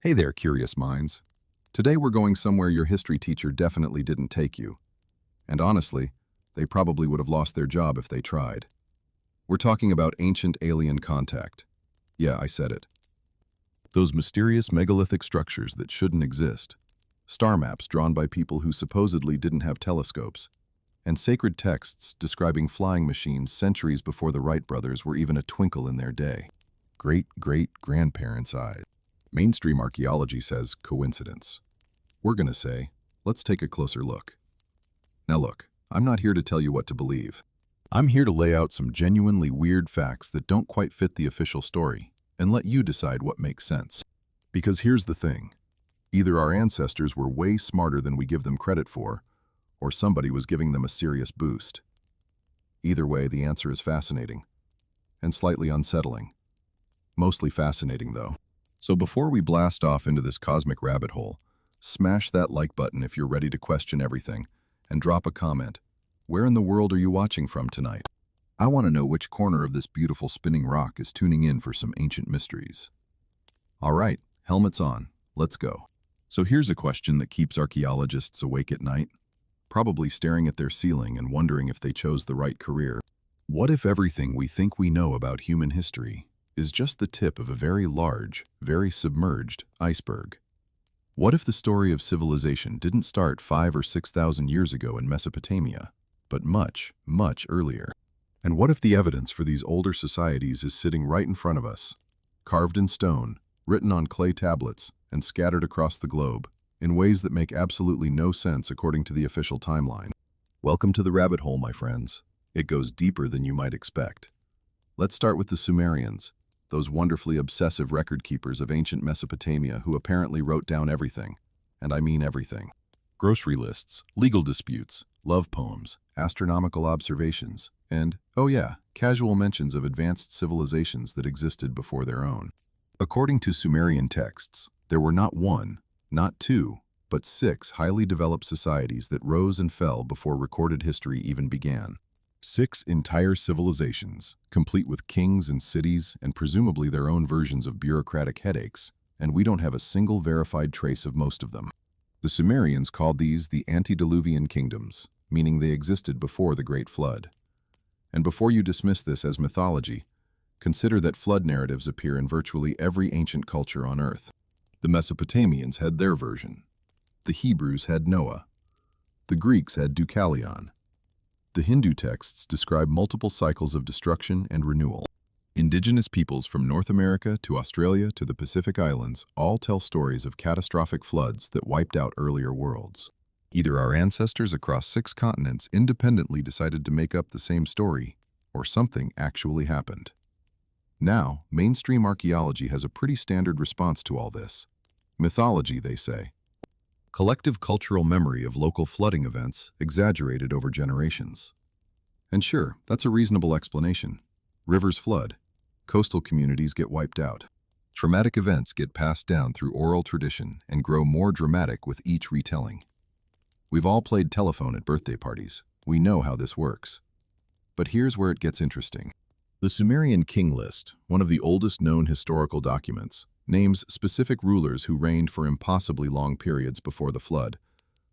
Hey there, curious minds. Today we're going somewhere your history teacher definitely didn't take you. And honestly, they probably would have lost their job if they tried. We're talking about ancient alien contact. Yeah, I said it. Those mysterious megalithic structures that shouldn't exist. Star maps drawn by people who supposedly didn't have telescopes. And sacred texts describing flying machines centuries before the Wright brothers were even a twinkle in their day. Great-great-grandparents' eyes. Mainstream archaeology says coincidence. We're gonna say, let's take a closer look. Now look, I'm not here to tell you what to believe. I'm here to lay out some genuinely weird facts that don't quite fit the official story, and let you decide what makes sense. Because here's the thing. Either our ancestors were way smarter than we give them credit for, or somebody was giving them a serious boost. Either way, the answer is fascinating, and slightly unsettling. Mostly fascinating, though. So before we blast off into this cosmic rabbit hole, smash that like button if you're ready to question everything, and drop a comment. Where in the world are you watching from tonight? I want to know which corner of this beautiful spinning rock is tuning in for some ancient mysteries. All right, helmets on, let's go. So here's a question that keeps archaeologists awake at night, probably staring at their ceiling and wondering if they chose the right career. What if everything we think we know about human history is just the tip of a very large, very submerged iceberg? What if the story of civilization didn't start 5,000 or 6,000 years ago in Mesopotamia, but much, much earlier? And what if the evidence for these older societies is sitting right in front of us, carved in stone, written on clay tablets, and scattered across the globe, in ways that make absolutely no sense according to the official timeline? Welcome to the rabbit hole, my friends. It goes deeper than you might expect. Let's start with the Sumerians, those wonderfully obsessive record keepers of ancient Mesopotamia who apparently wrote down everything, and I mean everything. Grocery lists, legal disputes, love poems, astronomical observations, and, oh yeah, casual mentions of advanced civilizations that existed before their own. According to Sumerian texts, there were not one, not two, but 6 highly developed societies that rose and fell before recorded history even began. 6 entire civilizations, complete with kings and cities and presumably their own versions of bureaucratic headaches, and we don't have a single verified trace of most of them. The Sumerians called these the antediluvian kingdoms, meaning they existed before the Great Flood. And before you dismiss this as mythology, consider that flood narratives appear in virtually every ancient culture on Earth. The Mesopotamians had their version. The Hebrews had Noah. The Greeks had Deucalion. The Hindu texts describe multiple cycles of destruction and renewal. Indigenous peoples from North America to Australia to the Pacific Islands all tell stories of catastrophic floods that wiped out earlier worlds. Either our ancestors across 6 continents independently decided to make up the same story, or something actually happened. Now, mainstream archaeology has a pretty standard response to all this. Mythology, they say. Collective cultural memory of local flooding events exaggerated over generations. And sure, that's a reasonable explanation. Rivers flood. Coastal communities get wiped out. Traumatic events get passed down through oral tradition and grow more dramatic with each retelling. We've all played telephone at birthday parties. We know how this works. But here's where it gets interesting. The Sumerian king list, one of the oldest known historical documents, names specific rulers who reigned for impossibly long periods before the flood,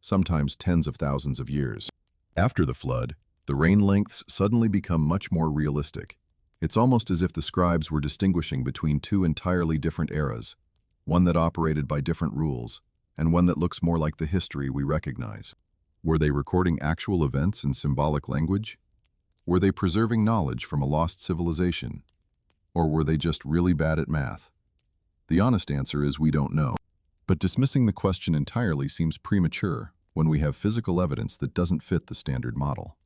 sometimes tens of thousands of years. After the flood, the reign lengths suddenly become much more realistic. It's almost as if the scribes were distinguishing between 2 entirely different eras, one that operated by different rules, and one that looks more like the history we recognize. Were they recording actual events in symbolic language? Were they preserving knowledge from a lost civilization? Or were they just really bad at math? The honest answer is we don't know. But dismissing the question entirely seems premature when we have physical evidence that doesn't fit the standard model.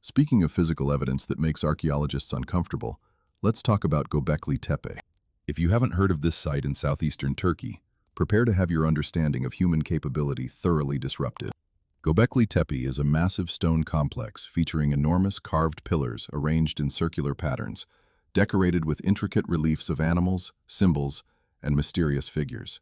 Speaking of physical evidence that makes archaeologists uncomfortable, let's talk about Göbekli Tepe. If you haven't heard of this site in southeastern Turkey, prepare to have your understanding of human capability thoroughly disrupted. Göbekli Tepe is a massive stone complex featuring enormous carved pillars arranged in circular patterns, decorated with intricate reliefs of animals, symbols, and mysterious figures.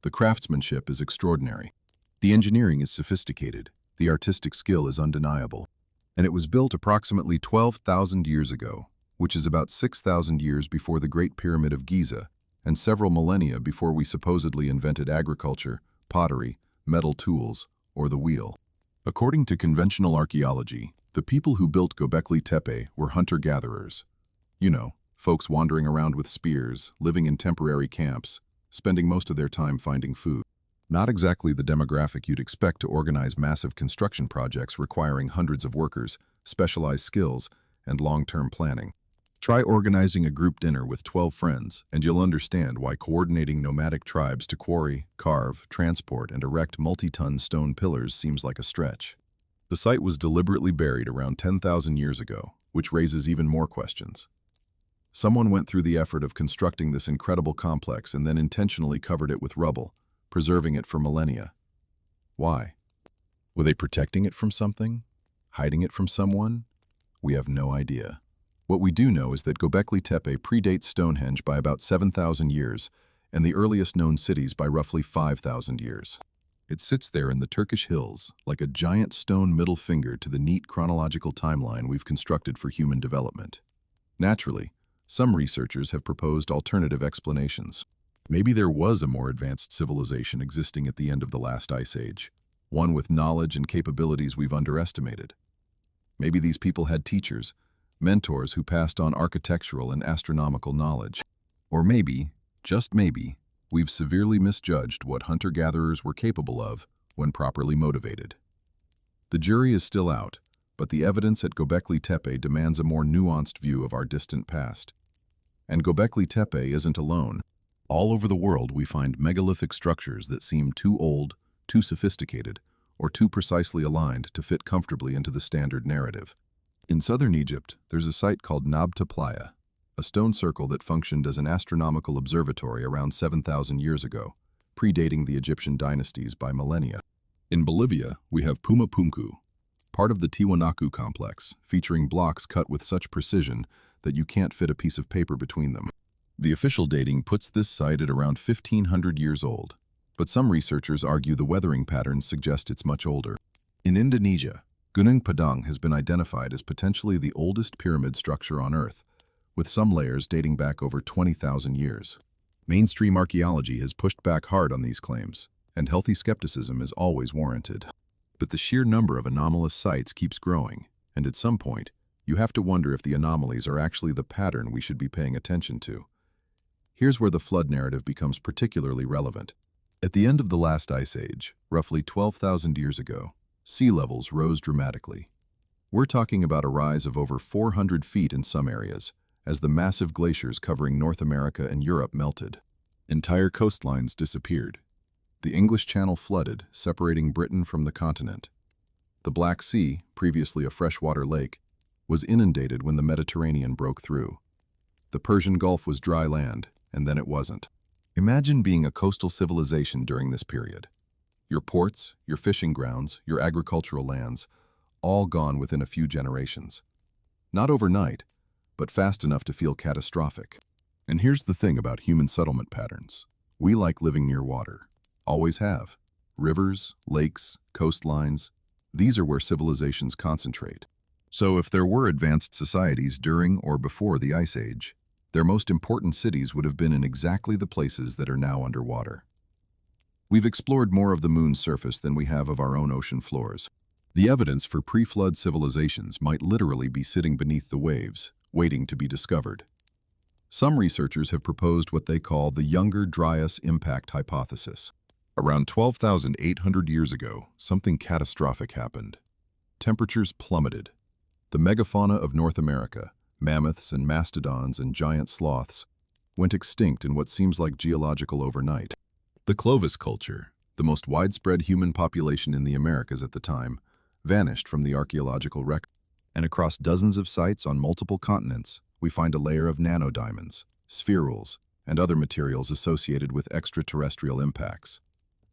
The craftsmanship is extraordinary. The engineering is sophisticated, the artistic skill is undeniable, and it was built approximately 12,000 years ago, which is about 6,000 years before the Great Pyramid of Giza and several millennia before we supposedly invented agriculture, pottery, metal tools, or the wheel. According to conventional archaeology, the people who built Göbekli Tepe were hunter-gatherers. You know, folks wandering around with spears, living in temporary camps, spending most of their time finding food. Not exactly the demographic you'd expect to organize massive construction projects requiring hundreds of workers, specialized skills, and long-term planning. Try organizing a group dinner with 12 friends, and you'll understand why coordinating nomadic tribes to quarry, carve, transport, and erect multi-ton stone pillars seems like a stretch. The site was deliberately buried around 10,000 years ago, which raises even more questions. Someone went through the effort of constructing this incredible complex and then intentionally covered it with rubble, preserving it for millennia. Why? Were they protecting it from something? Hiding it from someone? We have no idea. What we do know is that Göbekli Tepe predates Stonehenge by about 7,000 years, and the earliest known cities by roughly 5,000 years. It sits there in the Turkish hills, like a giant stone middle finger to the neat chronological timeline we've constructed for human development. Naturally, some researchers have proposed alternative explanations. Maybe there was a more advanced civilization existing at the end of the last ice age, one with knowledge and capabilities we've underestimated. Maybe these people had teachers, mentors who passed on architectural and astronomical knowledge. Or maybe, just maybe, we've severely misjudged what hunter-gatherers were capable of when properly motivated. The jury is still out, but the evidence at Göbekli Tepe demands a more nuanced view of our distant past. And Göbekli Tepe isn't alone. All over the world we find megalithic structures that seem too old, too sophisticated, or too precisely aligned to fit comfortably into the standard narrative. In southern Egypt, there's a site called Nabta Playa, a stone circle that functioned as an astronomical observatory around 7,000 years ago, predating the Egyptian dynasties by millennia. In Bolivia, we have Puma Punku, part of the Tiwanaku complex, featuring blocks cut with such precision that you can't fit a piece of paper between them. The official dating puts this site at around 1,500 years old, but some researchers argue the weathering patterns suggest it's much older. In Indonesia, Gunung Padang has been identified as potentially the oldest pyramid structure on Earth, with some layers dating back over 20,000 years. Mainstream archaeology has pushed back hard on these claims, and healthy skepticism is always warranted. But the sheer number of anomalous sites keeps growing, and at some point, you have to wonder if the anomalies are actually the pattern we should be paying attention to. Here's where the flood narrative becomes particularly relevant. At the end of the last ice age, roughly 12,000 years ago, sea levels rose dramatically. We're talking about a rise of over 400 feet in some areas, as the massive glaciers covering North America and Europe melted. Entire coastlines disappeared. The English Channel flooded, separating Britain from the continent. The Black Sea, previously a freshwater lake, was inundated when the Mediterranean broke through. The Persian Gulf was dry land, and then it wasn't. Imagine being a coastal civilization during this period. Your ports, your fishing grounds, your agricultural lands, all gone within a few generations. Not overnight, but fast enough to feel catastrophic. And here's the thing about human settlement patterns. We like living near water. Always have. Rivers, lakes, coastlines, these are where civilizations concentrate. So if there were advanced societies during or before the Ice Age, their most important cities would have been in exactly the places that are now underwater. We've explored more of the moon's surface than we have of our own ocean floors. The evidence for pre-flood civilizations might literally be sitting beneath the waves, waiting to be discovered. Some researchers have proposed what they call the Younger Dryas Impact Hypothesis. Around 12,800 years ago, something catastrophic happened. Temperatures plummeted. The megafauna of North America, mammoths and mastodons and giant sloths, went extinct in what seems like geological overnight. The Clovis culture, the most widespread human population in the Americas at the time, vanished from the archaeological record. And across dozens of sites on multiple continents, we find a layer of nanodiamonds, spherules, and other materials associated with extraterrestrial impacts.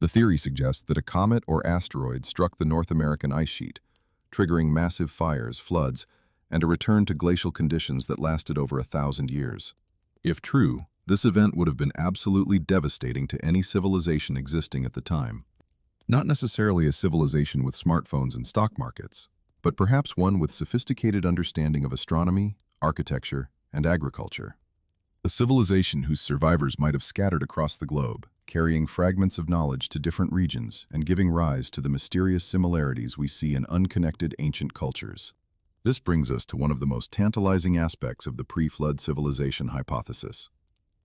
The theory suggests that a comet or asteroid struck the North American ice sheet, triggering massive fires, floods, and a return to glacial conditions that lasted over 1,000 years. If true, this event would have been absolutely devastating to any civilization existing at the time. Not necessarily a civilization with smartphones and stock markets, but perhaps one with sophisticated understanding of astronomy, architecture, and agriculture. A civilization whose survivors might have scattered across the globe, carrying fragments of knowledge to different regions and giving rise to the mysterious similarities we see in unconnected ancient cultures. This brings us to one of the most tantalizing aspects of the pre-flood civilization hypothesis: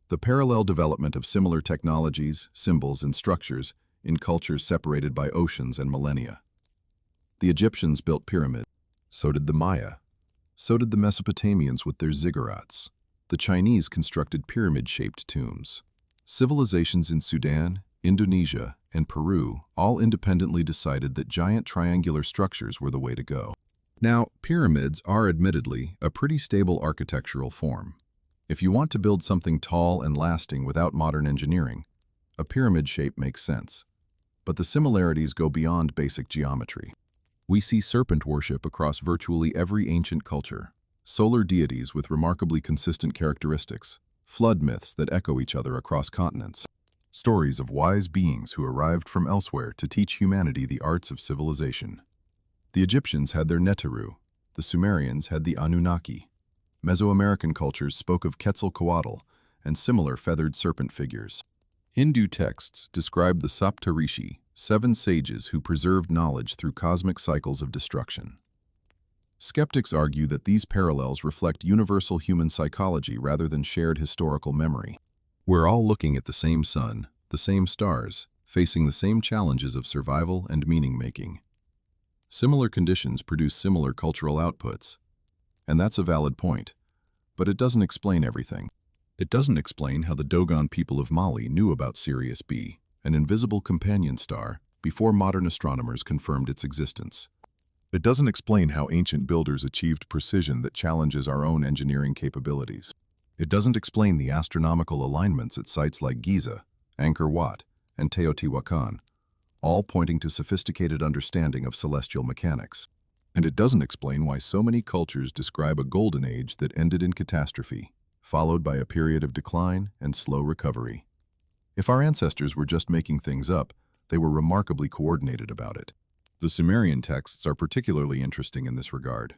the parallel development of similar technologies, symbols, and structures in cultures separated by oceans and millennia. The Egyptians built pyramids. So did the Maya. So did the Mesopotamians with their ziggurats. The Chinese constructed pyramid-shaped tombs. Civilizations in Sudan, Indonesia, and Peru all independently decided that giant triangular structures were the way to go. Now, pyramids are admittedly a pretty stable architectural form. If you want to build something tall and lasting without modern engineering, a pyramid shape makes sense. But the similarities go beyond basic geometry. We see serpent worship across virtually every ancient culture, solar deities with remarkably consistent characteristics, flood myths that echo each other across continents, stories of wise beings who arrived from elsewhere to teach humanity the arts of civilization. The Egyptians had their Neteru, the Sumerians had the Anunnaki. Mesoamerican cultures spoke of Quetzalcoatl and similar feathered serpent figures. Hindu texts describe the Saptarishi, 7 sages who preserved knowledge through cosmic cycles of destruction. Skeptics argue that these parallels reflect universal human psychology rather than shared historical memory. We're all looking at the same sun, the same stars, facing the same challenges of survival and meaning-making. Similar conditions produce similar cultural outputs. And that's a valid point, but it doesn't explain everything. It doesn't explain how the Dogon people of Mali knew about Sirius B, an invisible companion star, before modern astronomers confirmed its existence. It doesn't explain how ancient builders achieved precision that challenges our own engineering capabilities. It doesn't explain the astronomical alignments at sites like Giza, Angkor Wat, and Teotihuacan, all pointing to sophisticated understanding of celestial mechanics. And it doesn't explain why so many cultures describe a golden age that ended in catastrophe, followed by a period of decline and slow recovery. If our ancestors were just making things up, they were remarkably coordinated about it. The Sumerian texts are particularly interesting in this regard.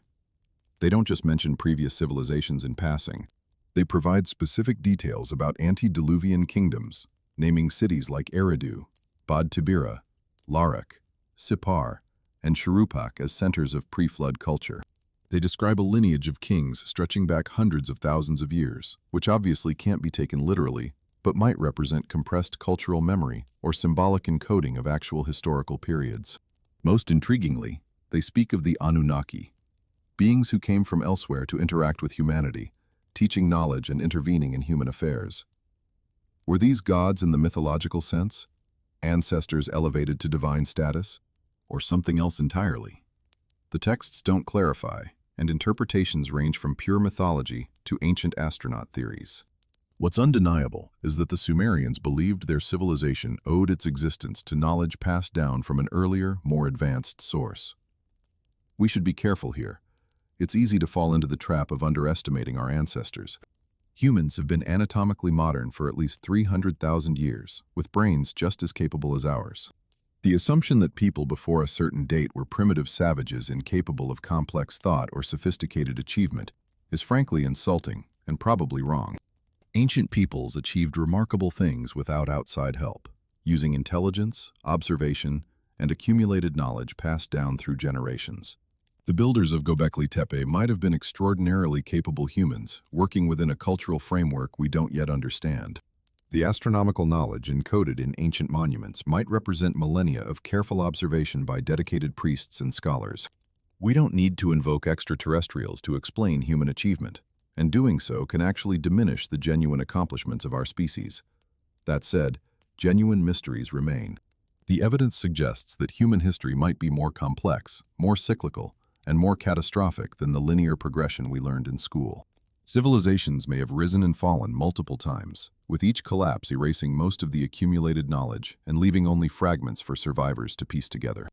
They don't just mention previous civilizations in passing. They provide specific details about antediluvian kingdoms, naming cities like Eridu, Bad Tibira, Larak, Sippar, and Shuruppak as centers of pre-flood culture. They describe a lineage of kings stretching back hundreds of thousands of years, which obviously can't be taken literally, but might represent compressed cultural memory or symbolic encoding of actual historical periods. Most intriguingly, they speak of the Anunnaki, beings who came from elsewhere to interact with humanity, teaching knowledge and intervening in human affairs. Were these gods in the mythological sense, ancestors elevated to divine status, or something else entirely? The texts don't clarify, and interpretations range from pure mythology to ancient astronaut theories. What's undeniable is that the Sumerians believed their civilization owed its existence to knowledge passed down from an earlier, more advanced source. We should be careful here. It's easy to fall into the trap of underestimating our ancestors. Humans have been anatomically modern for at least 300,000 years, with brains just as capable as ours. The assumption that people before a certain date were primitive savages incapable of complex thought or sophisticated achievement is frankly insulting and probably wrong. Ancient peoples achieved remarkable things without outside help, using intelligence, observation, and accumulated knowledge passed down through generations. The builders of Göbekli Tepe might have been extraordinarily capable humans, working within a cultural framework we don't yet understand. The astronomical knowledge encoded in ancient monuments might represent millennia of careful observation by dedicated priests and scholars. We don't need to invoke extraterrestrials to explain human achievement, and doing so can actually diminish the genuine accomplishments of our species. That said, genuine mysteries remain. The evidence suggests that human history might be more complex, more cyclical, and more catastrophic than the linear progression we learned in school. Civilizations may have risen and fallen multiple times, with each collapse erasing most of the accumulated knowledge and leaving only fragments for survivors to piece together.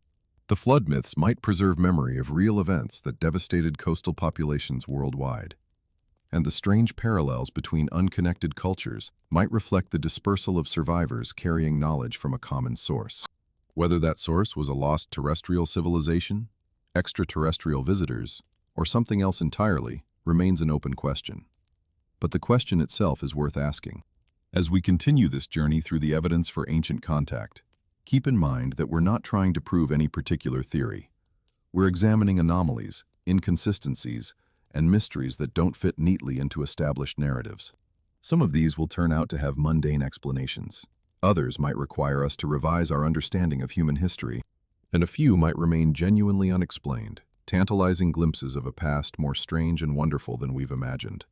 The flood myths might preserve memory of real events that devastated coastal populations worldwide. And the strange parallels between unconnected cultures might reflect the dispersal of survivors carrying knowledge from a common source. Whether that source was a lost terrestrial civilization, extraterrestrial visitors, or something else entirely, remains an open question. But the question itself is worth asking. As we continue this journey through the evidence for ancient contact, keep in mind that we're not trying to prove any particular theory. We're examining anomalies, inconsistencies, and mysteries that don't fit neatly into established narratives. Some of these will turn out to have mundane explanations. Others might require us to revise our understanding of human history, and a few might remain genuinely unexplained, tantalizing glimpses of a past more strange and wonderful than we've imagined.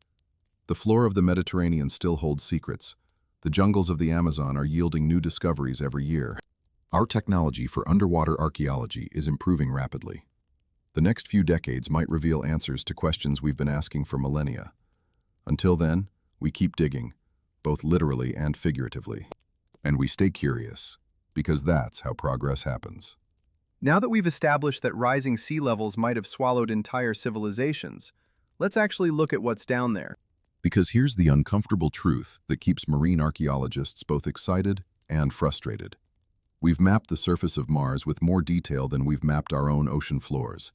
The floor of the Mediterranean still holds secrets. The jungles of the Amazon are yielding new discoveries every year. Our technology for underwater archaeology is improving rapidly. The next few decades might reveal answers to questions we've been asking for millennia. Until then, we keep digging, both literally and figuratively. And we stay curious, because that's how progress happens. Now that we've established that rising sea levels might have swallowed entire civilizations, let's actually look at what's down there. Because here's the uncomfortable truth that keeps marine archaeologists both excited and frustrated. We've mapped the surface of Mars with more detail than we've mapped our own ocean floors.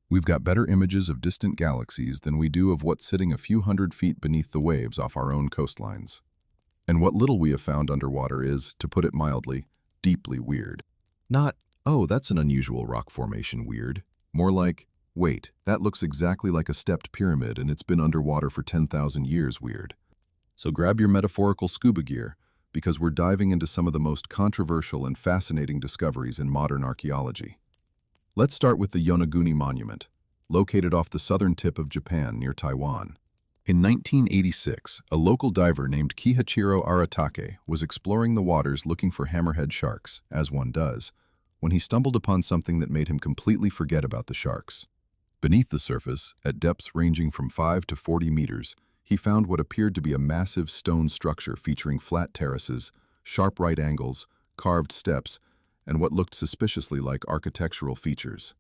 We've got better images of distant galaxies than we do of what's sitting a few hundred feet beneath the waves off our own coastlines. And what little we have found underwater is, to put it mildly, deeply weird. Not, oh, that's an unusual rock formation weird. More like, wait, that looks exactly like a stepped pyramid and it's been underwater for 10,000 years weird. So grab your metaphorical scuba gear, because we're diving into some of the most controversial and fascinating discoveries in modern archaeology. Let's start with the Yonaguni Monument, located off the southern tip of Japan near Taiwan. In 1986, a local diver named Kihachiro Aratake was exploring the waters looking for hammerhead sharks, as one does, when he stumbled upon something that made him completely forget about the sharks. Beneath the surface, at depths ranging from 5 to 40 meters, he found what appeared to be a massive stone structure featuring flat terraces, sharp right angles, carved steps, and what looked suspiciously like architectural features.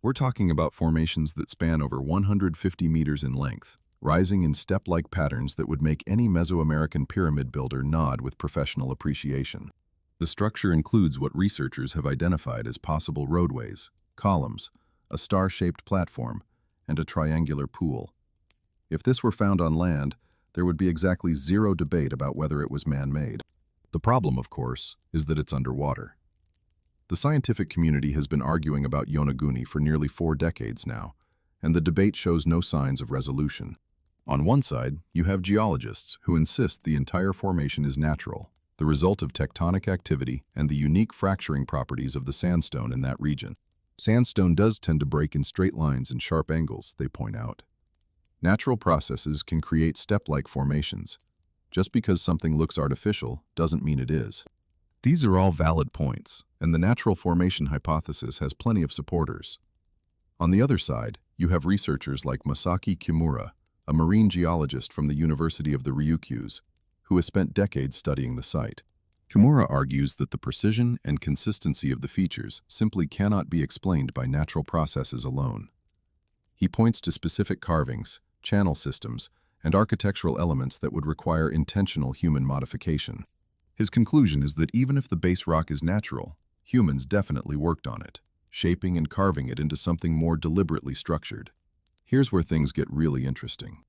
We're talking about formations that span over 150 meters in length, rising in step-like patterns that would make any Mesoamerican pyramid builder nod with professional appreciation. The structure includes what researchers have identified as possible roadways, columns, a star-shaped platform, and a triangular pool. If this were found on land, there would be exactly zero debate about whether it was man-made. The problem, of course, is that it's underwater. The scientific community has been arguing about Yonaguni for nearly 4 decades now, and the debate shows no signs of resolution. On one side, you have geologists who insist the entire formation is natural, the result of tectonic activity and the unique fracturing properties of the sandstone in that region. Sandstone does tend to break in straight lines and sharp angles, they point out. Natural processes can create step-like formations. Just because something looks artificial doesn't mean it is. These are all valid points, and the natural formation hypothesis has plenty of supporters. On the other side, you have researchers like Masaki Kimura, a marine geologist from the University of the Ryukyus, who has spent decades studying the site. Kimura argues that the precision and consistency of the features simply cannot be explained by natural processes alone. He points to specific carvings, channel systems, and architectural elements that would require intentional human modification. His conclusion is that even if the base rock is natural, humans definitely worked on it, shaping and carving it into something more deliberately structured. Here's where things get really interesting.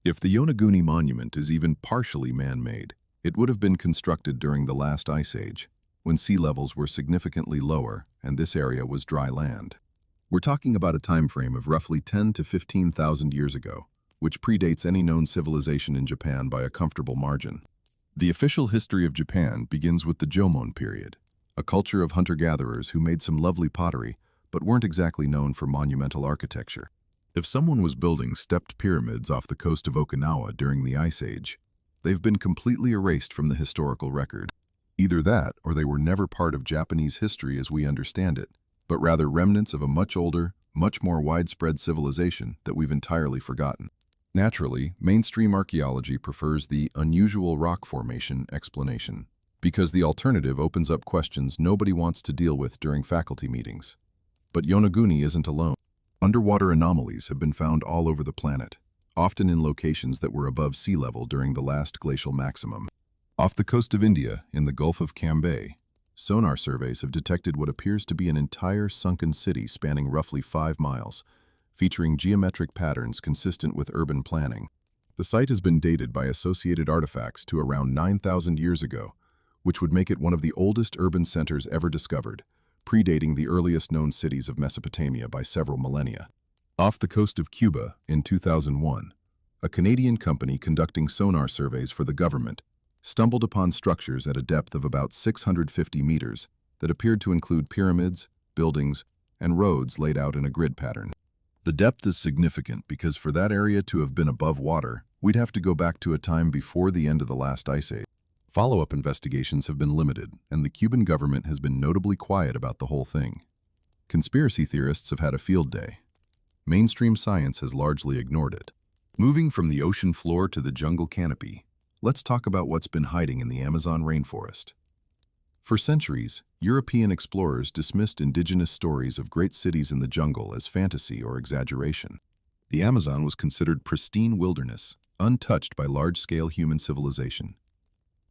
If the Yonaguni Monument is even partially man-made, it would have been constructed during the last ice age, when sea levels were significantly lower and this area was dry land. We're talking about a time frame of roughly 10 to 15,000 years ago, which predates any known civilization in Japan by a comfortable margin. The official history of Japan begins with the Jomon period, a culture of hunter-gatherers who made some lovely pottery, but weren't exactly known for monumental architecture. If someone was building stepped pyramids off the coast of Okinawa during the Ice Age, they've been completely erased from the historical record. Either that, or they were never part of Japanese history as we understand it, but rather remnants of a much older, much more widespread civilization that we've entirely forgotten. Naturally, mainstream archaeology prefers the unusual rock formation explanation, because the alternative opens up questions nobody wants to deal with during faculty meetings. But Yonaguni isn't alone. Underwater anomalies have been found all over the planet, often in locations that were above sea level during the last glacial maximum. Off the coast of India, in the Gulf of Cambay, sonar surveys have detected what appears to be an entire sunken city spanning roughly 5 miles, featuring geometric patterns consistent with urban planning. The site has been dated by associated artifacts to around 9,000 years ago, which would make it one of the oldest urban centers ever discovered, predating the earliest known cities of Mesopotamia by several millennia. Off the coast of Cuba, in 2001, a Canadian company conducting sonar surveys for the government stumbled upon structures at a depth of about 650 meters that appeared to include pyramids, buildings, and roads laid out in a grid pattern. The depth is significant because for that area to have been above water, we'd have to go back to a time before the end of the last ice age. Follow-up investigations have been limited, and the Cuban government has been notably quiet about the whole thing. Conspiracy theorists have had a field day. Mainstream science has largely ignored it. Moving from the ocean floor to the jungle canopy, let's talk about what's been hiding in the Amazon rainforest. For centuries, European explorers dismissed indigenous stories of great cities in the jungle as fantasy or exaggeration. The Amazon was considered pristine wilderness, untouched by large-scale human civilization.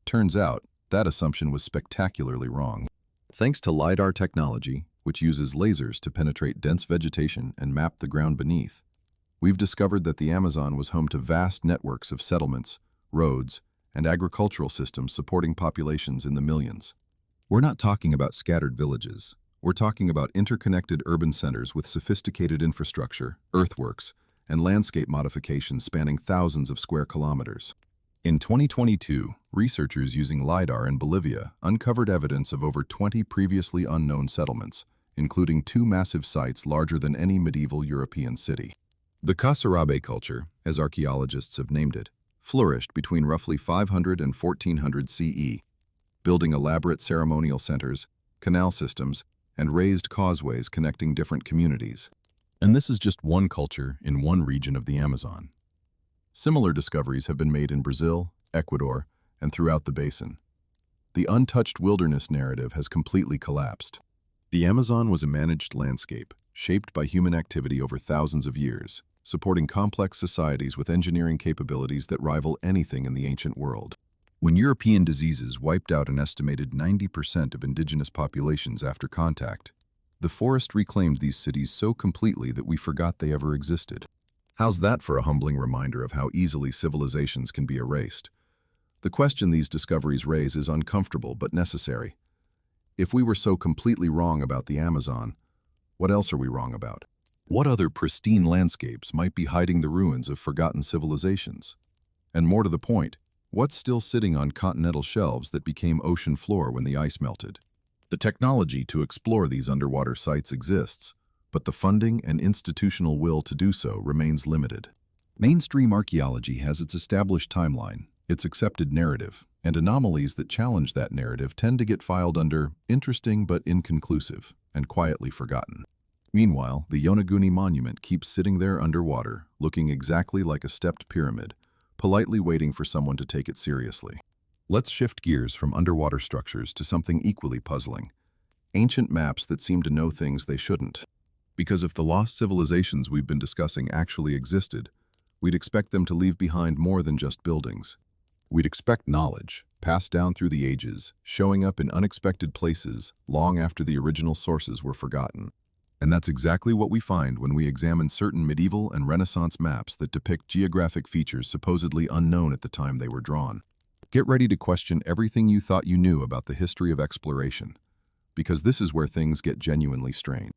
Turns out, that assumption was spectacularly wrong. Thanks to LiDAR technology, which uses lasers to penetrate dense vegetation and map the ground beneath, we've discovered that the Amazon was home to vast networks of settlements, roads, and agricultural systems supporting populations in the millions. We're not talking about scattered villages. We're talking about interconnected urban centers with sophisticated infrastructure, earthworks, and landscape modifications spanning thousands of square kilometers. In 2022, researchers using LiDAR in Bolivia uncovered evidence of over 20 previously unknown settlements, including 2 massive sites larger than any medieval European city. The Kasarabe culture, as archaeologists have named it, flourished between roughly 500 and 1400 CE, building elaborate ceremonial centers, canal systems, and raised causeways connecting different communities. And this is just one culture in one region of the Amazon. Similar discoveries have been made in Brazil, Ecuador, and throughout the basin. The untouched wilderness narrative has completely collapsed. The Amazon was a managed landscape, shaped by human activity over thousands of years, supporting complex societies with engineering capabilities that rival anything in the ancient world. When European diseases wiped out an estimated 90% of indigenous populations after contact, the forest reclaimed these cities so completely that we forgot they ever existed. How's that for a humbling reminder of how easily civilizations can be erased? The question these discoveries raise is uncomfortable but necessary. If we were so completely wrong about the Amazon, what else are we wrong about? What other pristine landscapes might be hiding the ruins of forgotten civilizations? And more to the point, what's still sitting on continental shelves that became ocean floor when the ice melted? The technology to explore these underwater sites exists, but the funding and institutional will to do so remains limited. Mainstream archaeology has its established timeline, its accepted narrative, and anomalies that challenge that narrative tend to get filed under interesting but inconclusive and quietly forgotten. Meanwhile, the Yonaguni Monument keeps sitting there underwater, looking exactly like a stepped pyramid, politely waiting for someone to take it seriously. Let's shift gears from underwater structures to something equally puzzling: ancient maps that seem to know things they shouldn't. Because if the lost civilizations we've been discussing actually existed, we'd expect them to leave behind more than just buildings. We'd expect knowledge, passed down through the ages, showing up in unexpected places long after the original sources were forgotten. And that's exactly what we find when we examine certain medieval and Renaissance maps that depict geographic features supposedly unknown at the time they were drawn. Get ready to question everything you thought you knew about the history of exploration, because this is where things get genuinely strange.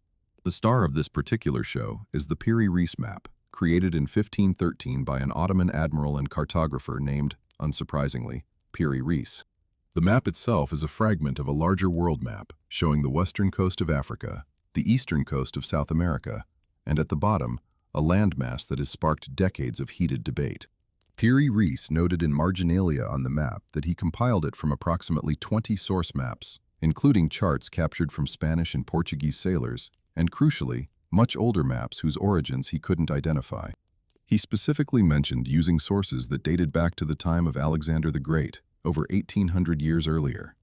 The star of this particular show is the Piri Reis map, created in 1513 by an Ottoman admiral and cartographer named, unsurprisingly, Piri Reis. The map itself is a fragment of a larger world map showing the western coast of Africa, the eastern coast of South America, and at the bottom, a landmass that has sparked decades of heated debate. Piri Reis noted in marginalia on the map that he compiled it from approximately 20 source maps, including charts captured from Spanish and Portuguese sailors, and crucially, much older maps whose origins he couldn't identify. He specifically mentioned using sources that dated back to the time of Alexander the Great, over 1800 years earlier.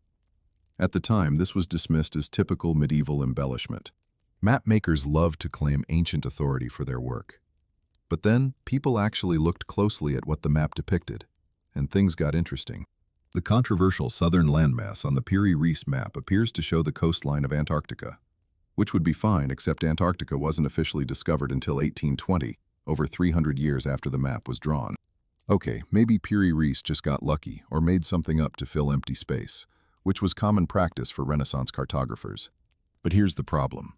At the time, this was dismissed as typical medieval embellishment. Map makers loved to claim ancient authority for their work. But then, people actually looked closely at what the map depicted, and things got interesting. The controversial southern landmass on the Piri Reis map appears to show the coastline of Antarctica, which would be fine except Antarctica wasn't officially discovered until 1820, over 300 years after the map was drawn. Okay, maybe Piri Reis just got lucky or made something up to fill empty space, which was common practice for Renaissance cartographers. But here's the problem.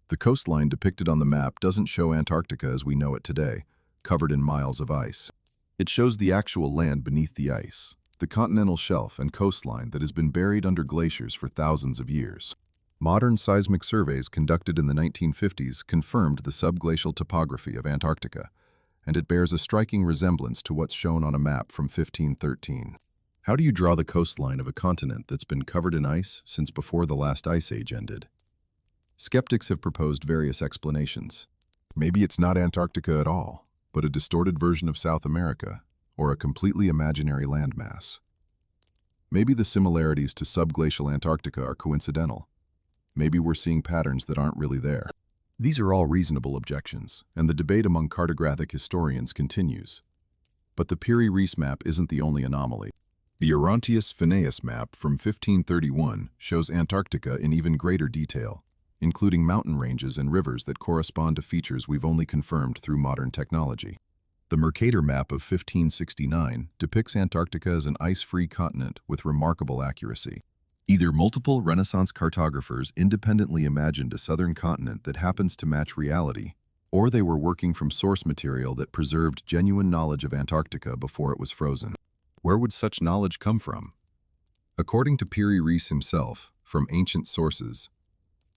The coastline depicted on the map doesn't show Antarctica as we know it today, covered in miles of ice. It shows the actual land beneath the ice, the continental shelf and coastline that has been buried under glaciers for thousands of years. Modern seismic surveys conducted in the 1950s confirmed the subglacial topography of Antarctica, and it bears a striking resemblance to what's shown on a map from 1513. How do you draw the coastline of a continent that's been covered in ice since before the last ice age ended? Skeptics have proposed various explanations. Maybe it's not Antarctica at all, but a distorted version of South America, or a completely imaginary landmass. Maybe the similarities to subglacial Antarctica are coincidental. Maybe we're seeing patterns that aren't really there. These are all reasonable objections, and the debate among cartographic historians continues. But the Piri Reis map isn't the only anomaly. The Orontius Phineas map from 1531 shows Antarctica in even greater detail, including mountain ranges and rivers that correspond to features we've only confirmed through modern technology. The Mercator map of 1569 depicts Antarctica as an ice-free continent with remarkable accuracy. Either multiple Renaissance cartographers independently imagined a southern continent that happens to match reality, or they were working from source material that preserved genuine knowledge of Antarctica before it was frozen. Where would such knowledge come from? According to Piri Reis himself, from ancient sources.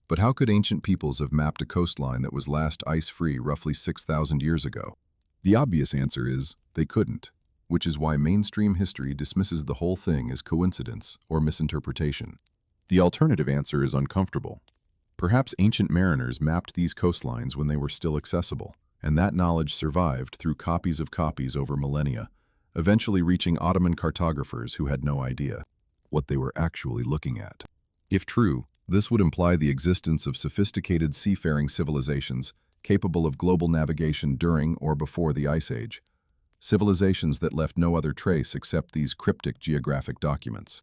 But how could ancient peoples have mapped a coastline that was last ice-free roughly 6,000 years ago? The obvious answer is they couldn't, which is why mainstream history dismisses the whole thing as coincidence or misinterpretation. The alternative answer is uncomfortable. Perhaps ancient mariners mapped these coastlines when they were still accessible, and that knowledge survived through copies of copies over millennia, eventually reaching Ottoman cartographers who had no idea what they were actually looking at. If true, this would imply the existence of sophisticated seafaring civilizations capable of global navigation during or before the Ice Age, civilizations that left no other trace except these cryptic geographic documents.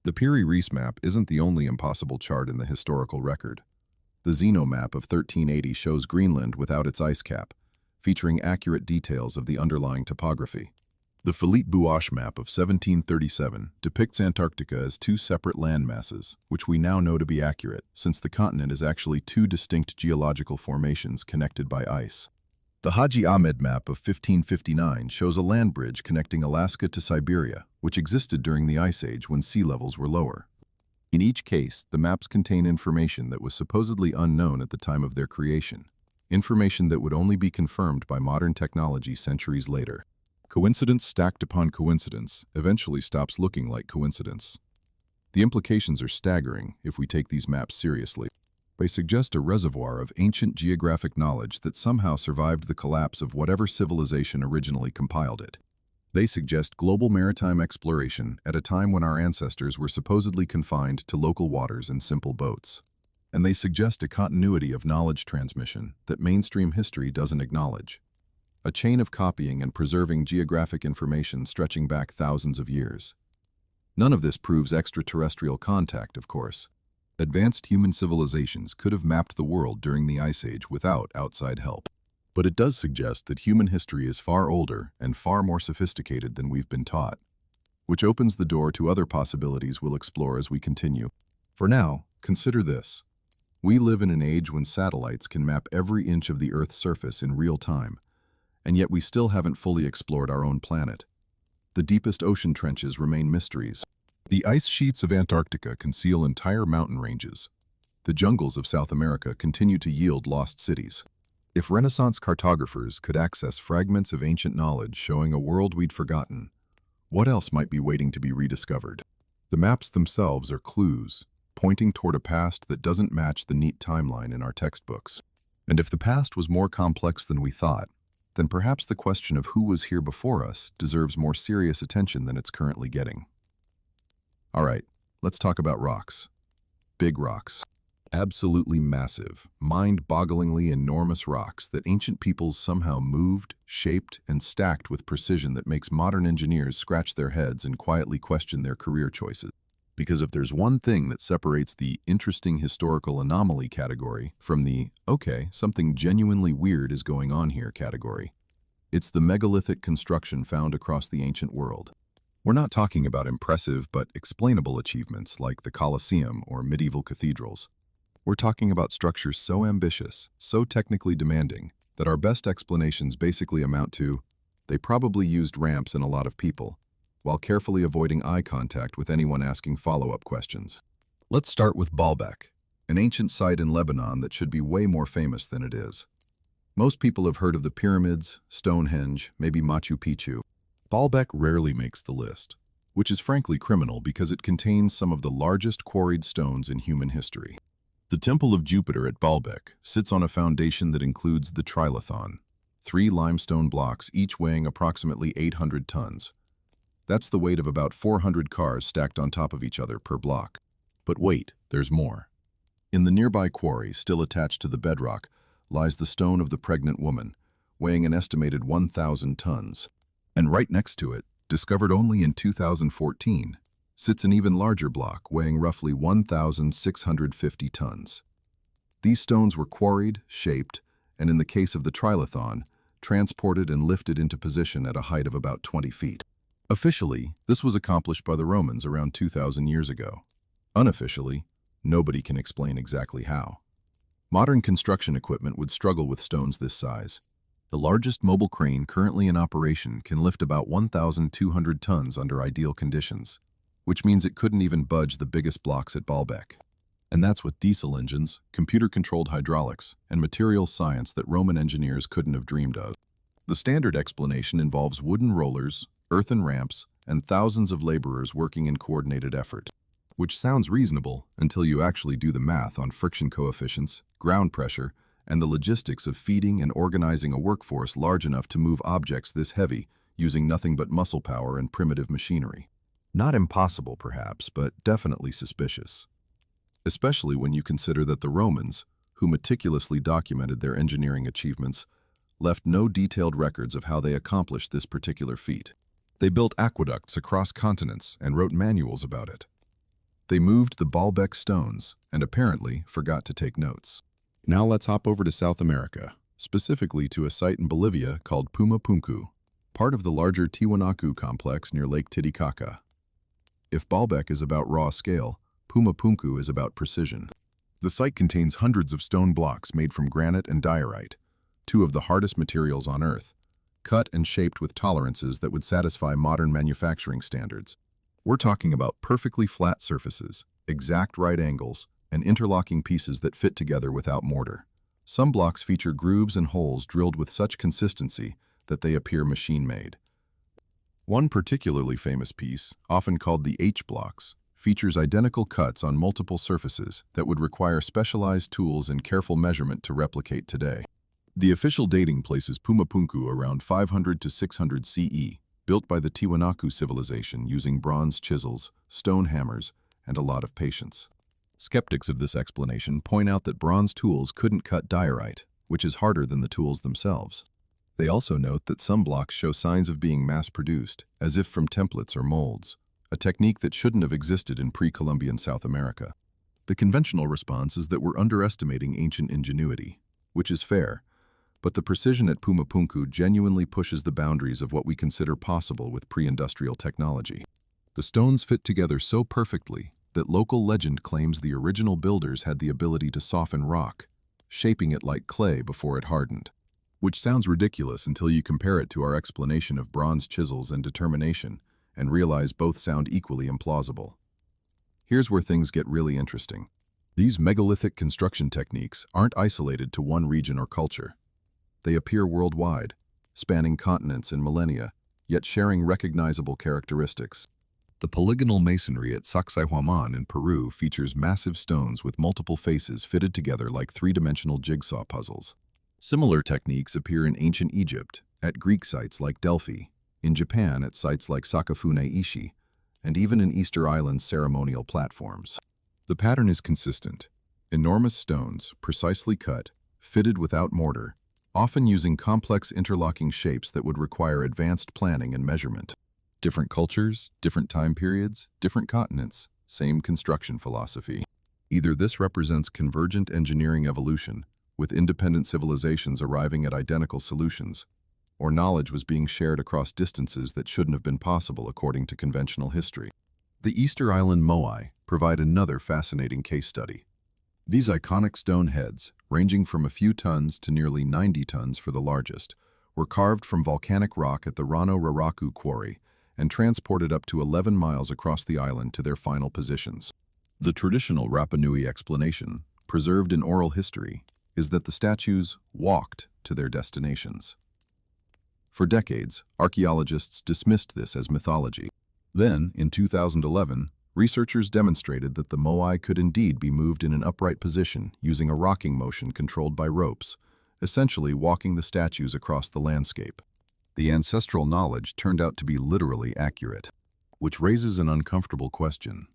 The Piri Reis map isn't the only impossible chart in the historical record. The Zeno map of 1380 shows Greenland without its ice cap, featuring accurate details of the underlying topography. The Philippe Bouache map of 1737 depicts Antarctica as two separate land masses, which we now know to be accurate, since the continent is actually two distinct geological formations connected by ice. The Haji Ahmed map of 1559 shows a land bridge connecting Alaska to Siberia, which existed during the Ice Age when sea levels were lower. In each case, the maps contain information that was supposedly unknown at the time of their creation, information that would only be confirmed by modern technology centuries later. Coincidence stacked upon coincidence eventually stops looking like coincidence. The implications are staggering if we take these maps seriously. They suggest a reservoir of ancient geographic knowledge that somehow survived the collapse of whatever civilization originally compiled it. They suggest global maritime exploration at a time when our ancestors were supposedly confined to local waters and simple boats. And they suggest a continuity of knowledge transmission that mainstream history doesn't acknowledge. A chain of copying and preserving geographic information stretching back thousands of years. None of this proves extraterrestrial contact, of course. Advanced human civilizations could have mapped the world during the Ice Age without outside help. But it does suggest that human history is far older and far more sophisticated than we've been taught, which opens the door to other possibilities we'll explore as we continue. For now, consider this. We live in an age when satellites can map every inch of the Earth's surface in real time, and yet we still haven't fully explored our own planet. The deepest ocean trenches remain mysteries. The ice sheets of Antarctica conceal entire mountain ranges. The jungles of South America continue to yield lost cities. If Renaissance cartographers could access fragments of ancient knowledge showing a world we'd forgotten, what else might be waiting to be rediscovered? The maps themselves are clues, pointing toward a past that doesn't match the neat timeline in our textbooks. And if the past was more complex than we thought, then perhaps the question of who was here before us deserves more serious attention than it's currently getting. All right, let's talk about rocks. Big rocks. Absolutely massive, mind-bogglingly enormous rocks that ancient peoples somehow moved, shaped, and stacked with precision that makes modern engineers scratch their heads and quietly question their career choices. Because if there's one thing that separates the interesting historical anomaly category from the, okay, something genuinely weird is going on here category, It's the megalithic construction found across the ancient world. We're not talking about impressive but explainable achievements like the Colosseum or medieval cathedrals. We're talking about structures so ambitious, so technically demanding, that our best explanations basically amount to, they probably used ramps and a lot of people, while carefully avoiding eye contact with anyone asking follow-up questions. Let's start with Baalbek, an ancient site in Lebanon that should be way more famous than it is. Most people have heard of the pyramids, Stonehenge, maybe Machu Picchu. Baalbek rarely makes the list, which is frankly criminal because it contains some of the largest quarried stones in human history. The Temple of Jupiter at Baalbek sits on a foundation that includes the trilithon, 3 limestone blocks each weighing approximately 800 tons. That's the weight of about 400 cars stacked on top of each other per block. But wait, there's more. In the nearby quarry, still attached to the bedrock, lies the stone of the pregnant woman, weighing an estimated 1,000 tons. And right next to it, discovered only in 2014, sits an even larger block weighing roughly 1,650 tons. These stones were quarried, shaped, and in the case of the trilithon, transported and lifted into position at a height of about 20 feet. Officially, this was accomplished by the Romans around 2,000 years ago. Unofficially, nobody can explain exactly how. Modern construction equipment would struggle with stones this size. The largest mobile crane currently in operation can lift about 1,200 tons under ideal conditions, which means it couldn't even budge the biggest blocks at Baalbek. And that's with diesel engines, computer-controlled hydraulics, and materials science that Roman engineers couldn't have dreamed of. The standard explanation involves wooden rollers, earthen ramps, and thousands of laborers working in coordinated effort. Which sounds reasonable until you actually do the math on friction coefficients, ground pressure, and the logistics of feeding and organizing a workforce large enough to move objects this heavy using nothing but muscle power and primitive machinery. Not impossible, perhaps, but definitely suspicious. Especially when you consider that the Romans, who meticulously documented their engineering achievements, left no detailed records of how they accomplished this particular feat. They built aqueducts across continents and wrote manuals about it. They moved the Baalbek stones and apparently forgot to take notes. Now let's hop over to South America, specifically to a site in Bolivia called Pumapunku, part of the larger Tiwanaku complex near Lake Titicaca. If Baalbek is about raw scale, Pumapunku is about precision. The site contains hundreds of stone blocks made from granite and diorite, 2 of the hardest materials on Earth, cut and shaped with tolerances that would satisfy modern manufacturing standards. We're talking about perfectly flat surfaces, exact right angles, and interlocking pieces that fit together without mortar. Some blocks feature grooves and holes drilled with such consistency that they appear machine-made. One particularly famous piece, often called the H-blocks, features identical cuts on multiple surfaces that would require specialized tools and careful measurement to replicate today. The official dating places Pumapunku around 500 to 600 CE, built by the Tiwanaku civilization using bronze chisels, stone hammers, and a lot of patience. Skeptics of this explanation point out that bronze tools couldn't cut diorite, which is harder than the tools themselves. They also note that some blocks show signs of being mass-produced, as if from templates or molds, a technique that shouldn't have existed in pre-Columbian South America. The conventional response is that we're underestimating ancient ingenuity, which is fair, but the precision at Pumapunku genuinely pushes the boundaries of what we consider possible with pre-industrial technology. The stones fit together so perfectly that local legend claims the original builders had the ability to soften rock, shaping it like clay before it hardened. Which sounds ridiculous until you compare it to our explanation of bronze chisels and determination, and realize both sound equally implausible. Here's where things get really interesting. These megalithic construction techniques aren't isolated to one region or culture. They appear worldwide, spanning continents and millennia, yet sharing recognizable characteristics. The polygonal masonry at Sacsayhuaman in Peru features massive stones with multiple faces fitted together like three-dimensional jigsaw puzzles. Similar techniques appear in ancient Egypt, at Greek sites like Delphi, in Japan at sites like Sakafune-ishi, and even in Easter Island's ceremonial platforms. The pattern is consistent. Enormous stones, precisely cut, fitted without mortar, often using complex interlocking shapes that would require advanced planning and measurement. Different cultures, different time periods, different continents, same construction philosophy. Either this represents convergent engineering evolution, with independent civilizations arriving at identical solutions, or knowledge was being shared across distances that shouldn't have been possible according to conventional history. The Easter Island Moai provide another fascinating case study. These iconic stone heads, ranging from a few tons to nearly 90 tons for the largest, were carved from volcanic rock at the Rano Raraku quarry and transported up to 11 miles across the island to their final positions. The traditional Rapa Nui explanation, preserved in oral history, is that the statues walked to their destinations. For decades, archaeologists dismissed this as mythology. Then, in 2011, researchers demonstrated that the moai could indeed be moved in an upright position using a rocking motion controlled by ropes, essentially walking the statues across the landscape. The ancestral knowledge turned out to be literally accurate, which raises an uncomfortable question.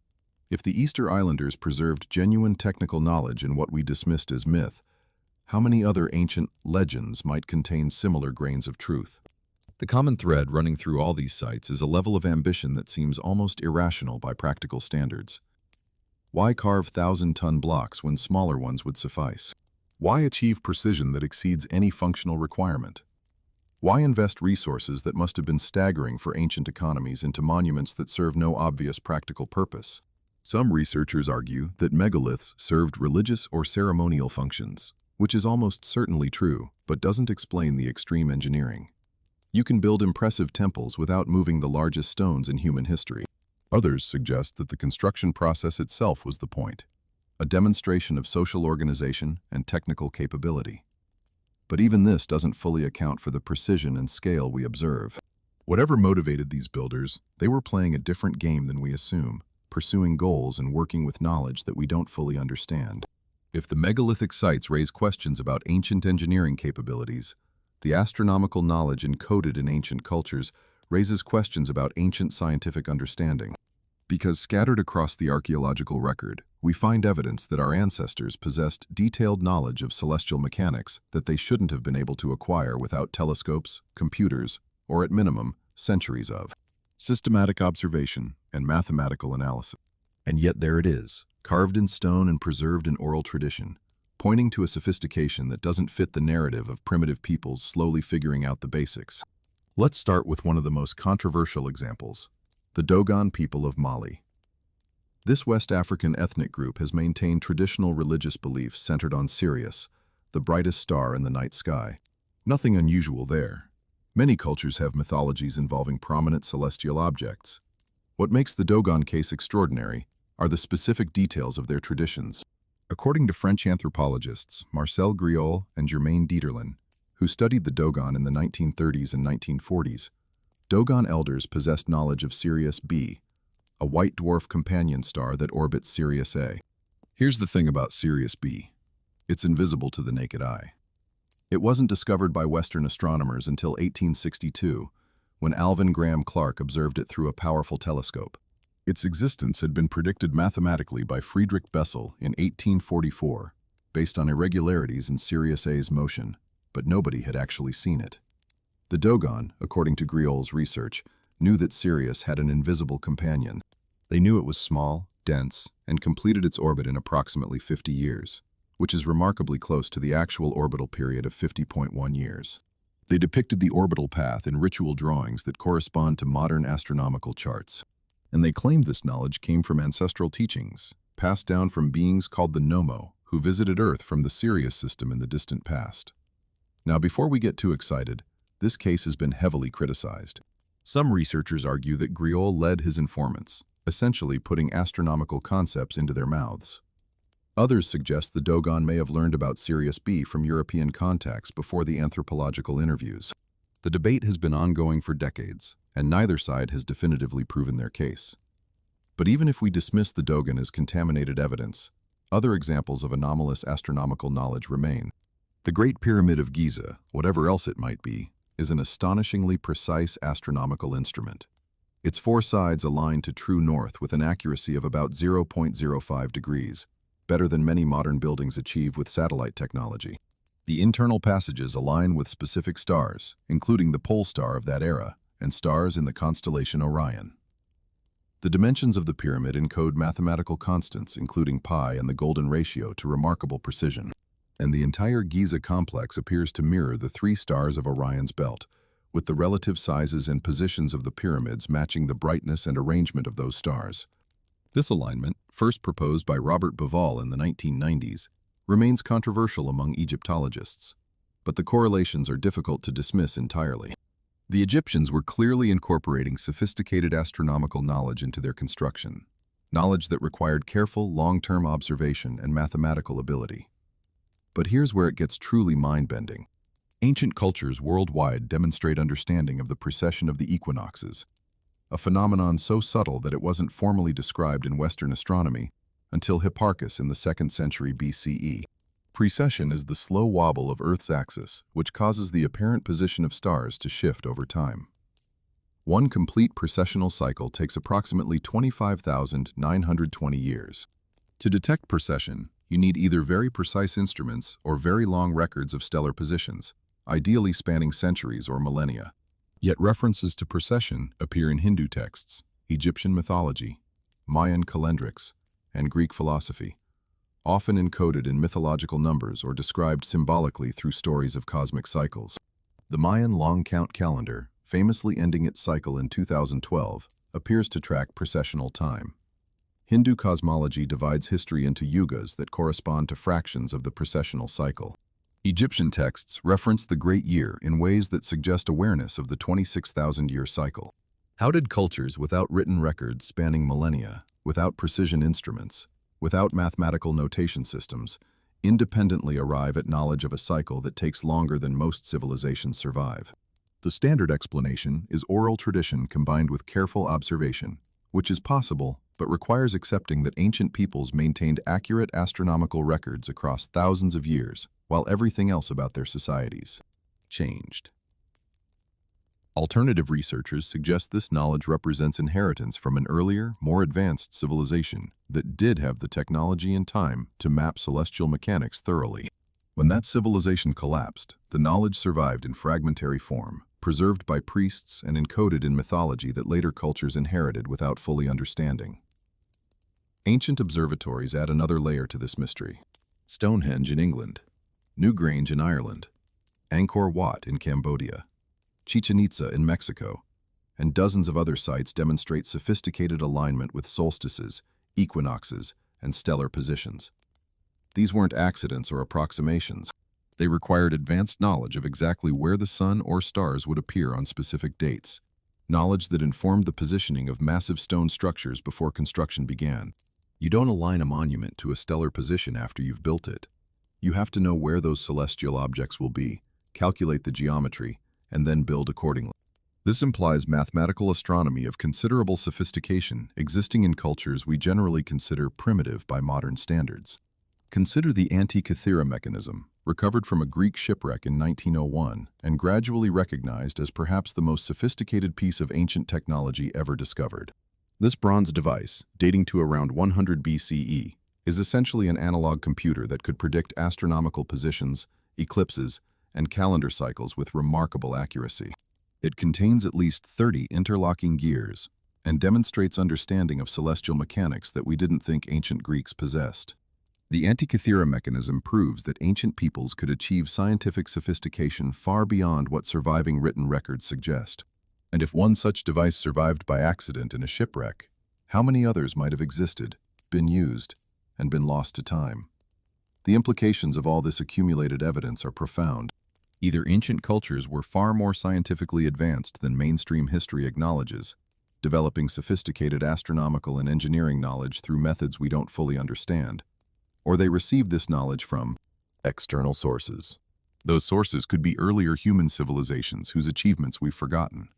If the Easter Islanders preserved genuine technical knowledge in what we dismissed as myth, how many other ancient legends might contain similar grains of truth? The common thread running through all these sites is a level of ambition that seems almost irrational by practical standards. Why carve 1,000-ton blocks when smaller ones would suffice? Why achieve precision that exceeds any functional requirement? Why invest resources that must have been staggering for ancient economies into monuments that serve no obvious practical purpose? Some researchers argue that megaliths served religious or ceremonial functions, which is almost certainly true, but doesn't explain the extreme engineering. You can build impressive temples without moving the largest stones in human history. Others suggest that the construction process itself was the point, a demonstration of social organization and technical capability. But even this doesn't fully account for the precision and scale we observe. Whatever motivated these builders, they were playing a different game than we assume, pursuing goals and working with knowledge that we don't fully understand. If the megalithic sites raise questions about ancient engineering capabilities, the astronomical knowledge encoded in ancient cultures raises questions about ancient scientific understanding. Because scattered across the archaeological record, we find evidence that our ancestors possessed detailed knowledge of celestial mechanics that they shouldn't have been able to acquire without telescopes, computers, or at minimum, centuries of systematic observation and mathematical analysis. And yet there it is, carved in stone and preserved in oral tradition, pointing to a sophistication that doesn't fit the narrative of primitive peoples slowly figuring out the basics. Let's start with one of the most controversial examples, the Dogon people of Mali. This West African ethnic group has maintained traditional religious beliefs centered on Sirius, the brightest star in the night sky. Nothing unusual there. Many cultures have mythologies involving prominent celestial objects. What makes the Dogon case extraordinary are the specific details of their traditions. According to French anthropologists Marcel Griol and Germaine Dieterlen, who studied the Dogon in the 1930s and 1940s, Dogon elders possessed knowledge of Sirius B, a white dwarf companion star that orbits Sirius A. Here's the thing about Sirius B. It's invisible to the naked eye. It wasn't discovered by Western astronomers until 1862, when Alvin Graham Clark observed it through a powerful telescope. Its existence had been predicted mathematically by Friedrich Bessel in 1844, based on irregularities in Sirius A's motion, but nobody had actually seen it. The Dogon, according to Griol's research, knew that Sirius had an invisible companion. They knew it was small, dense, and completed its orbit in approximately 50 years, which is remarkably close to the actual orbital period of 50.1 years. They depicted the orbital path in ritual drawings that correspond to modern astronomical charts. And they claimed this knowledge came from ancestral teachings, passed down from beings called the Nomo, who visited Earth from the Sirius system in the distant past. Now, before we get too excited, this case has been heavily criticized. Some researchers argue that Griol led his informants, essentially putting astronomical concepts into their mouths. Others suggest the Dogon may have learned about Sirius B from European contacts before the anthropological interviews. The debate has been ongoing for decades, and neither side has definitively proven their case. But even if we dismiss the Dogon as contaminated evidence, other examples of anomalous astronomical knowledge remain. The Great Pyramid of Giza, whatever else it might be, is an astonishingly precise astronomical instrument. Its four sides align to true north with an accuracy of about 0.05 degrees, better than many modern buildings achieve with satellite technology. The internal passages align with specific stars, including the pole star of that era, and stars in the constellation Orion. The dimensions of the pyramid encode mathematical constants, including pi and the golden ratio, to remarkable precision. And the entire Giza complex appears to mirror the three stars of Orion's belt, with the relative sizes and positions of the pyramids matching the brightness and arrangement of those stars. This alignment, first proposed by Robert Bauval in the 1990s, remains controversial among Egyptologists, but the correlations are difficult to dismiss entirely. The Egyptians were clearly incorporating sophisticated astronomical knowledge into their construction, knowledge that required careful, long-term observation and mathematical ability. But here's where it gets truly mind-bending. Ancient cultures worldwide demonstrate understanding of the precession of the equinoxes, a phenomenon so subtle that it wasn't formally described in Western astronomy until Hipparchus in the 2nd century BCE. Precession is the slow wobble of Earth's axis, which causes the apparent position of stars to shift over time. One complete precessional cycle takes approximately 25,920 years. To detect precession, you need either very precise instruments or very long records of stellar positions, ideally spanning centuries or millennia. Yet references to precession appear in Hindu texts, Egyptian mythology, Mayan calendrics, and Greek philosophy, often encoded in mythological numbers or described symbolically through stories of cosmic cycles. The Mayan long count calendar, famously ending its cycle in 2012, appears to track precessional time. Hindu cosmology divides history into yugas that correspond to fractions of the precessional cycle. Egyptian texts reference the Great Year in ways that suggest awareness of the 26,000-year cycle. How did cultures without written records spanning millennia, without precision instruments, without mathematical notation systems, independently arrive at knowledge of a cycle that takes longer than most civilizations survive? The standard explanation is oral tradition combined with careful observation, which is possible but requires accepting that ancient peoples maintained accurate astronomical records across thousands of years, while everything else about their societies changed. Alternative researchers suggest this knowledge represents inheritance from an earlier, more advanced civilization that did have the technology and time to map celestial mechanics thoroughly. When that civilization collapsed, the knowledge survived in fragmentary form, preserved by priests and encoded in mythology that later cultures inherited without fully understanding. Ancient observatories add another layer to this mystery. Stonehenge in England, Newgrange in Ireland, Angkor Wat in Cambodia, Chichen Itza in Mexico, and dozens of other sites demonstrate sophisticated alignment with solstices, equinoxes, and stellar positions. These weren't accidents or approximations. They required advanced knowledge of exactly where the sun or stars would appear on specific dates, knowledge that informed the positioning of massive stone structures before construction began. You don't align a monument to a stellar position after you've built it. You have to know where those celestial objects will be, calculate the geometry, and then build accordingly. This implies mathematical astronomy of considerable sophistication existing in cultures we generally consider primitive by modern standards. Consider the Antikythera mechanism, recovered from a Greek shipwreck in 1901 and gradually recognized as perhaps the most sophisticated piece of ancient technology ever discovered. This bronze device, dating to around 100 BCE, is essentially an analog computer that could predict astronomical positions, eclipses, and calendar cycles with remarkable accuracy. It contains at least 30 interlocking gears and demonstrates understanding of celestial mechanics that we didn't think ancient Greeks possessed. The Antikythera mechanism proves that ancient peoples could achieve scientific sophistication far beyond what surviving written records suggest. And if one such device survived by accident in a shipwreck, how many others might have existed, been used, and been lost to time? The implications of all this accumulated evidence are profound. Either ancient cultures were far more scientifically advanced than mainstream history acknowledges, developing sophisticated astronomical and engineering knowledge through methods we don't fully understand, or they received this knowledge from external sources. Those sources could be earlier human civilizations whose achievements we've forgotten.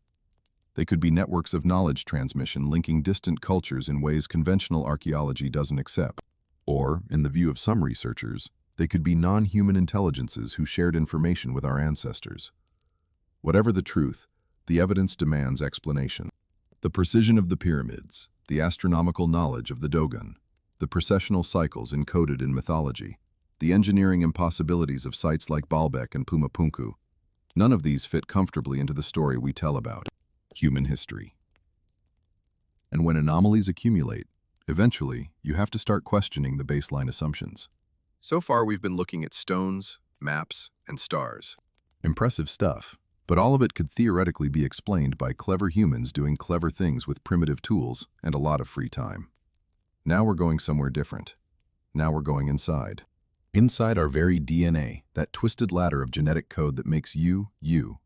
They could be networks of knowledge transmission linking distant cultures in ways conventional archaeology doesn't accept. Or, in the view of some researchers, they could be non-human intelligences who shared information with our ancestors. Whatever the truth, the evidence demands explanation. The precision of the pyramids, the astronomical knowledge of the Dogon, the precessional cycles encoded in mythology, the engineering impossibilities of sites like Baalbek and Pumapunku, none of these fit comfortably into the story we tell about human history. And when anomalies accumulate, eventually you have to start questioning the baseline assumptions. So far we've been looking at stones, maps, and stars. Impressive stuff, But all of it could theoretically be explained by clever humans doing clever things with primitive tools and a lot of free time. Now we're going somewhere different. Now we're going inside. Inside our very DNA, that twisted ladder of genetic code that makes you,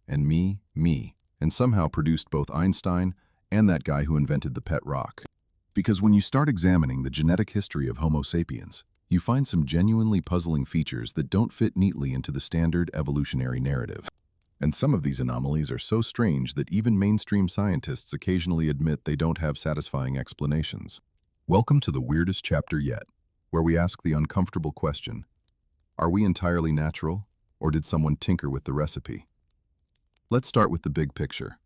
and me, and somehow produced both Einstein and that guy who invented the pet rock. Because when you start examining the genetic history of Homo sapiens, you find some genuinely puzzling features that don't fit neatly into the standard evolutionary narrative. And some of these anomalies are so strange that even mainstream scientists occasionally admit they don't have satisfying explanations. Welcome to the weirdest chapter yet, where we ask the uncomfortable question, are we entirely natural, or did someone tinker with the recipe? Let's start with the big picture.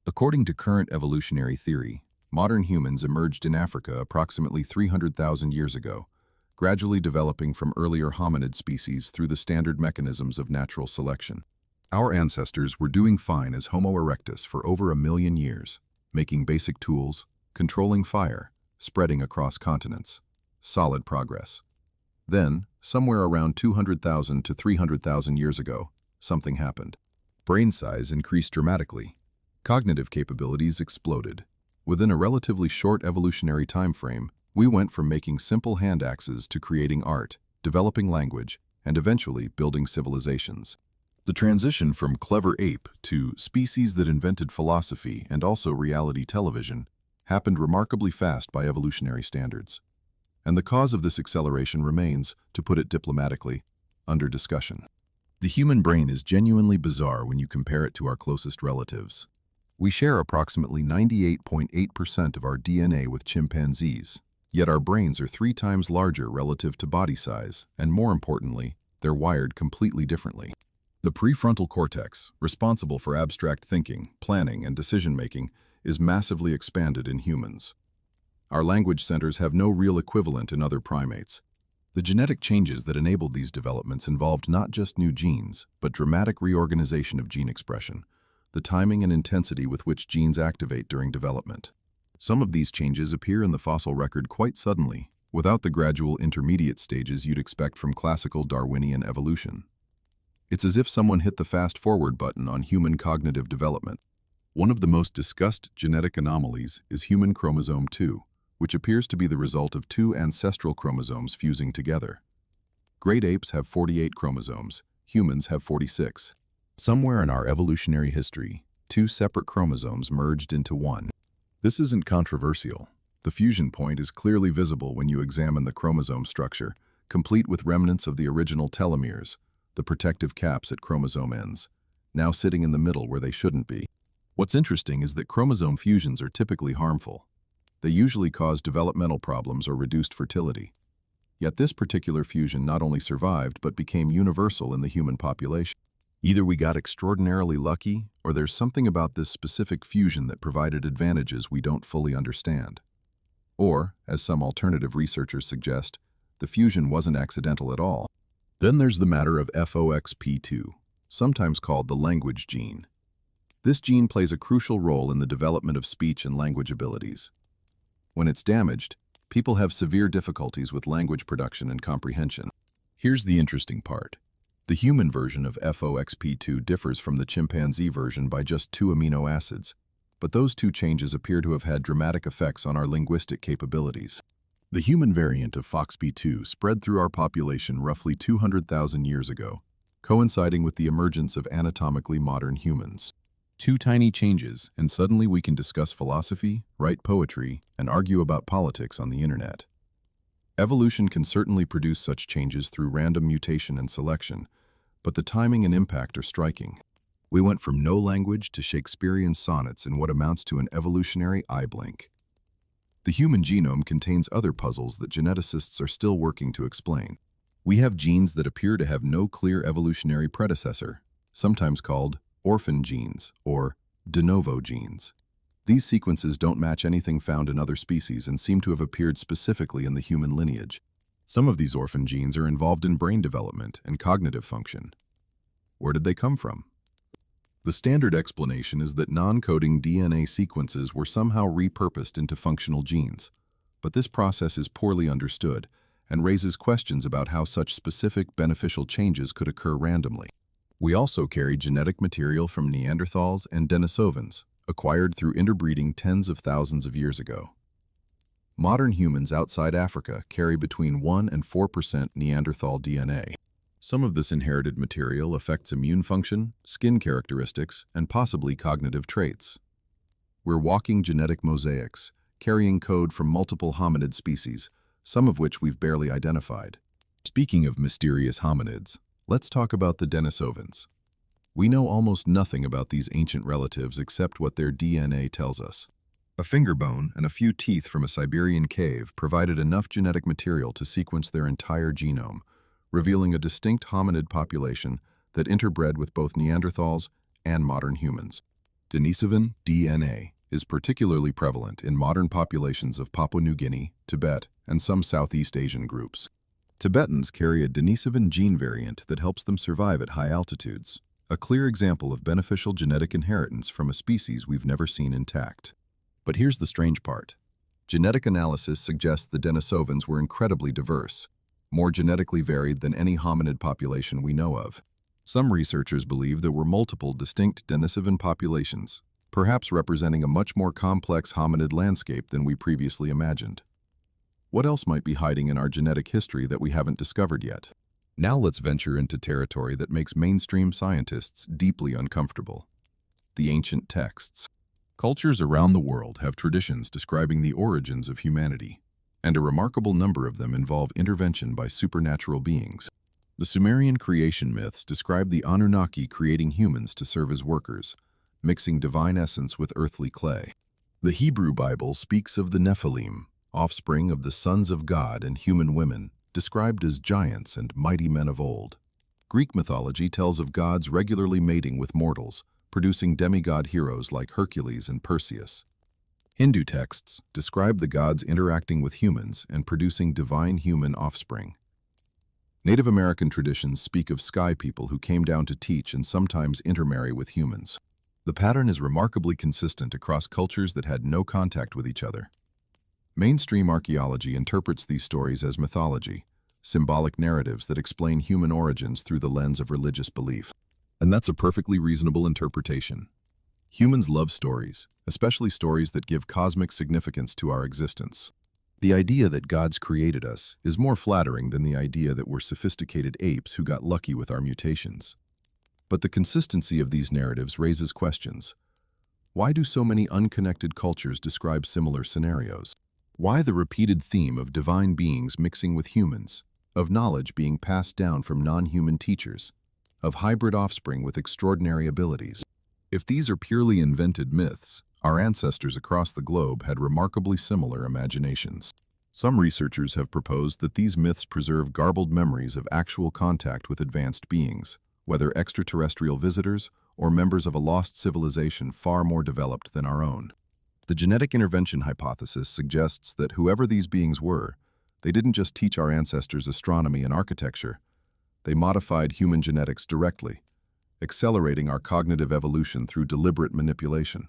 According to current evolutionary theory, modern humans emerged in Africa approximately 300,000 years ago, gradually developing from earlier hominid species through the standard mechanisms of natural selection. Our ancestors were doing fine as Homo erectus for over 1 million years, making basic tools, controlling fire, spreading across continents. Solid progress. Then, somewhere around 200,000 to 300,000 years ago, something happened. Brain size increased dramatically. Cognitive capabilities exploded. Within a relatively short evolutionary time frame, we went from making simple hand axes to creating art, developing language, and eventually building civilizations. The transition from clever ape to species that invented philosophy and also reality television happened remarkably fast by evolutionary standards. And the cause of this acceleration remains, to put it diplomatically, under discussion. The human brain is genuinely bizarre when you compare it to our closest relatives. We share approximately 98.8% of our DNA with chimpanzees, yet our brains are 3 times larger relative to body size, and more importantly, they're wired completely differently. The prefrontal cortex, responsible for abstract thinking, planning, and decision-making, is massively expanded in humans. Our language centers have no real equivalent in other primates. The genetic changes that enabled these developments involved not just new genes, but dramatic reorganization of gene expression, the timing and intensity with which genes activate during development. Some of these changes appear in the fossil record quite suddenly, without the gradual intermediate stages you'd expect from classical Darwinian evolution. It's as if someone hit the fast-forward button on human cognitive development. One of the most discussed genetic anomalies is human chromosome 2, which appears to be the result of 2 ancestral chromosomes fusing together. Great apes have 48 chromosomes, humans have 46. Somewhere in our evolutionary history, 2 separate chromosomes merged into one. This isn't controversial. The fusion point is clearly visible when you examine the chromosome structure, complete with remnants of the original telomeres, the protective caps at chromosome ends, now sitting in the middle where they shouldn't be. What's interesting is that chromosome fusions are typically harmful. They usually cause developmental problems or reduced fertility. Yet this particular fusion not only survived but became universal in the human population. Either we got extraordinarily lucky, or there's something about this specific fusion that provided advantages we don't fully understand. Or, as some alternative researchers suggest, the fusion wasn't accidental at all. Then there's the matter of FOXP2, sometimes called the language gene. This gene plays a crucial role in the development of speech and language abilities. When it's damaged, people have severe difficulties with language production and comprehension. Here's the interesting part. The human version of FOXP2 differs from the chimpanzee version by just 2 amino acids, but those 2 changes appear to have had dramatic effects on our linguistic capabilities. The human variant of FOXP2 spread through our population roughly 200,000 years ago, coinciding with the emergence of anatomically modern humans. 2 tiny changes, and suddenly we can discuss philosophy, write poetry, and argue about politics on the internet. Evolution can certainly produce such changes through random mutation and selection, but the timing and impact are striking. We went from no language to Shakespearean sonnets in what amounts to an evolutionary eye blink. The human genome contains other puzzles that geneticists are still working to explain. We have genes that appear to have no clear evolutionary predecessor, sometimes called orphan genes or de novo genes. These sequences don't match anything found in other species and seem to have appeared specifically in the human lineage. Some of these orphan genes are involved in brain development and cognitive function. Where did they come from? The standard explanation is that non-coding DNA sequences were somehow repurposed into functional genes, but this process is poorly understood and raises questions about how such specific beneficial changes could occur randomly. We also carry genetic material from Neanderthals and Denisovans, acquired through interbreeding tens of thousands of years ago. Modern humans outside Africa carry between 1 and 4% Neanderthal DNA. Some of this inherited material affects immune function, skin characteristics, and possibly cognitive traits. We're walking genetic mosaics, carrying code from multiple hominid species, some of which we've barely identified. Speaking of mysterious hominids, let's talk about the Denisovans. We know almost nothing about these ancient relatives except what their DNA tells us. A finger bone and a few teeth from a Siberian cave provided enough genetic material to sequence their entire genome, revealing a distinct hominid population that interbred with both Neanderthals and modern humans. Denisovan DNA is particularly prevalent in modern populations of Papua New Guinea, Tibet, and some Southeast Asian groups. Tibetans carry a Denisovan gene variant that helps them survive at high altitudes, a clear example of beneficial genetic inheritance from a species we've never seen intact. But here's the strange part. Genetic analysis suggests the Denisovans were incredibly diverse, more genetically varied than any hominid population we know of. Some researchers believe there were multiple distinct Denisovan populations, perhaps representing a much more complex hominid landscape than we previously imagined. What else might be hiding in our genetic history that we haven't discovered yet? Now let's venture into territory that makes mainstream scientists deeply uncomfortable. The ancient texts. Cultures around the world have traditions describing the origins of humanity, and a remarkable number of them involve intervention by supernatural beings. The Sumerian creation myths describe the Anunnaki creating humans to serve as workers, mixing divine essence with earthly clay. The Hebrew Bible speaks of the Nephilim, offspring of the sons of God and human women, described as giants and mighty men of old. Greek mythology tells of gods regularly mating with mortals, producing demigod heroes like Hercules and Perseus. Hindu texts describe the gods interacting with humans and producing divine human offspring. Native American traditions speak of sky people who came down to teach and sometimes intermarry with humans. The pattern is remarkably consistent across cultures that had no contact with each other. Mainstream archaeology interprets these stories as mythology, symbolic narratives that explain human origins through the lens of religious belief. And that's a perfectly reasonable interpretation. Humans love stories, especially stories that give cosmic significance to our existence. The idea that God's created us is more flattering than the idea that we're sophisticated apes who got lucky with our mutations. But the consistency of these narratives raises questions. Why do so many unconnected cultures describe similar scenarios? Why the repeated theme of divine beings mixing with humans, of knowledge being passed down from non-human teachers, of hybrid offspring with extraordinary abilities? If these are purely invented myths, our ancestors across the globe had remarkably similar imaginations. Some researchers have proposed that these myths preserve garbled memories of actual contact with advanced beings, whether extraterrestrial visitors or members of a lost civilization far more developed than our own. The genetic intervention hypothesis suggests that whoever these beings were, they didn't just teach our ancestors astronomy and architecture, they modified human genetics directly, accelerating our cognitive evolution through deliberate manipulation.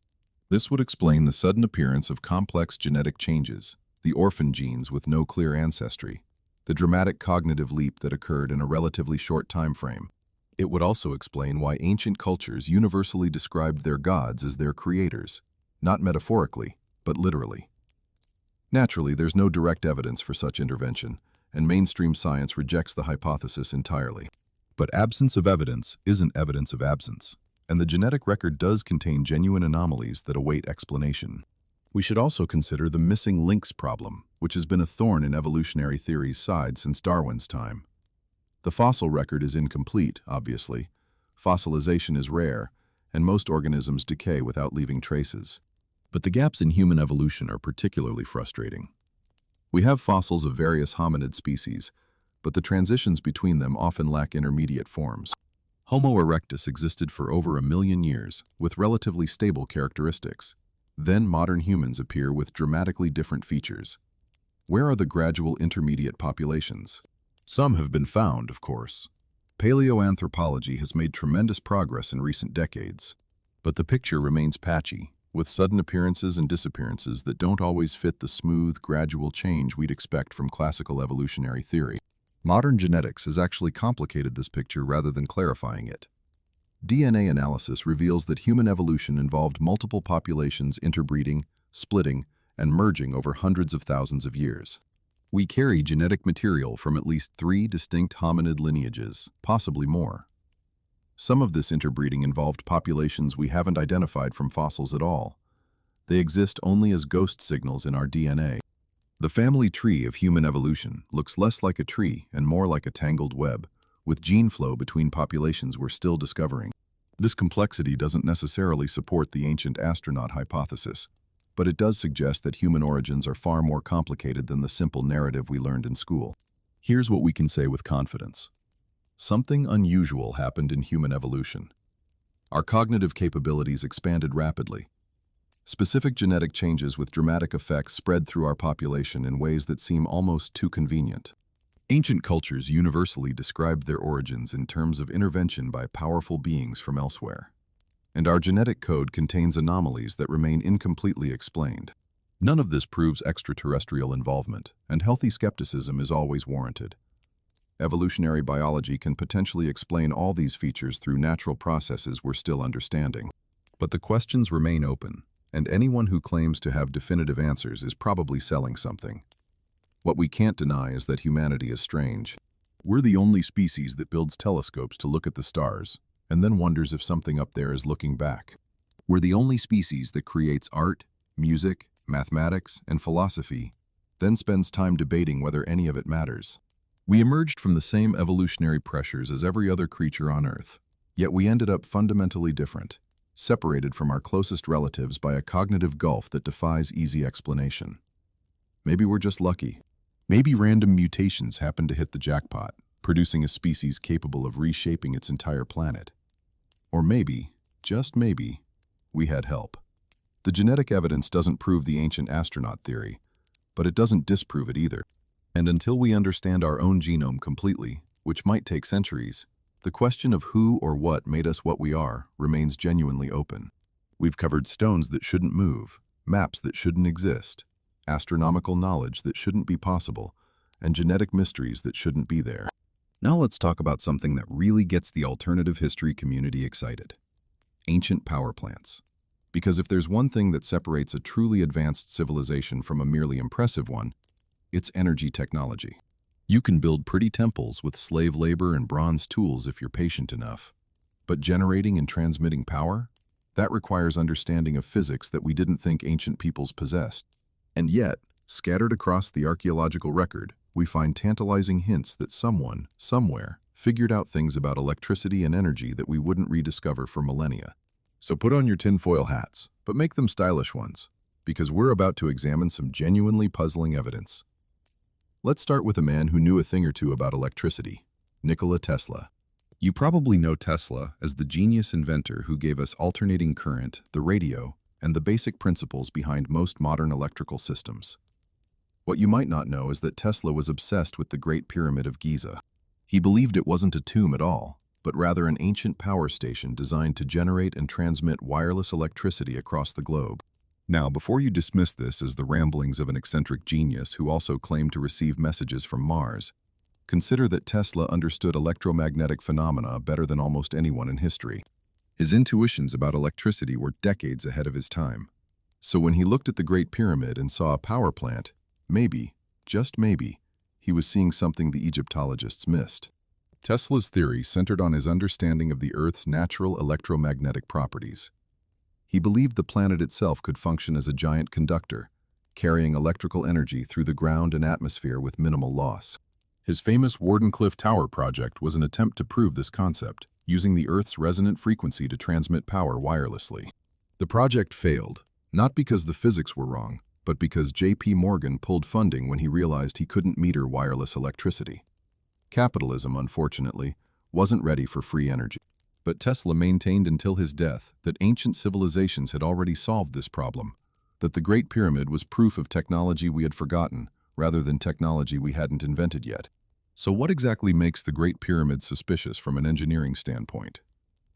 This would explain the sudden appearance of complex genetic changes, the orphan genes with no clear ancestry, the dramatic cognitive leap that occurred in a relatively short time frame. It would also explain why ancient cultures universally described their gods as their creators, not metaphorically, but literally. Naturally, there's no direct evidence for such intervention, and mainstream science rejects the hypothesis entirely. But absence of evidence isn't evidence of absence, and the genetic record does contain genuine anomalies that await explanation. We should also consider the missing links problem, which has been a thorn in evolutionary theory's side since Darwin's time. The fossil record is incomplete, obviously. Fossilization is rare, and most organisms decay without leaving traces. But the gaps in human evolution are particularly frustrating. We have fossils of various hominid species, but the transitions between them often lack intermediate forms. Homo erectus existed for over 1 million years, with relatively stable characteristics. Then modern humans appear with dramatically different features. Where are the gradual intermediate populations? Some have been found, of course. Paleoanthropology has made tremendous progress in recent decades. But the picture remains patchy, with sudden appearances and disappearances that don't always fit the smooth, gradual change we'd expect from classical evolutionary theory. Modern genetics has actually complicated this picture rather than clarifying it. DNA analysis reveals that human evolution involved multiple populations interbreeding, splitting, and merging over hundreds of thousands of years. We carry genetic material from at least 3 distinct hominid lineages, possibly more. Some of this interbreeding involved populations we haven't identified from fossils at all. They exist only as ghost signals in our DNA. The family tree of human evolution looks less like a tree and more like a tangled web, with gene flow between populations we're still discovering. This complexity doesn't necessarily support the ancient astronaut hypothesis, but it does suggest that human origins are far more complicated than the simple narrative we learned in school. Here's what we can say with confidence. Something unusual happened in human evolution. Our cognitive capabilities expanded rapidly. Specific genetic changes with dramatic effects spread through our population in ways that seem almost too convenient. Ancient cultures universally described their origins in terms of intervention by powerful beings from elsewhere. And our genetic code contains anomalies that remain incompletely explained. None of this proves extraterrestrial involvement, and healthy skepticism is always warranted. Evolutionary biology can potentially explain all these features through natural processes we're still understanding. But the questions remain open, and anyone who claims to have definitive answers is probably selling something. What we can't deny is that humanity is strange. We're the only species that builds telescopes to look at the stars, and then wonders if something up there is looking back. We're the only species that creates art, music, mathematics, and philosophy, then spends time debating whether any of it matters. We emerged from the same evolutionary pressures as every other creature on Earth, yet we ended up fundamentally different, separated from our closest relatives by a cognitive gulf that defies easy explanation. Maybe we're just lucky. Maybe random mutations happen to hit the jackpot, producing a species capable of reshaping its entire planet. Or maybe, just maybe, we had help. The genetic evidence doesn't prove the ancient astronaut theory, but it doesn't disprove it either. And until we understand our own genome completely, which might take centuries, the question of who or what made us what we are remains genuinely open. We've covered stones that shouldn't move, maps that shouldn't exist, astronomical knowledge that shouldn't be possible, and genetic mysteries that shouldn't be there. Now let's talk about something that really gets the alternative history community excited. Ancient power plants. Because if there's one thing that separates a truly advanced civilization from a merely impressive one, it's energy technology. You can build pretty temples with slave labor and bronze tools if you're patient enough. But generating and transmitting power? That requires understanding of physics that we didn't think ancient peoples possessed. And yet, scattered across the archaeological record, we find tantalizing hints that someone, somewhere, figured out things about electricity and energy that we wouldn't rediscover for millennia. So put on your tinfoil hats, but make them stylish ones, because we're about to examine some genuinely puzzling evidence. Let's start with a man who knew a thing or two about electricity, Nikola Tesla. You probably know Tesla as the genius inventor who gave us alternating current, the radio, and the basic principles behind most modern electrical systems. What you might not know is that Tesla was obsessed with the Great Pyramid of Giza. He believed it wasn't a tomb at all, but rather an ancient power station designed to generate and transmit wireless electricity across the globe. Now, before you dismiss this as the ramblings of an eccentric genius who also claimed to receive messages from Mars, consider that Tesla understood electromagnetic phenomena better than almost anyone in history. His intuitions about electricity were decades ahead of his time. So when he looked at the Great Pyramid and saw a power plant, maybe, just maybe, he was seeing something the Egyptologists missed. Tesla's theory centered on his understanding of the Earth's natural electromagnetic properties. He believed the planet itself could function as a giant conductor, carrying electrical energy through the ground and atmosphere with minimal loss. His famous Wardenclyffe Tower project was an attempt to prove this concept, using the Earth's resonant frequency to transmit power wirelessly. The project failed, not because the physics were wrong, but because J.P. Morgan pulled funding when he realized he couldn't meter wireless electricity. Capitalism, unfortunately, wasn't ready for free energy. But Tesla maintained until his death that ancient civilizations had already solved this problem, that the Great Pyramid was proof of technology we had forgotten, rather than technology we hadn't invented yet. So what exactly makes the Great Pyramid suspicious from an engineering standpoint?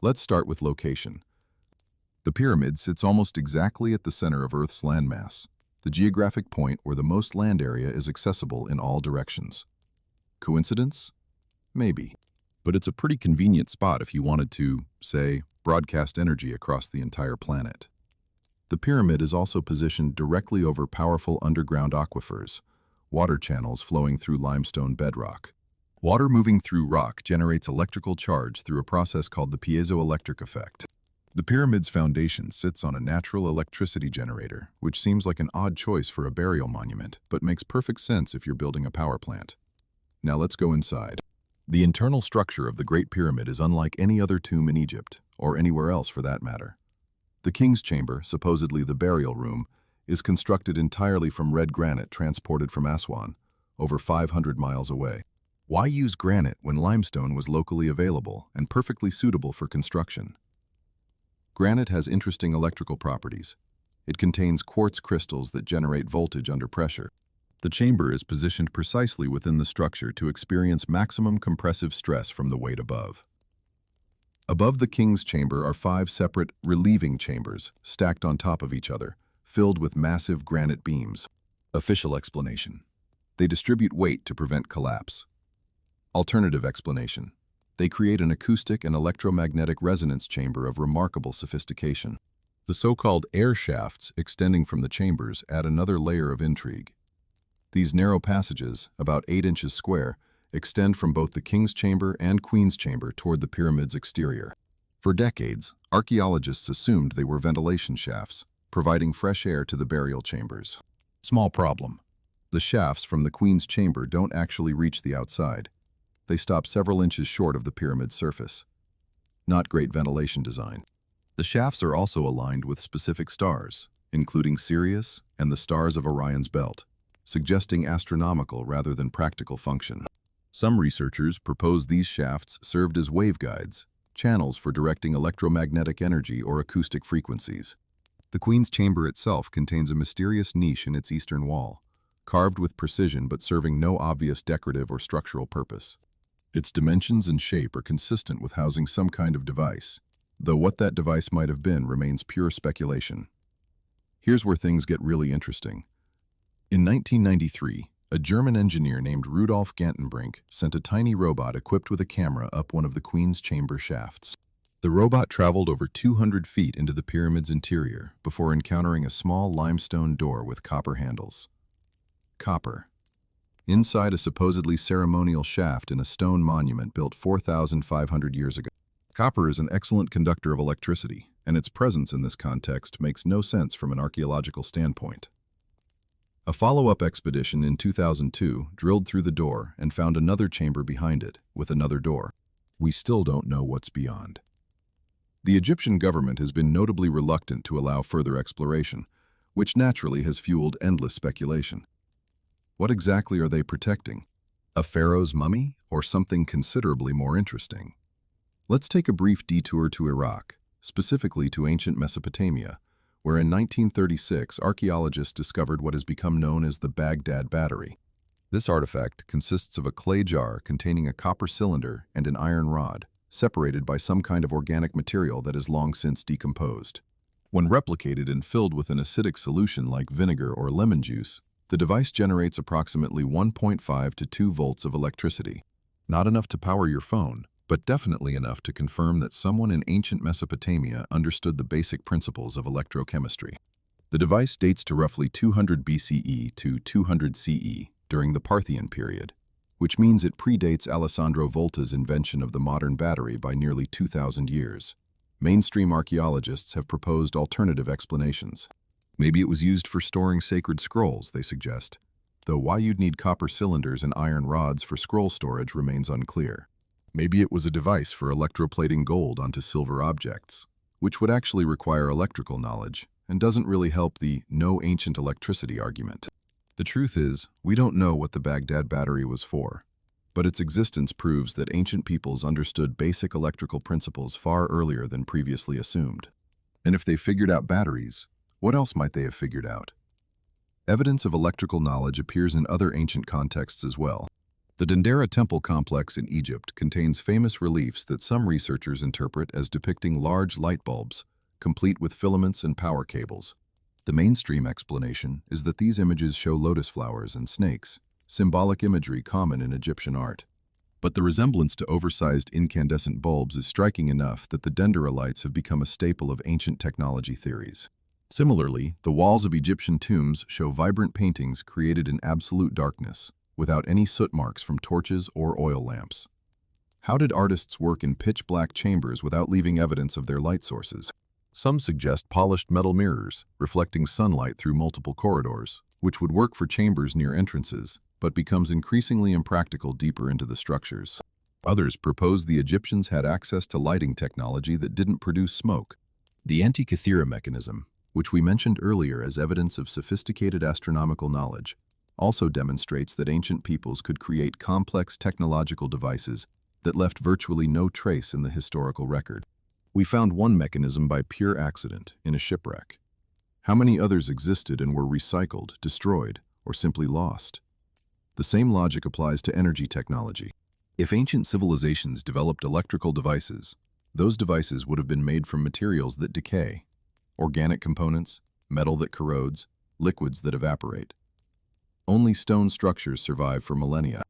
Let's start with location. The pyramid sits almost exactly at the center of Earth's landmass, the geographic point where the most land area is accessible in all directions. Coincidence? Maybe. but it's a pretty convenient spot if you wanted to, say, broadcast energy across the entire planet. The pyramid is also positioned directly over powerful underground aquifers, water channels flowing through limestone bedrock. Water moving through rock generates electrical charge through a process called the piezoelectric effect. The pyramid's foundation sits on a natural electricity generator, which seems like an odd choice for a burial monument, but makes perfect sense if you're building a power plant. Now let's go inside. The internal structure of the Great Pyramid is unlike any other tomb in Egypt, or anywhere else for that matter. The king's chamber, supposedly the burial room, is constructed entirely from red granite transported from Aswan, over 500 miles away. Why use granite when limestone was locally available and perfectly suitable for construction? Granite has interesting electrical properties. It contains quartz crystals that generate voltage under pressure. The chamber is positioned precisely within the structure to experience maximum compressive stress from the weight above. Above the king's chamber are 5 separate relieving chambers stacked on top of each other, filled with massive granite beams. Official explanation: they distribute weight to prevent collapse. Alternative explanation: they create an acoustic and electromagnetic resonance chamber of remarkable sophistication. The so-called air shafts extending from the chambers add another layer of intrigue. These narrow passages, about 8 inches square, extend from both the king's chamber and queen's chamber toward the pyramid's exterior. For decades, archaeologists assumed they were ventilation shafts, providing fresh air to the burial chambers. Small problem: the shafts from the queen's chamber don't actually reach the outside. They stop several inches short of the pyramid's surface. Not great ventilation design. The shafts are also aligned with specific stars, including Sirius and the stars of Orion's belt, suggesting astronomical rather than practical function. Some researchers propose these shafts served as waveguides, channels for directing electromagnetic energy or acoustic frequencies. The queen's chamber itself contains a mysterious niche in its eastern wall, carved with precision but serving no obvious decorative or structural purpose. Its dimensions and shape are consistent with housing some kind of device, though what that device might have been remains pure speculation. Here's where things get really interesting. In 1993, a German engineer named Rudolf Gantenbrink sent a tiny robot equipped with a camera up one of the queen's chamber shafts. The robot traveled over 200 feet into the pyramid's interior before encountering a small limestone door with copper handles. Copper. Inside a supposedly ceremonial shaft in a stone monument built 4,500 years ago. Copper is an excellent conductor of electricity, and its presence in this context makes no sense from an archaeological standpoint. A follow-up expedition in 2002 drilled through the door and found another chamber behind it, with another door. We still don't know what's beyond. The Egyptian government has been notably reluctant to allow further exploration, which naturally has fueled endless speculation. What exactly are they protecting? A pharaoh's mummy, or something considerably more interesting? Let's take a brief detour to Iraq, specifically to ancient Mesopotamia, where in 1936 archaeologists discovered what has become known as the Baghdad Battery. This artifact consists of a clay jar containing a copper cylinder and an iron rod, separated by some kind of organic material that has long since decomposed. When replicated and filled with an acidic solution like vinegar or lemon juice, the device generates approximately 1.5 to 2 volts of electricity. Not enough to power your phone, but definitely enough to confirm that someone in ancient Mesopotamia understood the basic principles of electrochemistry. The device dates to roughly 200 BCE to 200 CE during the Parthian period, which means it predates Alessandro Volta's invention of the modern battery by nearly 2,000 years. Mainstream archaeologists have proposed alternative explanations. Maybe it was used for storing sacred scrolls, they suggest, though why you'd need copper cylinders and iron rods for scroll storage remains unclear. Maybe it was a device for electroplating gold onto silver objects, which would actually require electrical knowledge and doesn't really help the no ancient electricity argument. The truth is, we don't know what the Baghdad battery was for, but its existence proves that ancient peoples understood basic electrical principles far earlier than previously assumed. And if they figured out batteries, what else might they have figured out? Evidence of electrical knowledge appears in other ancient contexts as well. The Dendera temple complex in Egypt contains famous reliefs that some researchers interpret as depicting large light bulbs, complete with filaments and power cables. The mainstream explanation is that these images show lotus flowers and snakes, symbolic imagery common in Egyptian art. But the resemblance to oversized incandescent bulbs is striking enough that the dendrolites have become a staple of ancient technology theories. Similarly, the walls of Egyptian tombs show vibrant paintings created in absolute darkness, without any soot marks from torches or oil lamps. How did artists work in pitch-black chambers without leaving evidence of their light sources? Some suggest polished metal mirrors, reflecting sunlight through multiple corridors, which would work for chambers near entrances, but becomes increasingly impractical deeper into the structures. Others propose the Egyptians had access to lighting technology that didn't produce smoke. The Antikythera mechanism, which we mentioned earlier as evidence of sophisticated astronomical knowledge, also demonstrates that ancient peoples could create complex technological devices that left virtually no trace in the historical record. We found one mechanism by pure accident in a shipwreck. How many others existed and were recycled, destroyed, or simply lost? The same logic applies to energy technology. If ancient civilizations developed electrical devices, those devices would have been made from materials that decay, organic components, metal that corrodes, liquids that evaporate. Only stone structures survive for millennia.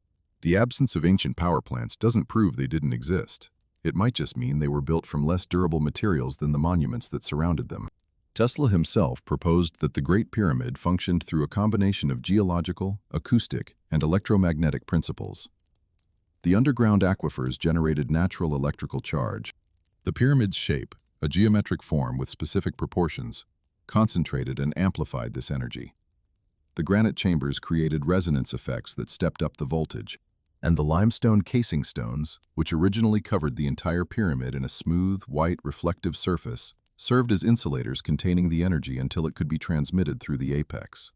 The absence of ancient power plants doesn't prove they didn't exist. It might just mean they were built from less durable materials than the monuments that surrounded them. Tesla himself proposed that the Great Pyramid functioned through a combination of geological, acoustic, and electromagnetic principles. The underground aquifers generated natural electrical charge. The pyramid's shape, a geometric form with specific proportions, concentrated and amplified this energy. The granite chambers created resonance effects that stepped up the voltage, and the limestone casing stones, which originally covered the entire pyramid in a smooth, white, reflective surface, served as insulators containing the energy until it could be transmitted through the apex.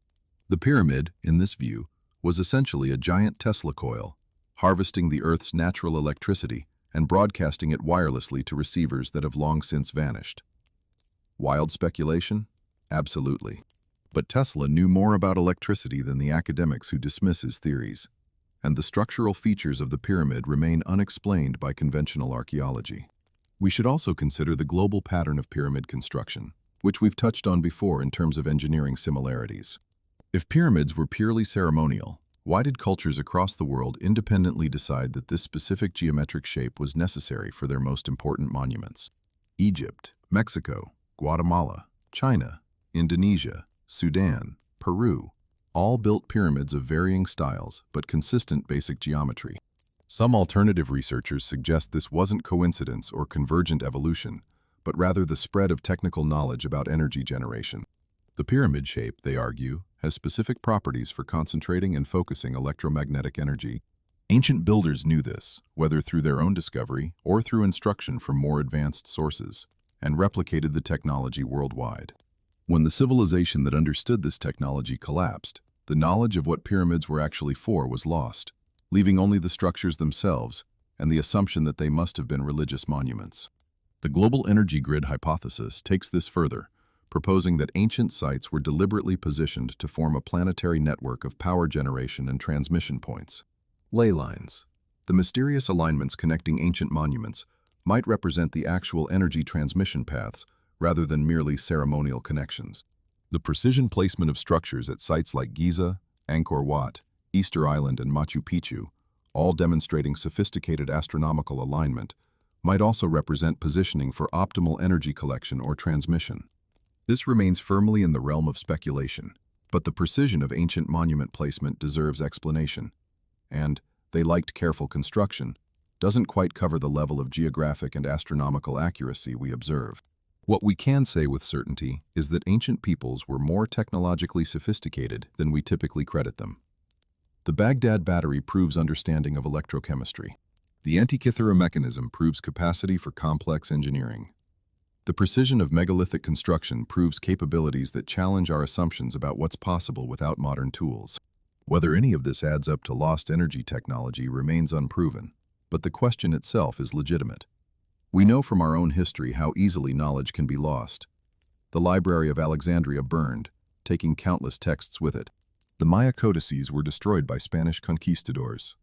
The pyramid, in this view, was essentially a giant Tesla coil, harvesting the Earth's natural electricity and broadcasting it wirelessly to receivers that have long since vanished. Wild speculation? Absolutely. But Tesla knew more about electricity than the academics who dismiss his theories, and the structural features of the pyramid remain unexplained by conventional archaeology. We should also consider the global pattern of pyramid construction, which we've touched on before in terms of engineering similarities. If pyramids were purely ceremonial, why did cultures across the world independently decide that this specific geometric shape was necessary for their most important monuments? Egypt, Mexico, Guatemala, China, Indonesia, Sudan, Peru, all built pyramids of varying styles but consistent basic geometry. Some alternative researchers suggest this wasn't coincidence or convergent evolution, but rather the spread of technical knowledge about energy generation. The pyramid shape, they argue, has specific properties for concentrating and focusing electromagnetic energy. Ancient builders knew this, whether through their own discovery or through instruction from more advanced sources, and replicated the technology worldwide. When the civilization that understood this technology collapsed, the knowledge of what pyramids were actually for was lost, leaving only the structures themselves and the assumption that they must have been religious monuments. The global energy grid hypothesis takes this further, proposing that ancient sites were deliberately positioned to form a planetary network of power generation and transmission points. Ley lines. The mysterious alignments connecting ancient monuments might represent the actual energy transmission paths rather than merely ceremonial connections. The precision placement of structures at sites like Giza, Angkor Wat, Easter Island, and Machu Picchu, all demonstrating sophisticated astronomical alignment, might also represent positioning for optimal energy collection or transmission. This remains firmly in the realm of speculation, but the precision of ancient monument placement deserves explanation, and they liked careful construction doesn't quite cover the level of geographic and astronomical accuracy we observe. What we can say with certainty is that ancient peoples were more technologically sophisticated than we typically credit them. The Baghdad battery proves understanding of electrochemistry. The Antikythera mechanism proves capacity for complex engineering. The precision of megalithic construction proves capabilities that challenge our assumptions about what's possible without modern tools. Whether any of this adds up to lost energy technology remains unproven, but the question itself is legitimate. We know from our own history how easily knowledge can be lost. The Library of Alexandria burned, taking countless texts with it. The Maya codices were destroyed by Spanish conquistadors.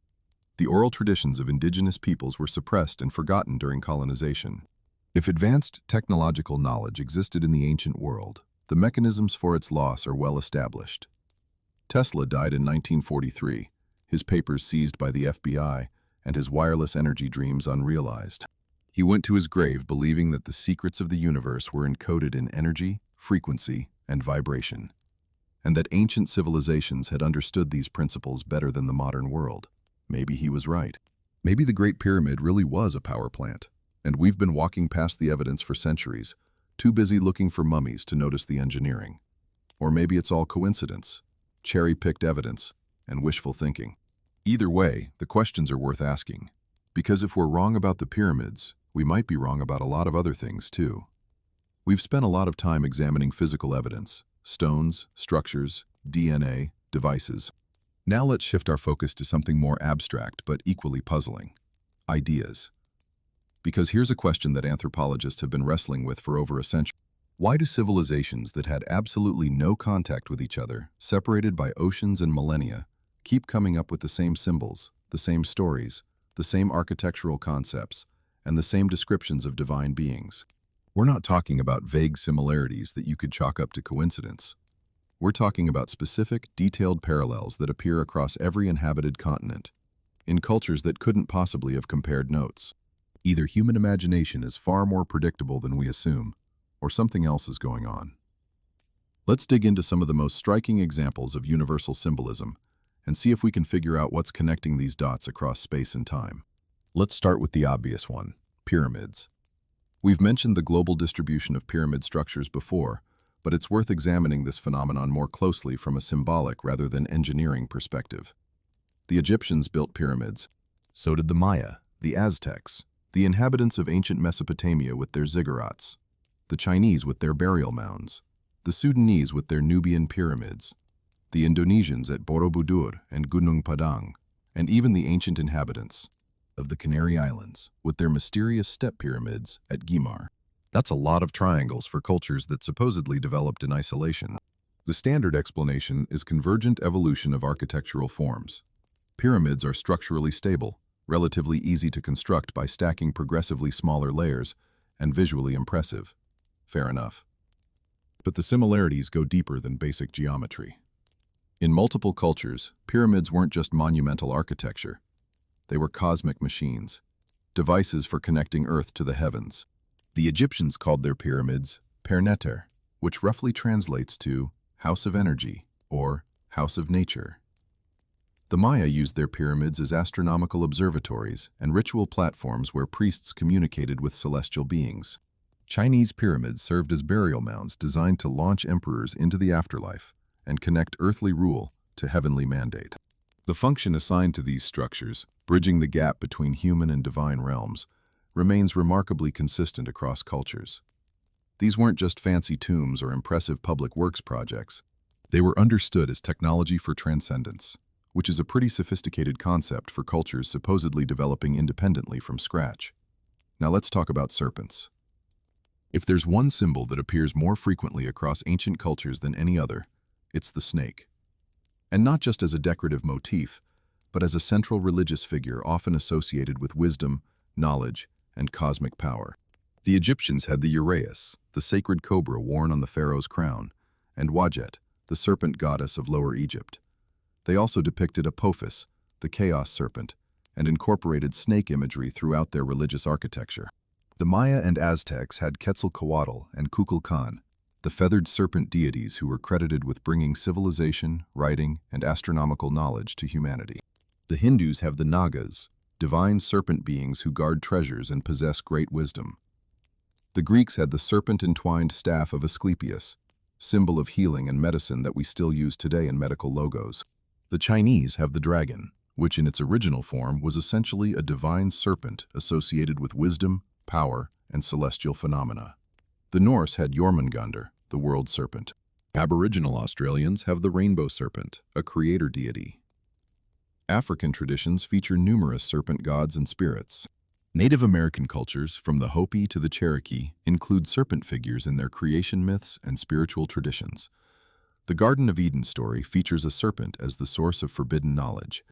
The oral traditions of indigenous peoples were suppressed and forgotten during colonization. If advanced technological knowledge existed in the ancient world, the mechanisms for its loss are well established. Tesla died in 1943, his papers seized by the FBI, and his wireless energy dreams unrealized. He went to his grave believing that the secrets of the universe were encoded in energy, frequency, and vibration, and that ancient civilizations had understood these principles better than the modern world. Maybe he was right. Maybe the Great Pyramid really was a power plant, and we've been walking past the evidence for centuries, too busy looking for mummies to notice the engineering. Or maybe it's all coincidence, cherry-picked evidence, and wishful thinking. Either way, the questions are worth asking, because if we're wrong about the pyramids, we might be wrong about a lot of other things too. We've spent a lot of time examining physical evidence, stones, structures, DNA, devices. Now let's shift our focus to something more abstract but equally puzzling: ideas. Because here's a question that anthropologists have been wrestling with for over a century. Why do civilizations that had absolutely no contact with each other, separated by oceans and millennia, keep coming up with the same symbols, the same stories, the same architectural concepts, and the same descriptions of divine beings? We're not talking about vague similarities that you could chalk up to coincidence. We're talking about specific, detailed parallels that appear across every inhabited continent, in cultures that couldn't possibly have compared notes. Either human imagination is far more predictable than we assume, or something else is going on. Let's dig into some of the most striking examples of universal symbolism and see if we can figure out what's connecting these dots across space and time. Let's start with the obvious one: pyramids. We've mentioned the global distribution of pyramid structures before, but it's worth examining this phenomenon more closely from a symbolic rather than engineering perspective. The Egyptians built pyramids. So did the Maya, the Aztecs, the inhabitants of ancient Mesopotamia with their ziggurats, the Chinese with their burial mounds, the Sudanese with their Nubian pyramids, the Indonesians at Borobudur and Gunung Padang, and even the ancient inhabitants of the Canary Islands with their mysterious step pyramids at Guimar. That's a lot of triangles for cultures that supposedly developed in isolation. The standard explanation is convergent evolution of architectural forms. Pyramids are structurally stable, relatively easy to construct by stacking progressively smaller layers, and visually impressive. Fair enough. But the similarities go deeper than basic geometry. In multiple cultures, pyramids weren't just monumental architecture. They were cosmic machines, devices for connecting Earth to the heavens. The Egyptians called their pyramids Perneter, which roughly translates to House of Energy or House of Nature. The Maya used their pyramids as astronomical observatories and ritual platforms where priests communicated with celestial beings. Chinese pyramids served as burial mounds designed to launch emperors into the afterlife and connect earthly rule to heavenly mandate. The function assigned to these structures, bridging the gap between human and divine realms, remains remarkably consistent across cultures. These weren't just fancy tombs or impressive public works projects. They were understood as technology for transcendence, which is a pretty sophisticated concept for cultures supposedly developing independently from scratch. Now let's talk about serpents. If there's one symbol that appears more frequently across ancient cultures than any other, it's the snake. And not just as a decorative motif, but as a central religious figure often associated with wisdom, knowledge, and cosmic power. The Egyptians had the uraeus, the sacred cobra worn on the pharaoh's crown, and Wadjet, the serpent goddess of Lower Egypt. They also depicted Apophis, the chaos serpent, and incorporated snake imagery throughout their religious architecture. The Maya and Aztecs had Quetzalcoatl and Kukulkan, the feathered serpent deities who were credited with bringing civilization, writing, and astronomical knowledge to humanity. The Hindus have the Nagas, divine serpent beings who guard treasures and possess great wisdom. The Greeks had the serpent-entwined staff of Asclepius, symbol of healing and medicine that we still use today in medical logos. The Chinese have the dragon, which in its original form was essentially a divine serpent associated with wisdom, power, and celestial phenomena. The Norse had Jormungandr, the world serpent. Aboriginal Australians have the rainbow serpent, a creator deity. African traditions feature numerous serpent gods and spirits. Native American cultures, from the Hopi to the Cherokee, include serpent figures in their creation myths and spiritual traditions. The Garden of Eden story features a serpent as the source of forbidden knowledge.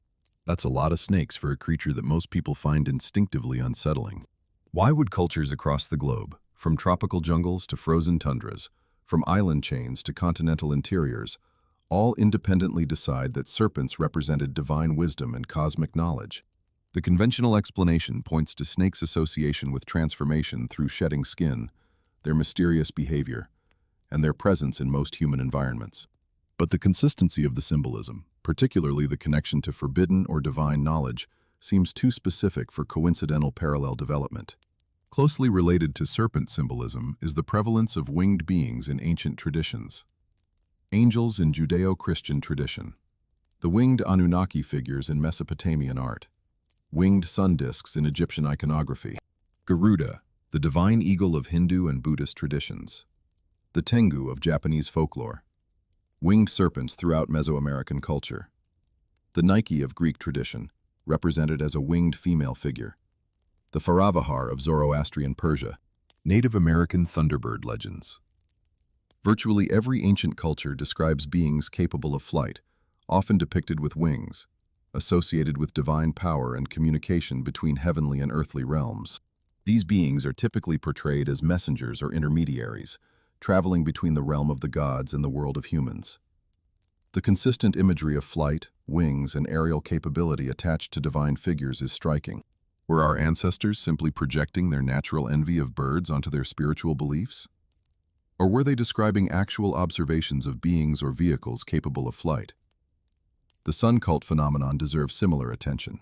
That's a lot of snakes for a creature that most people find instinctively unsettling. Why would cultures across the globe, from tropical jungles to frozen tundras, from island chains to continental interiors, all independently decide that serpents represented divine wisdom and cosmic knowledge? The conventional explanation points to snakes' association with transformation through shedding skin, their mysterious behavior, and their presence in most human environments. But the consistency of the symbolism, particularly the connection to forbidden or divine knowledge, seems too specific for coincidental parallel development. Closely related to serpent symbolism is the prevalence of winged beings in ancient traditions. Angels in Judeo-Christian tradition. The winged Anunnaki figures in Mesopotamian art. Winged sun discs in Egyptian iconography. Garuda, the divine eagle of Hindu and Buddhist traditions. The Tengu of Japanese folklore. Winged serpents throughout Mesoamerican culture. The Nike of Greek tradition, represented as a winged female figure. The Faravahar of Zoroastrian Persia. Native American Thunderbird legends. Virtually every ancient culture describes beings capable of flight, often depicted with wings, associated with divine power and communication between heavenly and earthly realms. These beings are typically portrayed as messengers or intermediaries, traveling between the realm of the gods and the world of humans. The consistent imagery of flight, wings, and aerial capability attached to divine figures is striking. Were our ancestors simply projecting their natural envy of birds onto their spiritual beliefs? Or were they describing actual observations of beings or vehicles capable of flight? The sun cult phenomenon deserves similar attention.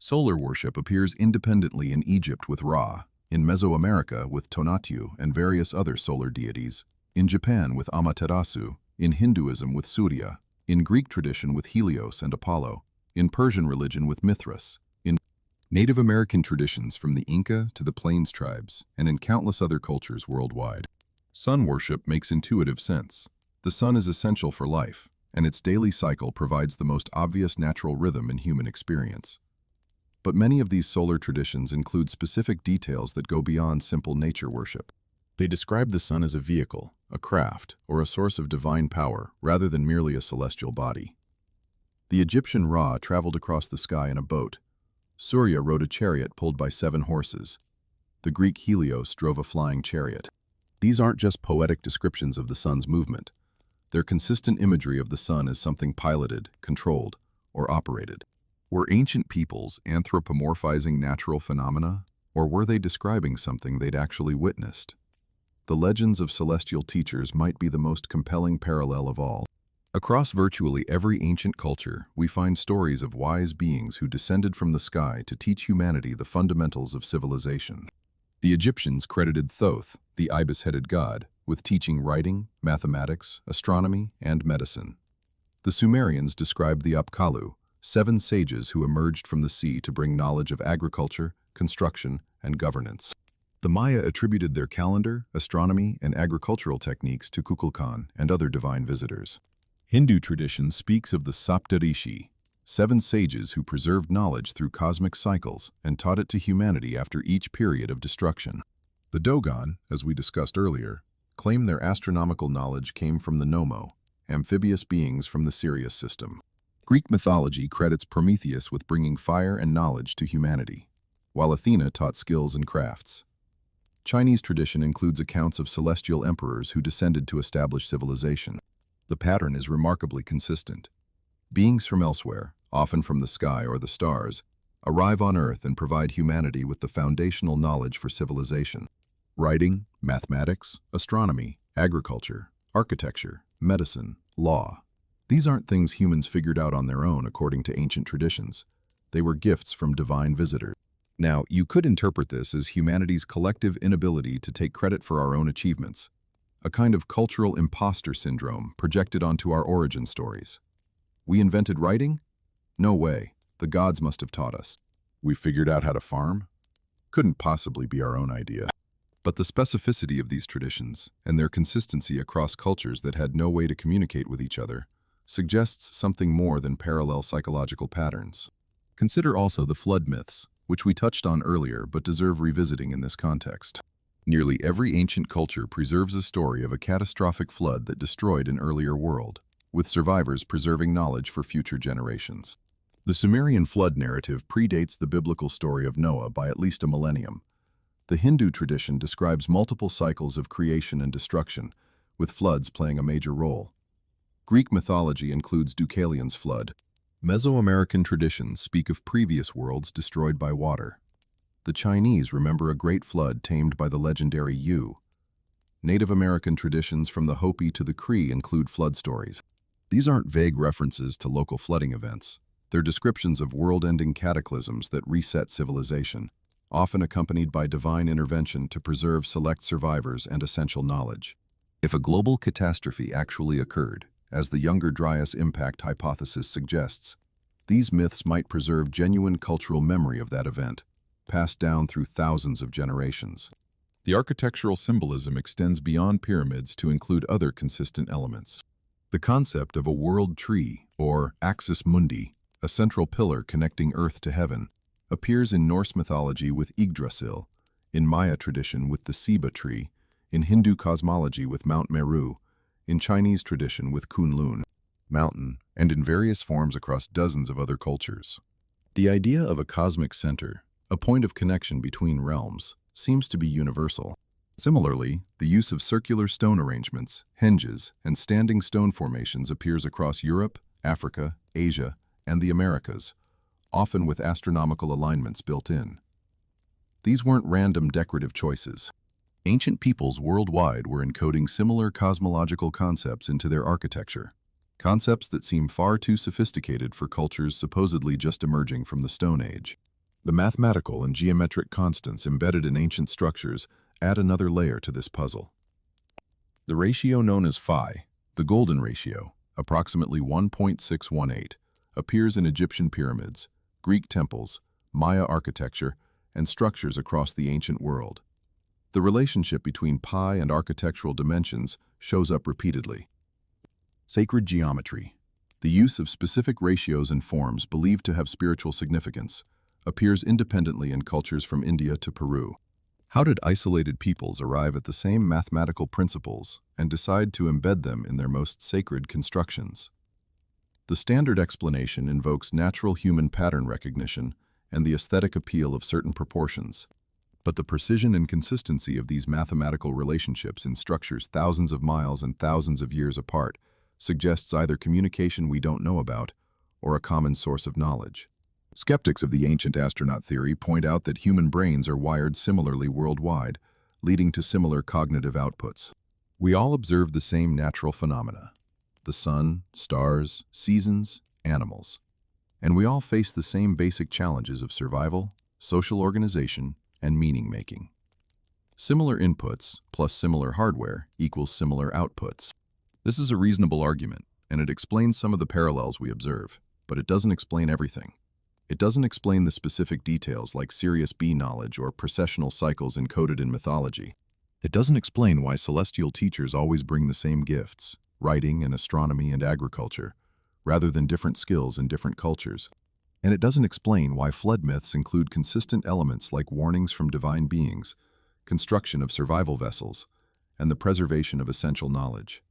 Solar worship appears independently in Egypt with Ra, in Mesoamerica with Tonatiuh and various other solar deities, in Japan with Amaterasu, in Hinduism with Surya, in Greek tradition with Helios and Apollo, in Persian religion with Mithras, in Native American traditions from the Inca to the Plains tribes, and in countless other cultures worldwide. Sun worship makes intuitive sense. The sun is essential for life, and its daily cycle provides the most obvious natural rhythm in human experience. But many of these solar traditions include specific details that go beyond simple nature worship. They describe the sun as a vehicle, a craft, or a source of divine power, rather than merely a celestial body. The Egyptian Ra traveled across the sky in a boat. Surya rode a chariot pulled by 7 horses. The Greek Helios drove a flying chariot. These aren't just poetic descriptions of the sun's movement. They're consistent imagery of the sun as something piloted, controlled, or operated. Were ancient peoples anthropomorphizing natural phenomena, or were they describing something they'd actually witnessed? The legends of celestial teachers might be the most compelling parallel of all. Across virtually every ancient culture, we find stories of wise beings who descended from the sky to teach humanity the fundamentals of civilization. The Egyptians credited Thoth, the ibis-headed god, with teaching writing, mathematics, astronomy, and medicine. The Sumerians described the Apkallu, 7 sages who emerged from the sea to bring knowledge of agriculture, construction, and governance. The Maya attributed their calendar, astronomy, and agricultural techniques to Kukulkan and other divine visitors. Hindu tradition speaks of the Saptarishi, 7 sages who preserved knowledge through cosmic cycles and taught it to humanity after each period of destruction. The Dogon, as we discussed earlier, claim their astronomical knowledge came from the Nomo, amphibious beings from the Sirius system. Greek mythology credits Prometheus with bringing fire and knowledge to humanity, while Athena taught skills and crafts. Chinese tradition includes accounts of celestial emperors who descended to establish civilization. The pattern is remarkably consistent. Beings from elsewhere, often from the sky or the stars, arrive on Earth and provide humanity with the foundational knowledge for civilization. Writing, mathematics, astronomy, agriculture, architecture, medicine, law. These aren't things humans figured out on their own according to ancient traditions. They were gifts from divine visitors. Now, you could interpret this as humanity's collective inability to take credit for our own achievements, a kind of cultural imposter syndrome projected onto our origin stories. We invented writing? No way. The gods must have taught us. We figured out how to farm? Couldn't possibly be our own idea. But the specificity of these traditions, and their consistency across cultures that had no way to communicate with each other, suggests something more than parallel psychological patterns. Consider also the flood myths, which we touched on earlier but deserve revisiting in this context. Nearly every ancient culture preserves a story of a catastrophic flood that destroyed an earlier world, with survivors preserving knowledge for future generations. The Sumerian flood narrative predates the biblical story of Noah by at least a millennium. The Hindu tradition describes multiple cycles of creation and destruction, with floods playing a major role. Greek mythology includes Deucalion's flood, Mesoamerican traditions speak of previous worlds destroyed by water. The Chinese remember a great flood tamed by the legendary Yu. Native American traditions from the Hopi to the Cree include flood stories. These aren't vague references to local flooding events. They're descriptions of world-ending cataclysms that reset civilization, often accompanied by divine intervention to preserve select survivors and essential knowledge. If a global catastrophe actually occurred, as the Younger Dryas impact hypothesis suggests, these myths might preserve genuine cultural memory of that event, passed down through thousands of generations. The architectural symbolism extends beyond pyramids to include other consistent elements. The concept of a world tree, or axis mundi, a central pillar connecting earth to heaven, appears in Norse mythology with Yggdrasil, in Maya tradition with the Ceiba tree, in Hindu cosmology with Mount Meru, in Chinese tradition with Kunlun, mountain, and in various forms across dozens of other cultures. The idea of a cosmic center, a point of connection between realms, seems to be universal. Similarly, the use of circular stone arrangements, henges, and standing stone formations appears across Europe, Africa, Asia, and the Americas, often with astronomical alignments built in. These weren't random decorative choices. Ancient peoples worldwide were encoding similar cosmological concepts into their architecture, concepts that seem far too sophisticated for cultures supposedly just emerging from the Stone Age. The mathematical and geometric constants embedded in ancient structures add another layer to this puzzle. The ratio known as phi, the golden ratio, approximately 1.618, appears in Egyptian pyramids, Greek temples, Maya architecture, and structures across the ancient world. The relationship between pi and architectural dimensions shows up repeatedly. Sacred geometry, the use of specific ratios and forms believed to have spiritual significance, appears independently in cultures from India to Peru. How did isolated peoples arrive at the same mathematical principles and decide to embed them in their most sacred constructions? The standard explanation invokes natural human pattern recognition and the aesthetic appeal of certain proportions. But the precision and consistency of these mathematical relationships in structures thousands of miles and thousands of years apart suggests either communication we don't know about or a common source of knowledge. Skeptics of the ancient astronaut theory point out that human brains are wired similarly worldwide, leading to similar cognitive outputs. We all observe the same natural phenomena: the sun, stars, seasons, animals. And we all face the same basic challenges of survival, social organization, and meaning-making. Similar inputs plus similar hardware equals similar outputs. This is a reasonable argument, and it explains some of the parallels we observe, but it doesn't explain everything. It doesn't explain the specific details like Sirius B knowledge or processional cycles encoded in mythology. It doesn't explain why celestial teachers always bring the same gifts, writing and astronomy and agriculture, rather than different skills in different cultures. And it doesn't explain why flood myths include consistent elements like warnings from divine beings, construction of survival vessels, and the preservation of essential knowledge.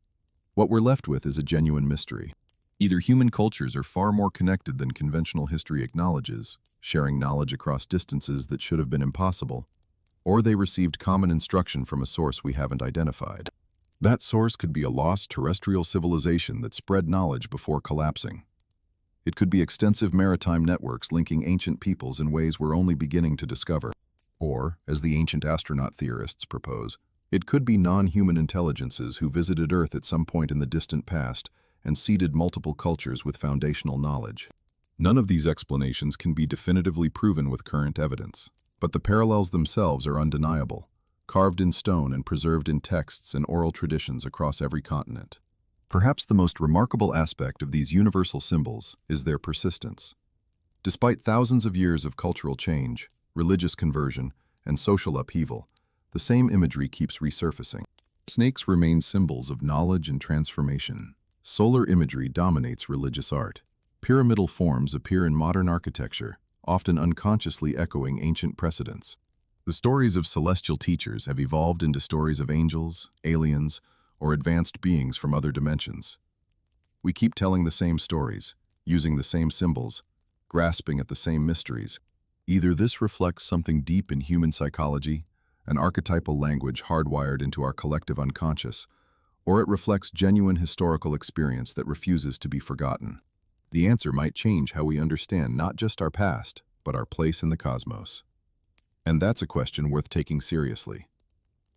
What we're left with is a genuine mystery. Either human cultures are far more connected than conventional history acknowledges, sharing knowledge across distances that should have been impossible, or they received common instruction from a source we haven't identified. That source could be a lost terrestrial civilization that spread knowledge before collapsing. It could be extensive maritime networks linking ancient peoples in ways we're only beginning to discover. Or, as the ancient astronaut theorists propose, it could be non-human intelligences who visited Earth at some point in the distant past and seeded multiple cultures with foundational knowledge. None of these explanations can be definitively proven with current evidence, but the parallels themselves are undeniable, carved in stone and preserved in texts and oral traditions across every continent. Perhaps the most remarkable aspect of these universal symbols is their persistence. Despite thousands of years of cultural change, religious conversion, and social upheaval, the same imagery keeps resurfacing. Snakes remain symbols of knowledge and transformation. Solar imagery dominates religious art. Pyramidal forms appear in modern architecture, often unconsciously echoing ancient precedents. The stories of celestial teachers have evolved into stories of angels, aliens, or advanced beings from other dimensions. We keep telling the same stories, using the same symbols, grasping at the same mysteries. Either this reflects something deep in human psychology, an archetypal language hardwired into our collective unconscious, or it reflects genuine historical experience that refuses to be forgotten. The answer might change how we understand not just our past, but our place in the cosmos. And that's a question worth taking seriously.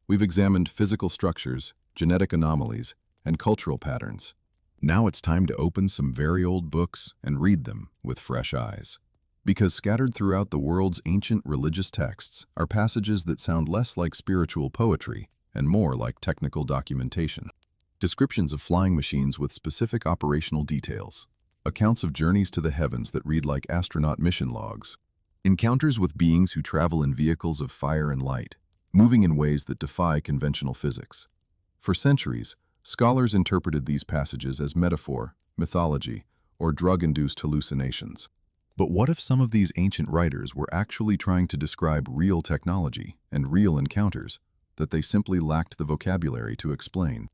We've examined physical structures, genetic anomalies, and cultural patterns. Now it's time to open some very old books and read them with fresh eyes. Because scattered throughout the world's ancient religious texts are passages that sound less like spiritual poetry and more like technical documentation. Descriptions of flying machines with specific operational details. Accounts of journeys to the heavens that read like astronaut mission logs. Encounters with beings who travel in vehicles of fire and light, moving in ways that defy conventional physics. For centuries, scholars interpreted these passages as metaphor, mythology, or drug-induced hallucinations. But what if some of these ancient writers were actually trying to describe real technology and real encounters that they simply lacked the vocabulary to explain?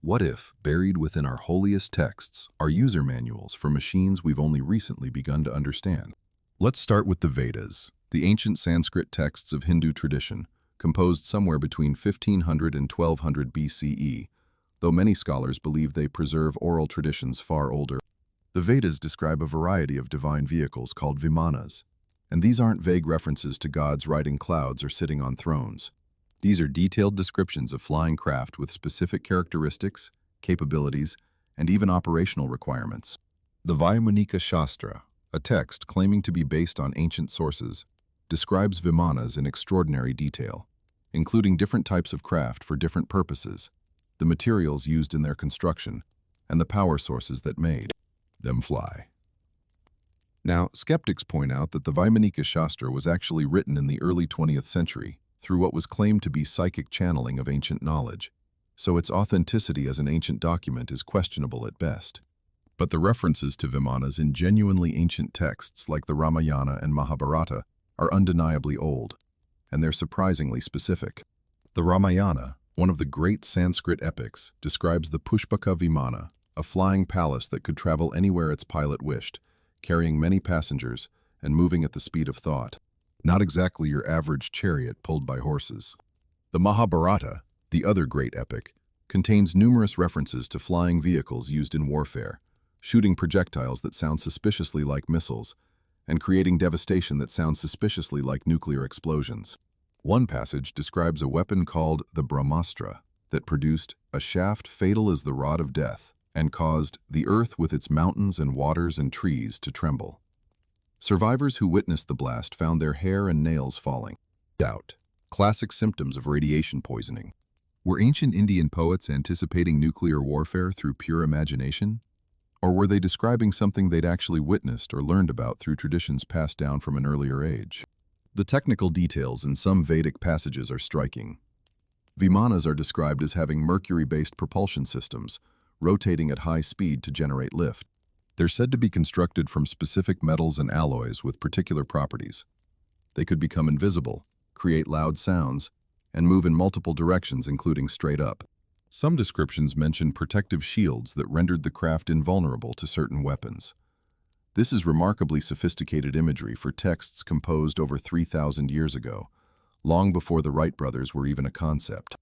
What if, buried within our holiest texts, are user manuals for machines we've only recently begun to understand? Let's start with the Vedas, the ancient Sanskrit texts of Hindu tradition, composed somewhere between 1500 and 1200 BCE, though many scholars believe they preserve oral traditions far older. The Vedas describe a variety of divine vehicles called vimanas, and these aren't vague references to gods riding clouds or sitting on thrones. These are detailed descriptions of flying craft with specific characteristics, capabilities, and even operational requirements. The Vaimanika Shastra, a text claiming to be based on ancient sources, describes vimanas in extraordinary detail, including different types of craft for different purposes, the materials used in their construction, and the power sources that made them fly. Now, skeptics point out that the Vaimanika Shastra was actually written in the early 20th century through what was claimed to be psychic channeling of ancient knowledge, so its authenticity as an ancient document is questionable at best. But the references to vimanas in genuinely ancient texts like the Ramayana and Mahabharata are undeniably old, and they're surprisingly specific. The Ramayana, one of the great Sanskrit epics, describes the Pushpaka Vimana, a flying palace that could travel anywhere its pilot wished, carrying many passengers and moving at the speed of thought. Not exactly your average chariot pulled by horses. The Mahabharata, the other great epic, contains numerous references to flying vehicles used in warfare, shooting projectiles that sound suspiciously like missiles, and creating devastation that sounds suspiciously like nuclear explosions. One passage describes a weapon called the Brahmastra that produced a shaft fatal as the rod of death and caused the earth with its mountains and waters and trees to tremble. Survivors who witnessed the blast found their hair and nails falling out, classic symptoms of radiation poisoning. Were ancient Indian poets anticipating nuclear warfare through pure imagination? Or were they describing something they'd actually witnessed or learned about through traditions passed down from an earlier age? The technical details in some Vedic passages are striking. Vimanas are described as having mercury-based propulsion systems, rotating at high speed to generate lift. They're said to be constructed from specific metals and alloys with particular properties. They could become invisible, create loud sounds, and move in multiple directions, including straight up. Some descriptions mention protective shields that rendered the craft invulnerable to certain weapons. This is remarkably sophisticated imagery for texts composed over 3,000 years ago, long before the Wright brothers were even a concept.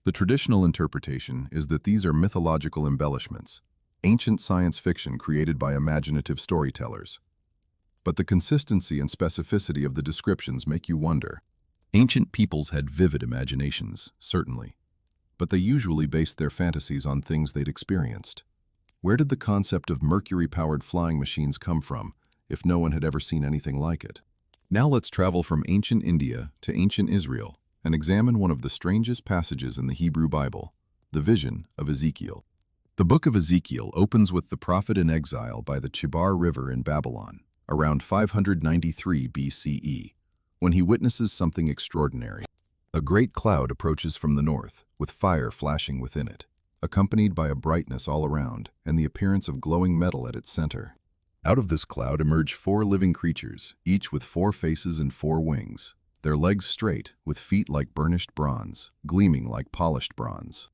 The traditional interpretation is that these are mythological embellishments, ancient science fiction created by imaginative storytellers. But the consistency and specificity of the descriptions make you wonder. Ancient peoples had vivid imaginations, certainly, but they usually based their fantasies on things they'd experienced. Where did the concept of mercury-powered flying machines come from, if no one had ever seen anything like it? Now let's travel from ancient India to ancient Israel and examine one of the strangest passages in the Hebrew Bible, the vision of Ezekiel. The book of Ezekiel opens with the prophet in exile by the Chebar River in Babylon, around 593 BCE, when he witnesses something extraordinary. A great cloud approaches from the north, with fire flashing within it, accompanied by a brightness all around and the appearance of glowing metal at its center. Out of this cloud emerge 4 living creatures, each with 4 faces and 4 wings, their legs straight, with feet like burnished bronze, gleaming like polished bronze.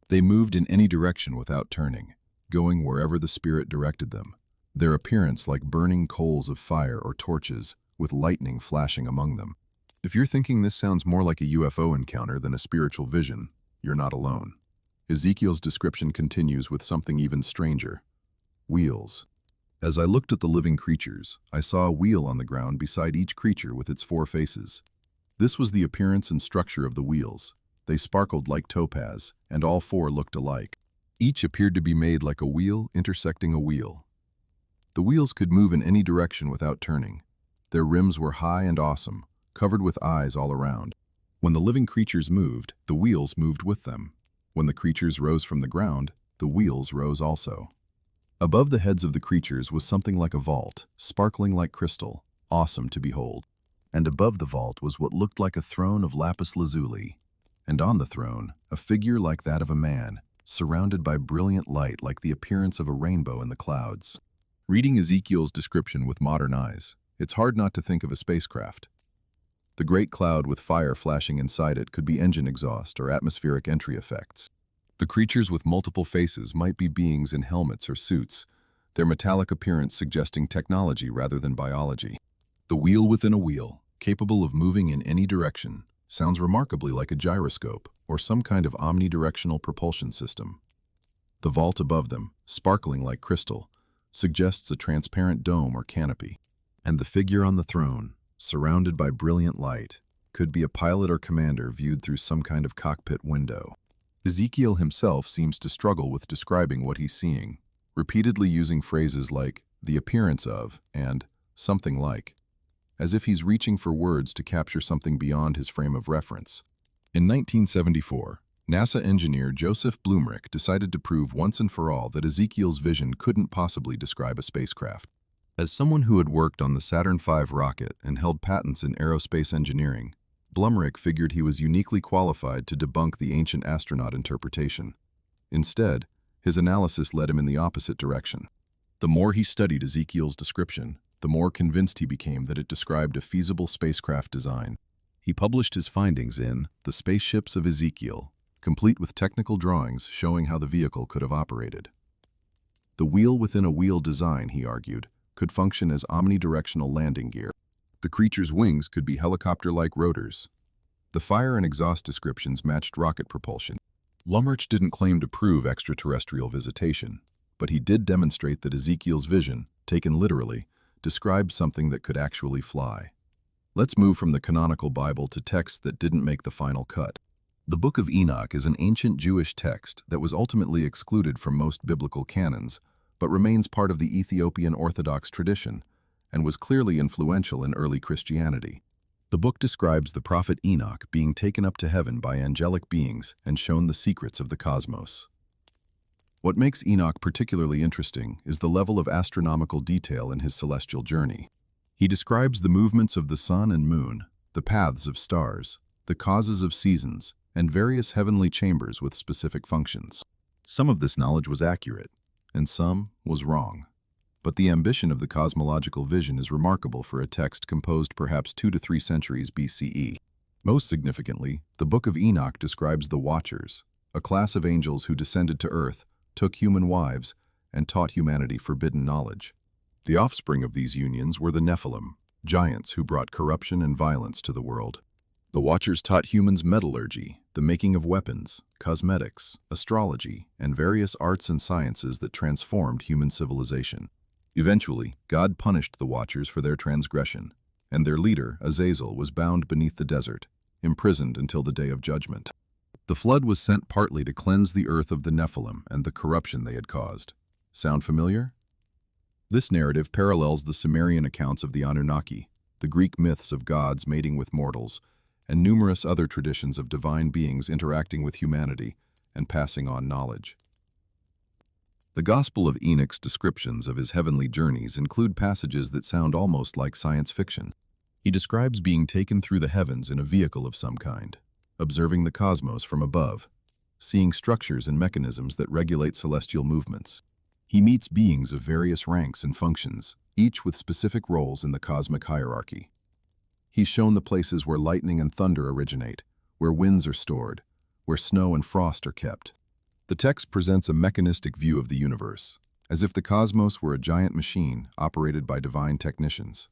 They moved in any direction without turning, going wherever the Spirit directed them, their appearance like burning coals of fire or torches, with lightning flashing among them. If you're thinking this sounds more like a UFO encounter than a spiritual vision, you're not alone. Ezekiel's description continues with something even stranger: wheels. As I looked at the living creatures, I saw a wheel on the ground beside each creature with its 4 faces. This was the appearance and structure of the wheels. They sparkled like topaz, and all 4 looked alike. Each appeared to be made like a wheel intersecting a wheel. The wheels could move in any direction without turning. Their rims were high and awesome, covered with eyes all around. When the living creatures moved, the wheels moved with them. When the creatures rose from the ground, the wheels rose also. Above the heads of the creatures was something like a vault, sparkling like crystal, awesome to behold. And above the vault was what looked like a throne of lapis lazuli. And on the throne, a figure like that of a man, surrounded by brilliant light like the appearance of a rainbow in the clouds. Reading Ezekiel's description with modern eyes, it's hard not to think of a spacecraft. The great cloud with fire flashing inside it could be engine exhaust or atmospheric entry effects. The creatures with multiple faces might be beings in helmets or suits, their metallic appearance suggesting technology rather than biology. The wheel within a wheel, capable of moving in any direction, sounds remarkably like a gyroscope or some kind of omnidirectional propulsion system. The vault above them, sparkling like crystal, suggests a transparent dome or canopy. And the figure on the throne, surrounded by brilliant light, could be a pilot or commander viewed through some kind of cockpit window. Ezekiel himself seems to struggle with describing what he's seeing, repeatedly using phrases like the appearance of and something like, as if he's reaching for words to capture something beyond his frame of reference. In 1974, NASA engineer Joseph Blumrich decided to prove once and for all that Ezekiel's vision couldn't possibly describe a spacecraft. As someone who had worked on the Saturn V rocket and held patents in aerospace engineering, Blumrich figured he was uniquely qualified to debunk the ancient astronaut interpretation. Instead, his analysis led him in the opposite direction. The more he studied Ezekiel's description, the more convinced he became that it described a feasible spacecraft design. He published his findings in The Spaceships of Ezekiel, complete with technical drawings showing how the vehicle could have operated. The wheel within a wheel design, he argued, could function as omnidirectional landing gear. The creature's wings could be helicopter-like rotors. The fire and exhaust descriptions matched rocket propulsion. Blumrich didn't claim to prove extraterrestrial visitation, but he did demonstrate that Ezekiel's vision, taken literally, described something that could actually fly. Let's move from the canonical Bible to texts that didn't make the final cut. The Book of Enoch is an ancient Jewish text that was ultimately excluded from most biblical canons, but remains part of the Ethiopian Orthodox tradition, and was clearly influential in early Christianity. The book describes the prophet Enoch being taken up to heaven by angelic beings and shown the secrets of the cosmos. What makes Enoch particularly interesting is the level of astronomical detail in his celestial journey. He describes the movements of the sun and moon, the paths of stars, the causes of seasons, and various heavenly chambers with specific functions. Some of this knowledge was accurate, and some was wrong. But the ambition of the cosmological vision is remarkable for a text composed perhaps 2 to 3 centuries BCE. Most significantly, the Book of Enoch describes the Watchers, a class of angels who descended to earth, took human wives, and taught humanity forbidden knowledge. The offspring of these unions were the Nephilim, giants who brought corruption and violence to the world. The Watchers taught humans metallurgy, the making of weapons, cosmetics, astrology, and various arts and sciences that transformed human civilization. Eventually, God punished the Watchers for their transgression, and their leader, Azazel, was bound beneath the desert, imprisoned until the day of judgment. The flood was sent partly to cleanse the earth of the Nephilim and the corruption they had caused. Sound familiar? This narrative parallels the Sumerian accounts of the Anunnaki, the Greek myths of gods mating with mortals, and numerous other traditions of divine beings interacting with humanity and passing on knowledge. The Gospel of Enoch's descriptions of his heavenly journeys include passages that sound almost like science fiction. He describes being taken through the heavens in a vehicle of some kind, observing the cosmos from above, seeing structures and mechanisms that regulate celestial movements. He meets beings of various ranks and functions, each with specific roles in the cosmic hierarchy. He's shown the places where lightning and thunder originate, where winds are stored, where snow and frost are kept. The text presents a mechanistic view of the universe, as if the cosmos were a giant machine operated by divine technicians.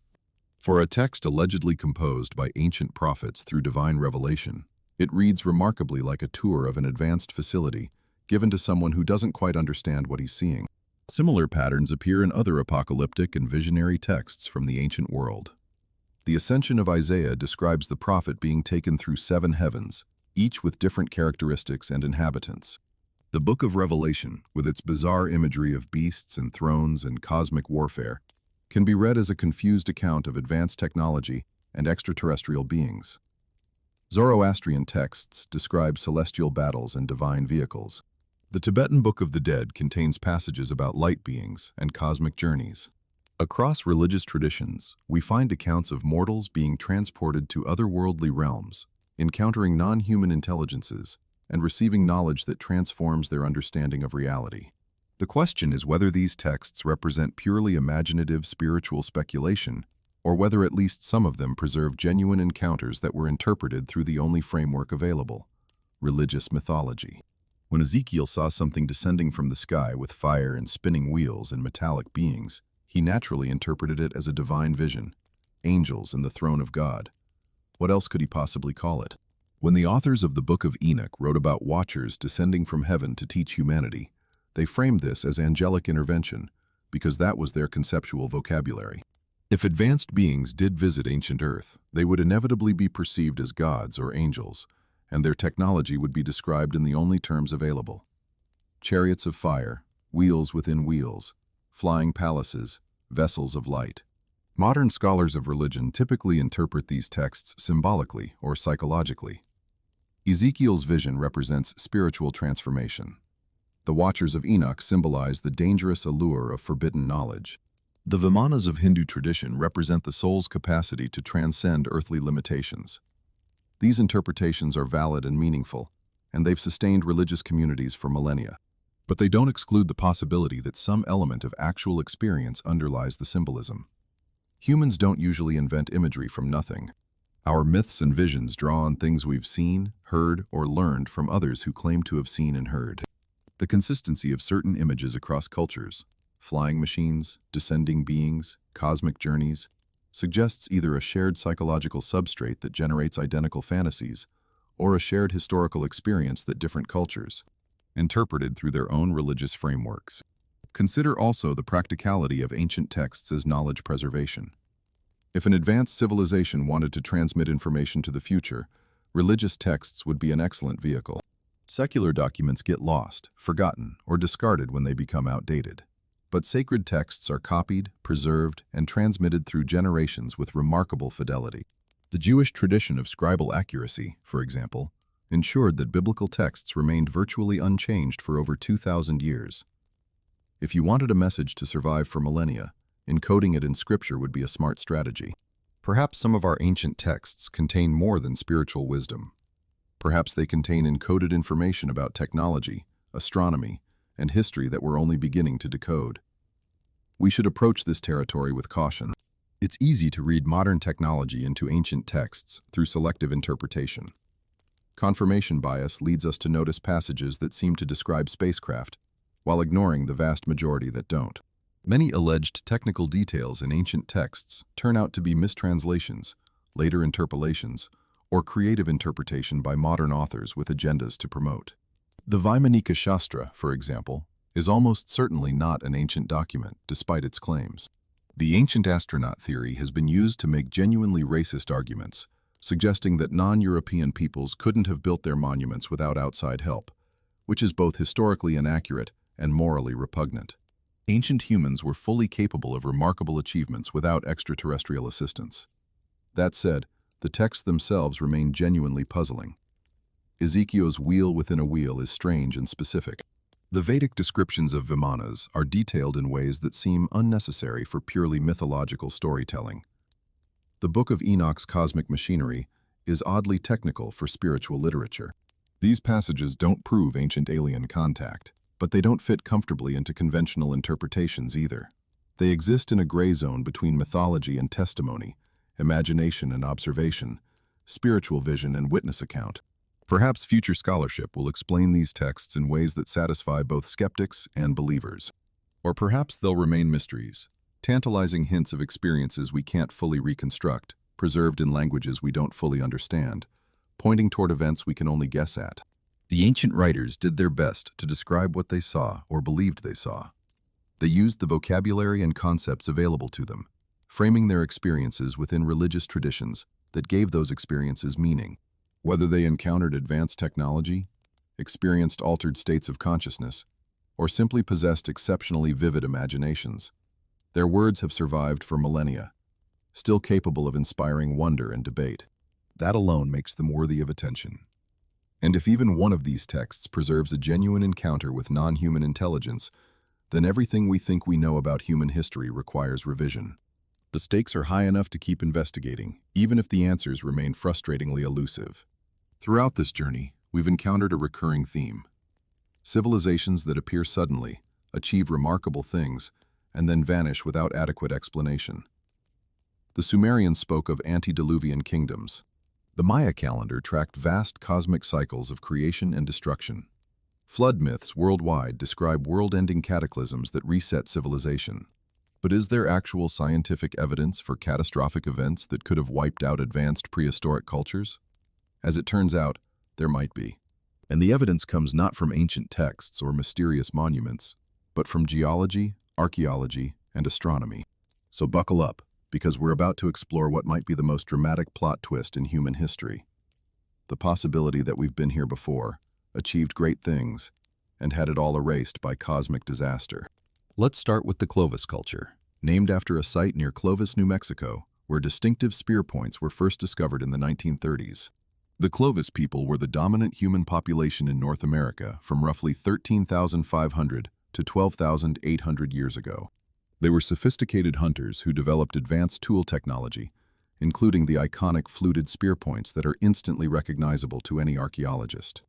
For a text allegedly composed by ancient prophets through divine revelation, it reads remarkably like a tour of an advanced facility given to someone who doesn't quite understand what he's seeing. Similar patterns appear in other apocalyptic and visionary texts from the ancient world. The Ascension of Isaiah describes the prophet being taken through 7 heavens, each with different characteristics and inhabitants. The Book of Revelation, with its bizarre imagery of beasts and thrones and cosmic warfare, can be read as a confused account of advanced technology and extraterrestrial beings. Zoroastrian texts describe celestial battles and divine vehicles. The Tibetan Book of the Dead contains passages about light beings and cosmic journeys. Across religious traditions, we find accounts of mortals being transported to otherworldly realms, encountering non-human intelligences, and receiving knowledge that transforms their understanding of reality. The question is whether these texts represent purely imaginative spiritual speculation, or whether at least some of them preserve genuine encounters that were interpreted through the only framework available: religious mythology. When Ezekiel saw something descending from the sky with fire and spinning wheels and metallic beings, he naturally interpreted it as a divine vision, angels and the throne of God. What else could he possibly call it? When the authors of the Book of Enoch wrote about watchers descending from heaven to teach humanity, they framed this as angelic intervention because that was their conceptual vocabulary. If advanced beings did visit ancient Earth, they would inevitably be perceived as gods or angels, and their technology would be described in the only terms available: chariots of fire, wheels within wheels, flying palaces, vessels of light. Modern scholars of religion typically interpret these texts symbolically or psychologically. Ezekiel's vision represents spiritual transformation. The Watchers of Enoch symbolize the dangerous allure of forbidden knowledge. The Vimanas of Hindu tradition represent the soul's capacity to transcend earthly limitations. These interpretations are valid and meaningful, and they've sustained religious communities for millennia. But they don't exclude the possibility that some element of actual experience underlies the symbolism. Humans don't usually invent imagery from nothing. Our myths and visions draw on things we've seen, heard, or learned from others who claim to have seen and heard. The consistency of certain images across cultures, flying machines, descending beings, cosmic journeys, suggests either a shared psychological substrate that generates identical fantasies, or a shared historical experience that different cultures, interpreted through their own religious frameworks. Consider also the practicality of ancient texts as knowledge preservation. If an advanced civilization wanted to transmit information to the future, religious texts would be an excellent vehicle. Secular documents get lost, forgotten, or discarded when they become outdated. But sacred texts are copied, preserved, and transmitted through generations with remarkable fidelity. The Jewish tradition of scribal accuracy, for example, ensured that biblical texts remained virtually unchanged for over 2,000 years. If you wanted a message to survive for millennia, encoding it in scripture would be a smart strategy. Perhaps some of our ancient texts contain more than spiritual wisdom. Perhaps they contain encoded information about technology, astronomy, and history that we're only beginning to decode. We should approach this territory with caution. It's easy to read modern technology into ancient texts through selective interpretation. Confirmation bias leads us to notice passages that seem to describe spacecraft, while ignoring the vast majority that don't. Many alleged technical details in ancient texts turn out to be mistranslations, later interpolations, or creative interpretation by modern authors with agendas to promote. The Vaimanika Shastra, for example, is almost certainly not an ancient document, despite its claims. The ancient astronaut theory has been used to make genuinely racist arguments, suggesting that non-European peoples couldn't have built their monuments without outside help, which is both historically inaccurate and morally repugnant. Ancient humans were fully capable of remarkable achievements without extraterrestrial assistance. That said, the texts themselves remain genuinely puzzling. Ezekiel's wheel within a wheel is strange and specific. The Vedic descriptions of Vimanas are detailed in ways that seem unnecessary for purely mythological storytelling. The Book of Enoch's cosmic machinery is oddly technical for spiritual literature. These passages don't prove ancient alien contact, but they don't fit comfortably into conventional interpretations either. They exist in a gray zone between mythology and testimony, imagination and observation, spiritual vision and witness account. Perhaps future scholarship will explain these texts in ways that satisfy both skeptics and believers. Or perhaps they'll remain mysteries, tantalizing hints of experiences we can't fully reconstruct, preserved in languages we don't fully understand, pointing toward events we can only guess at. The ancient writers did their best to describe what they saw or believed they saw. They used the vocabulary and concepts available to them, framing their experiences within religious traditions that gave those experiences meaning. Whether they encountered advanced technology, experienced altered states of consciousness, or simply possessed exceptionally vivid imaginations, their words have survived for millennia, still capable of inspiring wonder and debate. That alone makes them worthy of attention. And if even one of these texts preserves a genuine encounter with non-human intelligence, then everything we think we know about human history requires revision. The stakes are high enough to keep investigating, even if the answers remain frustratingly elusive. Throughout this journey, we've encountered a recurring theme. Civilizations that appear suddenly, achieve remarkable things, and then vanish without adequate explanation. The Sumerians spoke of antediluvian kingdoms. The Maya calendar tracked vast cosmic cycles of creation and destruction. Flood myths worldwide describe world-ending cataclysms that reset civilization. But is there actual scientific evidence for catastrophic events that could have wiped out advanced prehistoric cultures? As it turns out, there might be. And the evidence comes not from ancient texts or mysterious monuments, but from geology, archaeology, and astronomy. So buckle up, because we're about to explore what might be the most dramatic plot twist in human history. The possibility that we've been here before, achieved great things, and had it all erased by cosmic disaster. Let's start with the Clovis culture, named after a site near Clovis, New Mexico, where distinctive spear points were first discovered in the 1930s. The Clovis people were the dominant human population in North America from roughly 13,500 to 12,800 years ago. They were sophisticated hunters who developed advanced tool technology, including the iconic fluted spear points that are instantly recognizable to any archaeologist.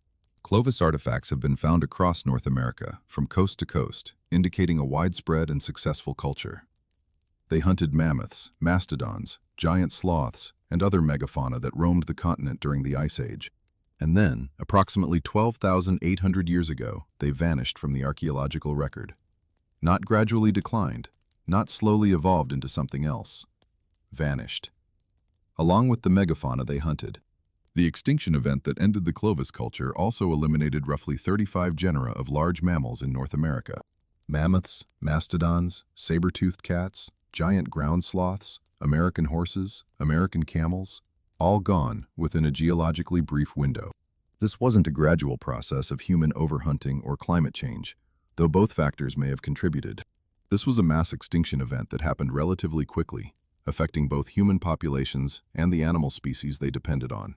Clovis artifacts have been found across North America, from coast to coast, indicating a widespread and successful culture. They hunted mammoths, mastodons, giant sloths, and other megafauna that roamed the continent during the Ice Age. And then, approximately 12,800 years ago, they vanished from the archaeological record. Not gradually declined, not slowly evolved into something else. Vanished. Along with the megafauna they hunted. The extinction event that ended the Clovis culture also eliminated roughly 35 genera of large mammals in North America. Mammoths, mastodons, saber-toothed cats, giant ground sloths, American horses, American camels, all gone within a geologically brief window. This wasn't a gradual process of human overhunting or climate change, though both factors may have contributed. This was a mass extinction event that happened relatively quickly, affecting both human populations and the animal species they depended on.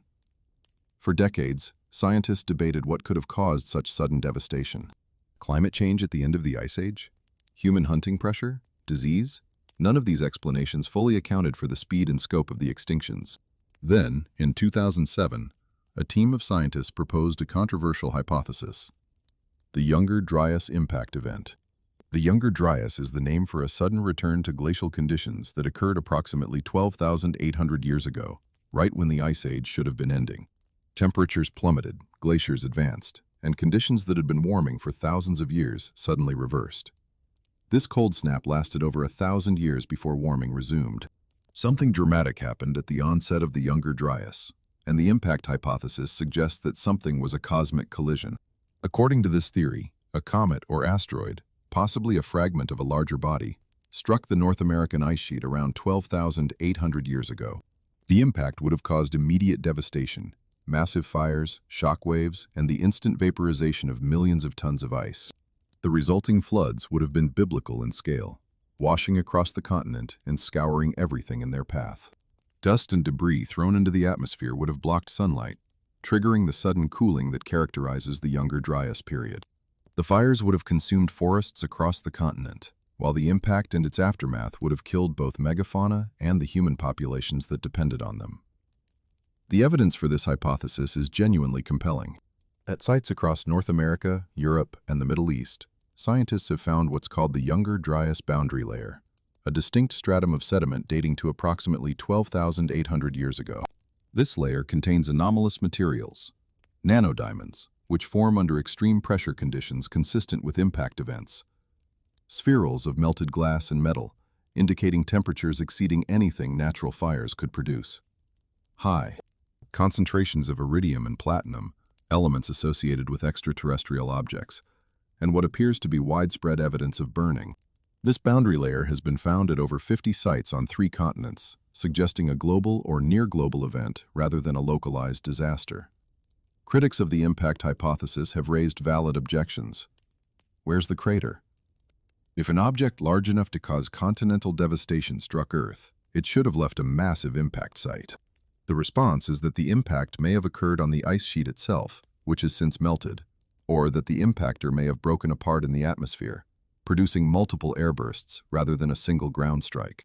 For decades, scientists debated what could have caused such sudden devastation. Climate change at the end of the Ice Age? Human hunting pressure? Disease? None of these explanations fully accounted for the speed and scope of the extinctions. Then, in 2007, a team of scientists proposed a controversial hypothesis: the Younger Dryas Impact Event. The Younger Dryas is the name for a sudden return to glacial conditions that occurred approximately 12,800 years ago, right when the Ice Age should have been ending. Temperatures plummeted, glaciers advanced, and conditions that had been warming for thousands of years suddenly reversed. This cold snap lasted over 1,000 years before warming resumed. Something dramatic happened at the onset of the Younger Dryas, and the impact hypothesis suggests that something was a cosmic collision. According to this theory, a comet or asteroid, possibly a fragment of a larger body, struck the North American ice sheet around 12,800 years ago. The impact would have caused immediate devastation, massive fires, shock waves, and the instant vaporization of millions of tons of ice. The resulting floods would have been biblical in scale, washing across the continent and scouring everything in their path. Dust and debris thrown into the atmosphere would have blocked sunlight, triggering the sudden cooling that characterizes the Younger Dryas period. The fires would have consumed forests across the continent, while the impact and its aftermath would have killed both megafauna and the human populations that depended on them. The evidence for this hypothesis is genuinely compelling. At sites across North America, Europe, and the Middle East, scientists have found what's called the Younger Dryas boundary layer, a distinct stratum of sediment dating to approximately 12,800 years ago. This layer contains anomalous materials, nanodiamonds, which form under extreme pressure conditions consistent with impact events, spherules of melted glass and metal, indicating temperatures exceeding anything natural fires could produce. High concentrations of iridium and platinum, elements associated with extraterrestrial objects, and what appears to be widespread evidence of burning. This boundary layer has been found at over 50 sites on 3 continents, suggesting a global or near-global event rather than a localized disaster. Critics of the impact hypothesis have raised valid objections. Where's the crater? If an object large enough to cause continental devastation struck Earth, it should have left a massive impact site. The response is that the impact may have occurred on the ice sheet itself, which has since melted, or that the impactor may have broken apart in the atmosphere, producing multiple airbursts rather than a single ground strike.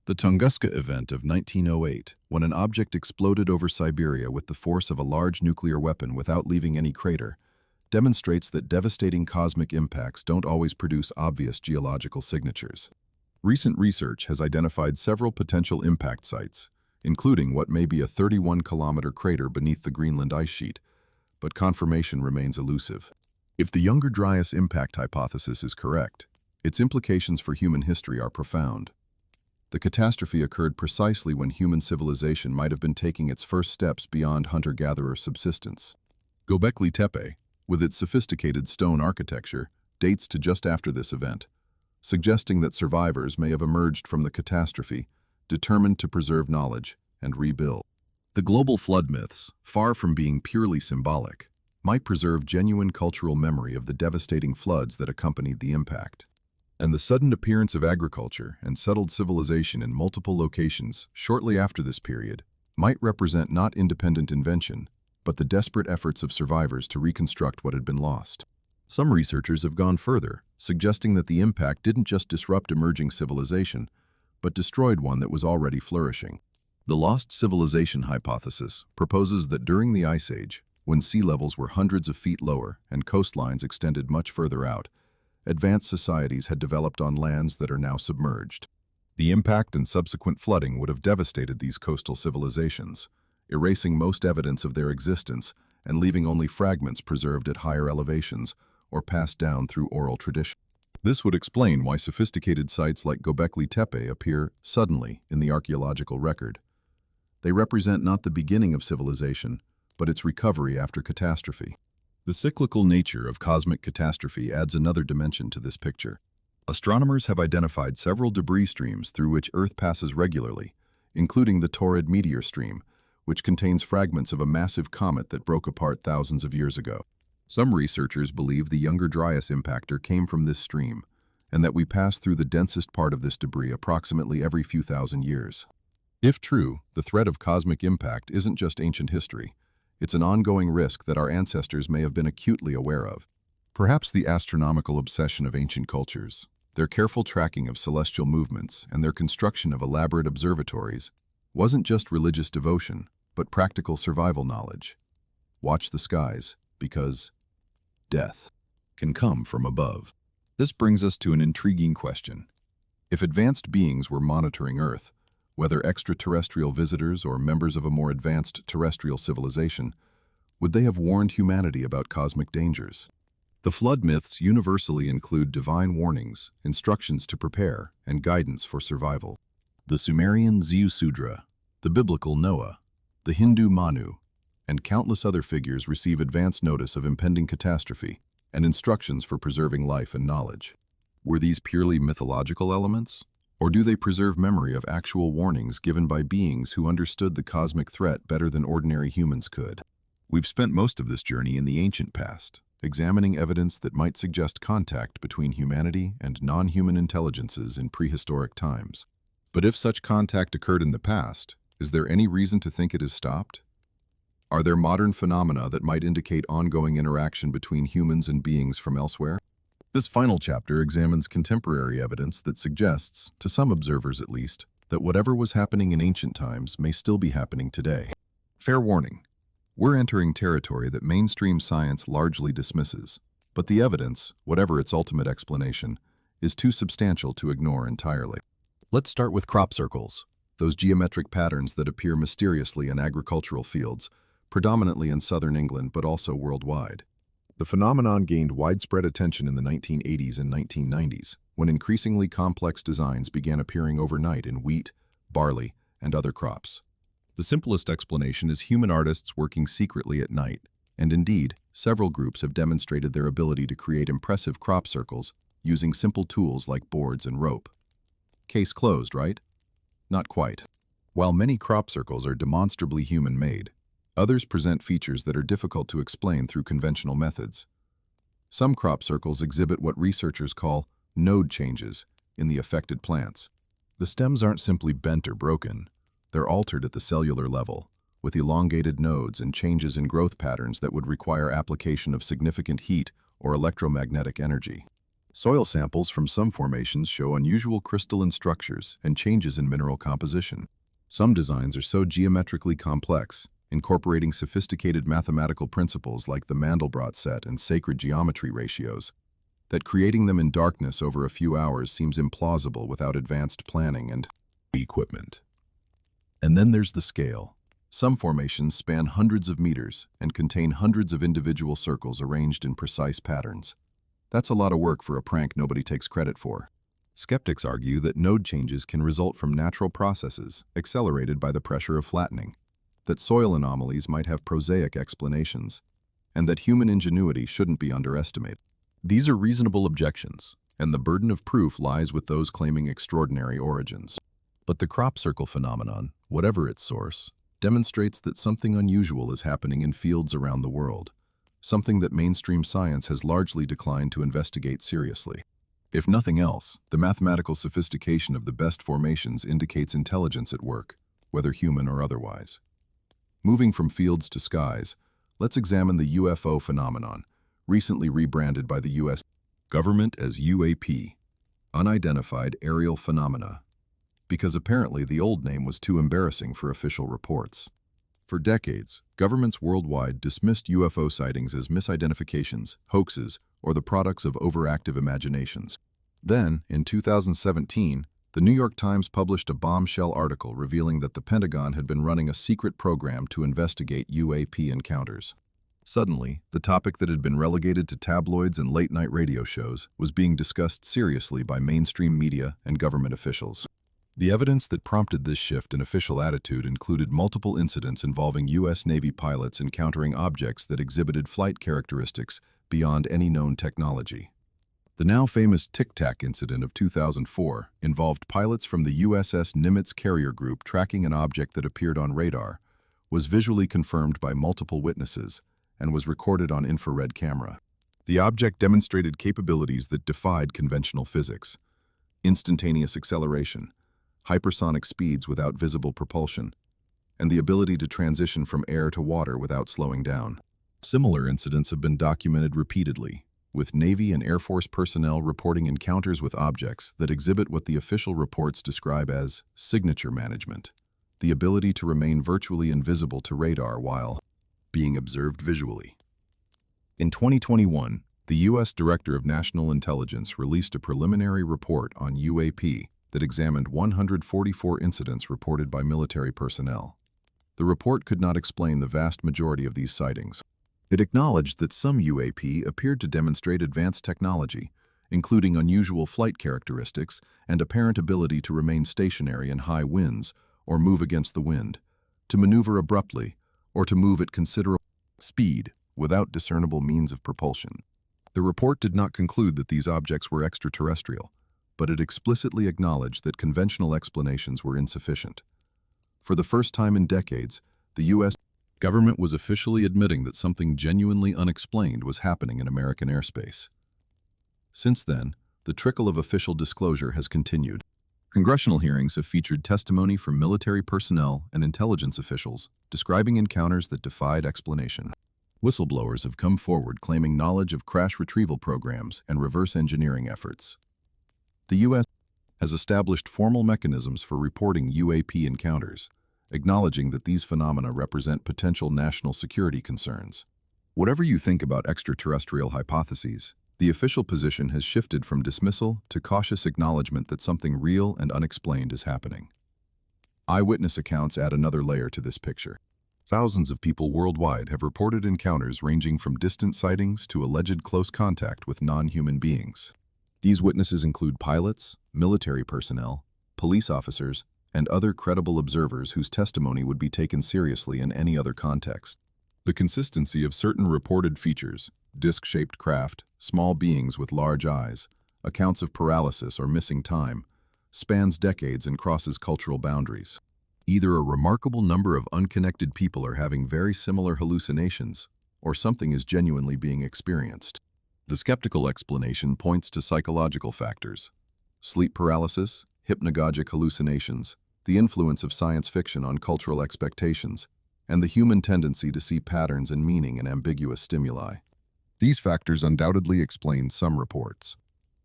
The Tunguska event of 1908, when an object exploded over Siberia with the force of a large nuclear weapon without leaving any crater, demonstrates that devastating cosmic impacts don't always produce obvious geological signatures. Recent research has identified several potential impact sites, including what may be a 31-kilometer crater beneath the Greenland ice sheet, but confirmation remains elusive. If the Younger Dryas impact hypothesis is correct, its implications for human history are profound. The catastrophe occurred precisely when human civilization might have been taking its first steps beyond hunter-gatherer subsistence. Göbekli Tepe, with its sophisticated stone architecture, dates to just after this event, suggesting that survivors may have emerged from the catastrophe, determined to preserve knowledge and rebuild. The global flood myths, far from being purely symbolic, might preserve genuine cultural memory of the devastating floods that accompanied the impact. And the sudden appearance of agriculture and settled civilization in multiple locations shortly after this period might represent not independent invention, but the desperate efforts of survivors to reconstruct what had been lost. Some researchers have gone further, suggesting that the impact didn't just disrupt emerging civilization, but destroyed one that was already flourishing. The lost civilization hypothesis proposes that during the Ice Age, when sea levels were hundreds of feet lower and coastlines extended much further out, advanced societies had developed on lands that are now submerged. The impact and subsequent flooding would have devastated these coastal civilizations, erasing most evidence of their existence and leaving only fragments preserved at higher elevations or passed down through oral tradition. This would explain why sophisticated sites like Göbekli Tepe appear suddenly in the archaeological record. They represent not the beginning of civilization, but its recovery after catastrophe. The cyclical nature of cosmic catastrophe adds another dimension to this picture. Astronomers have identified several debris streams through which Earth passes regularly, including the Taurid meteor stream, which contains fragments of a massive comet that broke apart thousands of years ago. Some researchers believe the Younger Dryas impactor came from this stream, and that we pass through the densest part of this debris approximately every few thousand years. If true, the threat of cosmic impact isn't just ancient history. It's an ongoing risk that our ancestors may have been acutely aware of. Perhaps the astronomical obsession of ancient cultures, their careful tracking of celestial movements, and their construction of elaborate observatories wasn't just religious devotion, but practical survival knowledge. Watch the skies, because death can come from above. This brings us to an intriguing question. If advanced beings were monitoring Earth, whether extraterrestrial visitors or members of a more advanced terrestrial civilization, would they have warned humanity about cosmic dangers? The flood myths universally include divine warnings, instructions to prepare, and guidance for survival. The Sumerian Ziusudra, the biblical Noah, the Hindu Manu, and countless other figures receive advance notice of impending catastrophe and instructions for preserving life and knowledge. Were these purely mythological elements? Or do they preserve memory of actual warnings given by beings who understood the cosmic threat better than ordinary humans could? We've spent most of this journey in the ancient past, examining evidence that might suggest contact between humanity and non-human intelligences in prehistoric times. But if such contact occurred in the past, is there any reason to think it has stopped? Are there modern phenomena that might indicate ongoing interaction between humans and beings from elsewhere? This final chapter examines contemporary evidence that suggests, to some observers at least, that whatever was happening in ancient times may still be happening today. Fair warning, we're entering territory that mainstream science largely dismisses, but the evidence, whatever its ultimate explanation, is too substantial to ignore entirely. Let's start with crop circles, those geometric patterns that appear mysteriously in agricultural fields, predominantly in southern England but also worldwide. The phenomenon gained widespread attention in the 1980s and 1990s, when increasingly complex designs began appearing overnight in wheat, barley, and other crops. The simplest explanation is human artists working secretly at night, and indeed, several groups have demonstrated their ability to create impressive crop circles using simple tools like boards and rope. Case closed, right? Not quite. While many crop circles are demonstrably human-made, others present features that are difficult to explain through conventional methods. Some crop circles exhibit what researchers call node changes in the affected plants. The stems aren't simply bent or broken, they're altered at the cellular level, with elongated nodes and changes in growth patterns that would require application of significant heat or electromagnetic energy. Soil samples from some formations show unusual crystalline structures and changes in mineral composition. Some designs are so geometrically complex, incorporating sophisticated mathematical principles like the Mandelbrot set and sacred geometry ratios, that creating them in darkness over a few hours seems implausible without advanced planning and equipment. And then there's the scale. Some formations span hundreds of meters and contain hundreds of individual circles arranged in precise patterns. That's a lot of work for a prank nobody takes credit for. Skeptics argue that node changes can result from natural processes, accelerated by the pressure of flattening, that soil anomalies might have prosaic explanations, and that human ingenuity shouldn't be underestimated. These are reasonable objections, and the burden of proof lies with those claiming extraordinary origins. But the crop circle phenomenon, whatever its source, demonstrates that something unusual is happening in fields around the world, something that mainstream science has largely declined to investigate seriously. If nothing else, the mathematical sophistication of the best formations indicates intelligence at work, whether human or otherwise. Moving from fields to skies, let's examine the UFO phenomenon, recently rebranded by the U.S. government as UAP, Unidentified Aerial Phenomena, because apparently the old name was too embarrassing for official reports. For decades, governments worldwide dismissed UFO sightings as misidentifications, hoaxes, or the products of overactive imaginations. Then, in 2017, the New York Times published a bombshell article revealing that the Pentagon had been running a secret program to investigate UAP encounters. Suddenly, the topic that had been relegated to tabloids and late-night radio shows was being discussed seriously by mainstream media and government officials. The evidence that prompted this shift in official attitude included multiple incidents involving U.S. Navy pilots encountering objects that exhibited flight characteristics beyond any known technology. The now famous Tic Tac incident of 2004 involved pilots from the USS Nimitz carrier group tracking an object that appeared on radar, was visually confirmed by multiple witnesses, and was recorded on infrared camera. The object demonstrated capabilities that defied conventional physics: instantaneous acceleration, hypersonic speeds without visible propulsion, and the ability to transition from air to water without slowing down. Similar incidents have been documented repeatedly, with Navy and Air Force personnel reporting encounters with objects that exhibit what the official reports describe as signature management, the ability to remain virtually invisible to radar while being observed visually. In 2021, the U.S. Director of National Intelligence released a preliminary report on UAP that examined 144 incidents reported by military personnel. The report could not explain the vast majority of these sightings. It acknowledged that some UAP appeared to demonstrate advanced technology, including unusual flight characteristics and apparent ability to remain stationary in high winds or move against the wind, to maneuver abruptly, or to move at considerable speed without discernible means of propulsion. The report did not conclude that these objects were extraterrestrial, but it explicitly acknowledged that conventional explanations were insufficient. For the first time in decades, the U.S. government was officially admitting that something genuinely unexplained was happening in American airspace. Since then, the trickle of official disclosure has continued. Congressional hearings have featured testimony from military personnel and intelligence officials describing encounters that defied explanation. Whistleblowers have come forward claiming knowledge of crash retrieval programs and reverse engineering efforts. The U.S. has established formal mechanisms for reporting UAP encounters, acknowledging that these phenomena represent potential national security concerns. Whatever you think about extraterrestrial hypotheses, the official position has shifted from dismissal to cautious acknowledgement that something real and unexplained is happening. Eyewitness accounts add another layer to this picture. Thousands of people worldwide have reported encounters ranging from distant sightings to alleged close contact with non-human beings. These witnesses include pilots, military personnel, police officers, and other credible observers whose testimony would be taken seriously in any other context. The consistency of certain reported features, disc-shaped craft, small beings with large eyes, accounts of paralysis or missing time, spans decades and crosses cultural boundaries. Either a remarkable number of unconnected people are having very similar hallucinations, or something is genuinely being experienced. The skeptical explanation points to psychological factors: sleep paralysis, hypnagogic hallucinations, the influence of science fiction on cultural expectations, and the human tendency to see patterns and meaning in ambiguous stimuli. These factors undoubtedly explain some reports,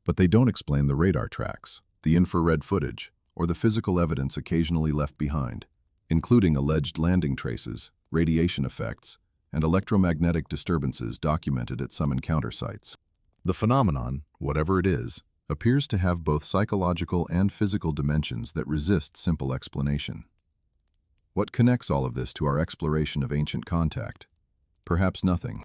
but they don't explain the radar tracks, the infrared footage, or the physical evidence occasionally left behind, including alleged landing traces, radiation effects, and electromagnetic disturbances documented at some encounter sites. The phenomenon, whatever it is, appears to have both psychological and physical dimensions that resist simple explanation. What connects all of this to our exploration of ancient contact? Perhaps nothing.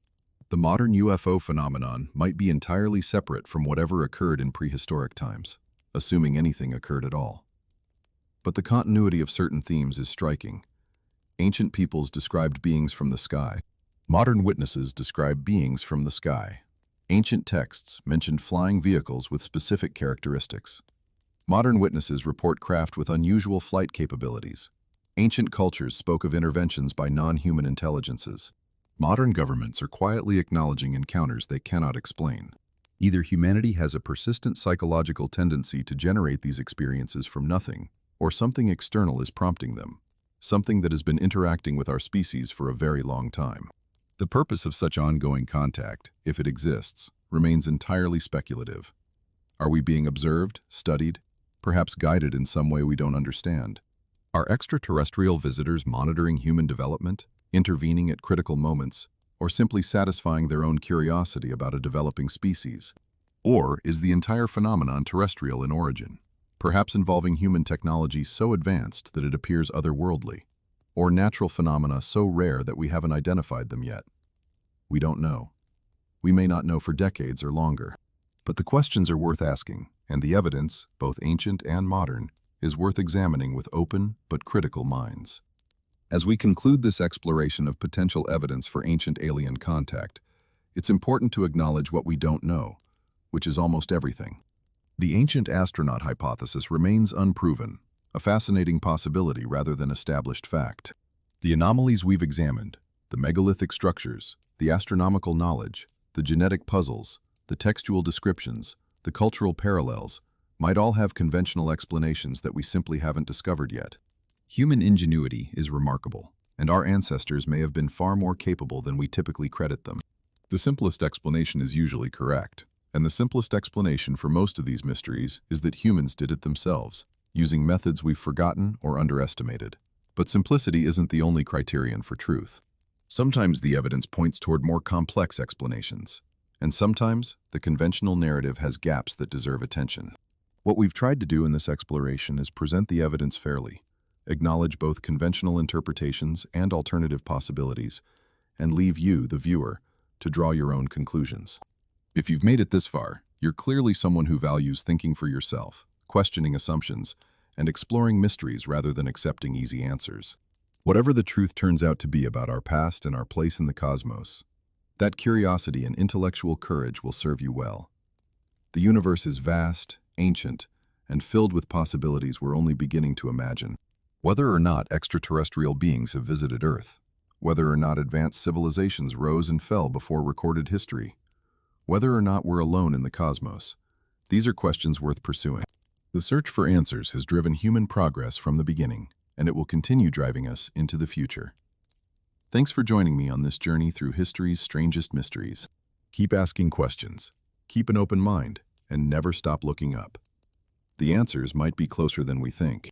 The modern UFO phenomenon might be entirely separate from whatever occurred in prehistoric times, assuming anything occurred at all. But the continuity of certain themes is striking. Ancient peoples described beings from the sky. Modern witnesses describe beings from the sky. Ancient texts mentioned flying vehicles with specific characteristics. Modern witnesses report craft with unusual flight capabilities. Ancient cultures spoke of interventions by non-human intelligences. Modern governments are quietly acknowledging encounters they cannot explain. Either humanity has a persistent psychological tendency to generate these experiences from nothing, or something external is prompting them, something that has been interacting with our species for a very long time. The purpose of such ongoing contact, if it exists, remains entirely speculative. Are we being observed, studied, perhaps guided in some way we don't understand? Are extraterrestrial visitors monitoring human development, intervening at critical moments, or simply satisfying their own curiosity about a developing species? Or is the entire phenomenon terrestrial in origin, perhaps involving human technology so advanced that it appears otherworldly, or natural phenomena so rare that we haven't identified them yet? We don't know. We may not know for decades or longer. But the questions are worth asking, and the evidence, both ancient and modern, is worth examining with open but critical minds. As we conclude this exploration of potential evidence for ancient alien contact, it's important to acknowledge what we don't know, which is almost everything. The ancient astronaut hypothesis remains unproven, a fascinating possibility rather than established fact. The anomalies we've examined, the megalithic structures, the astronomical knowledge, the genetic puzzles, the textual descriptions, the cultural parallels, might all have conventional explanations that we simply haven't discovered yet. Human ingenuity is remarkable, and our ancestors may have been far more capable than we typically credit them. The simplest explanation is usually correct, and the simplest explanation for most of these mysteries is that humans did it themselves, using methods we've forgotten or underestimated. But simplicity isn't the only criterion for truth. Sometimes the evidence points toward more complex explanations, and sometimes the conventional narrative has gaps that deserve attention. What we've tried to do in this exploration is present the evidence fairly, acknowledge both conventional interpretations and alternative possibilities, and leave you, the viewer, to draw your own conclusions. If you've made it this far, you're clearly someone who values thinking for yourself, questioning assumptions, and exploring mysteries rather than accepting easy answers. Whatever the truth turns out to be about our past and our place in the cosmos, that curiosity and intellectual courage will serve you well. The universe is vast, ancient, and filled with possibilities we're only beginning to imagine. Whether or not extraterrestrial beings have visited Earth, whether or not advanced civilizations rose and fell before recorded history, whether or not we're alone in the cosmos, these are questions worth pursuing. The search for answers has driven human progress from the beginning, and it will continue driving us into the future. Thanks for joining me on this journey through history's strangest mysteries. Keep asking questions, keep an open mind, and never stop looking up. The answers might be closer than we think.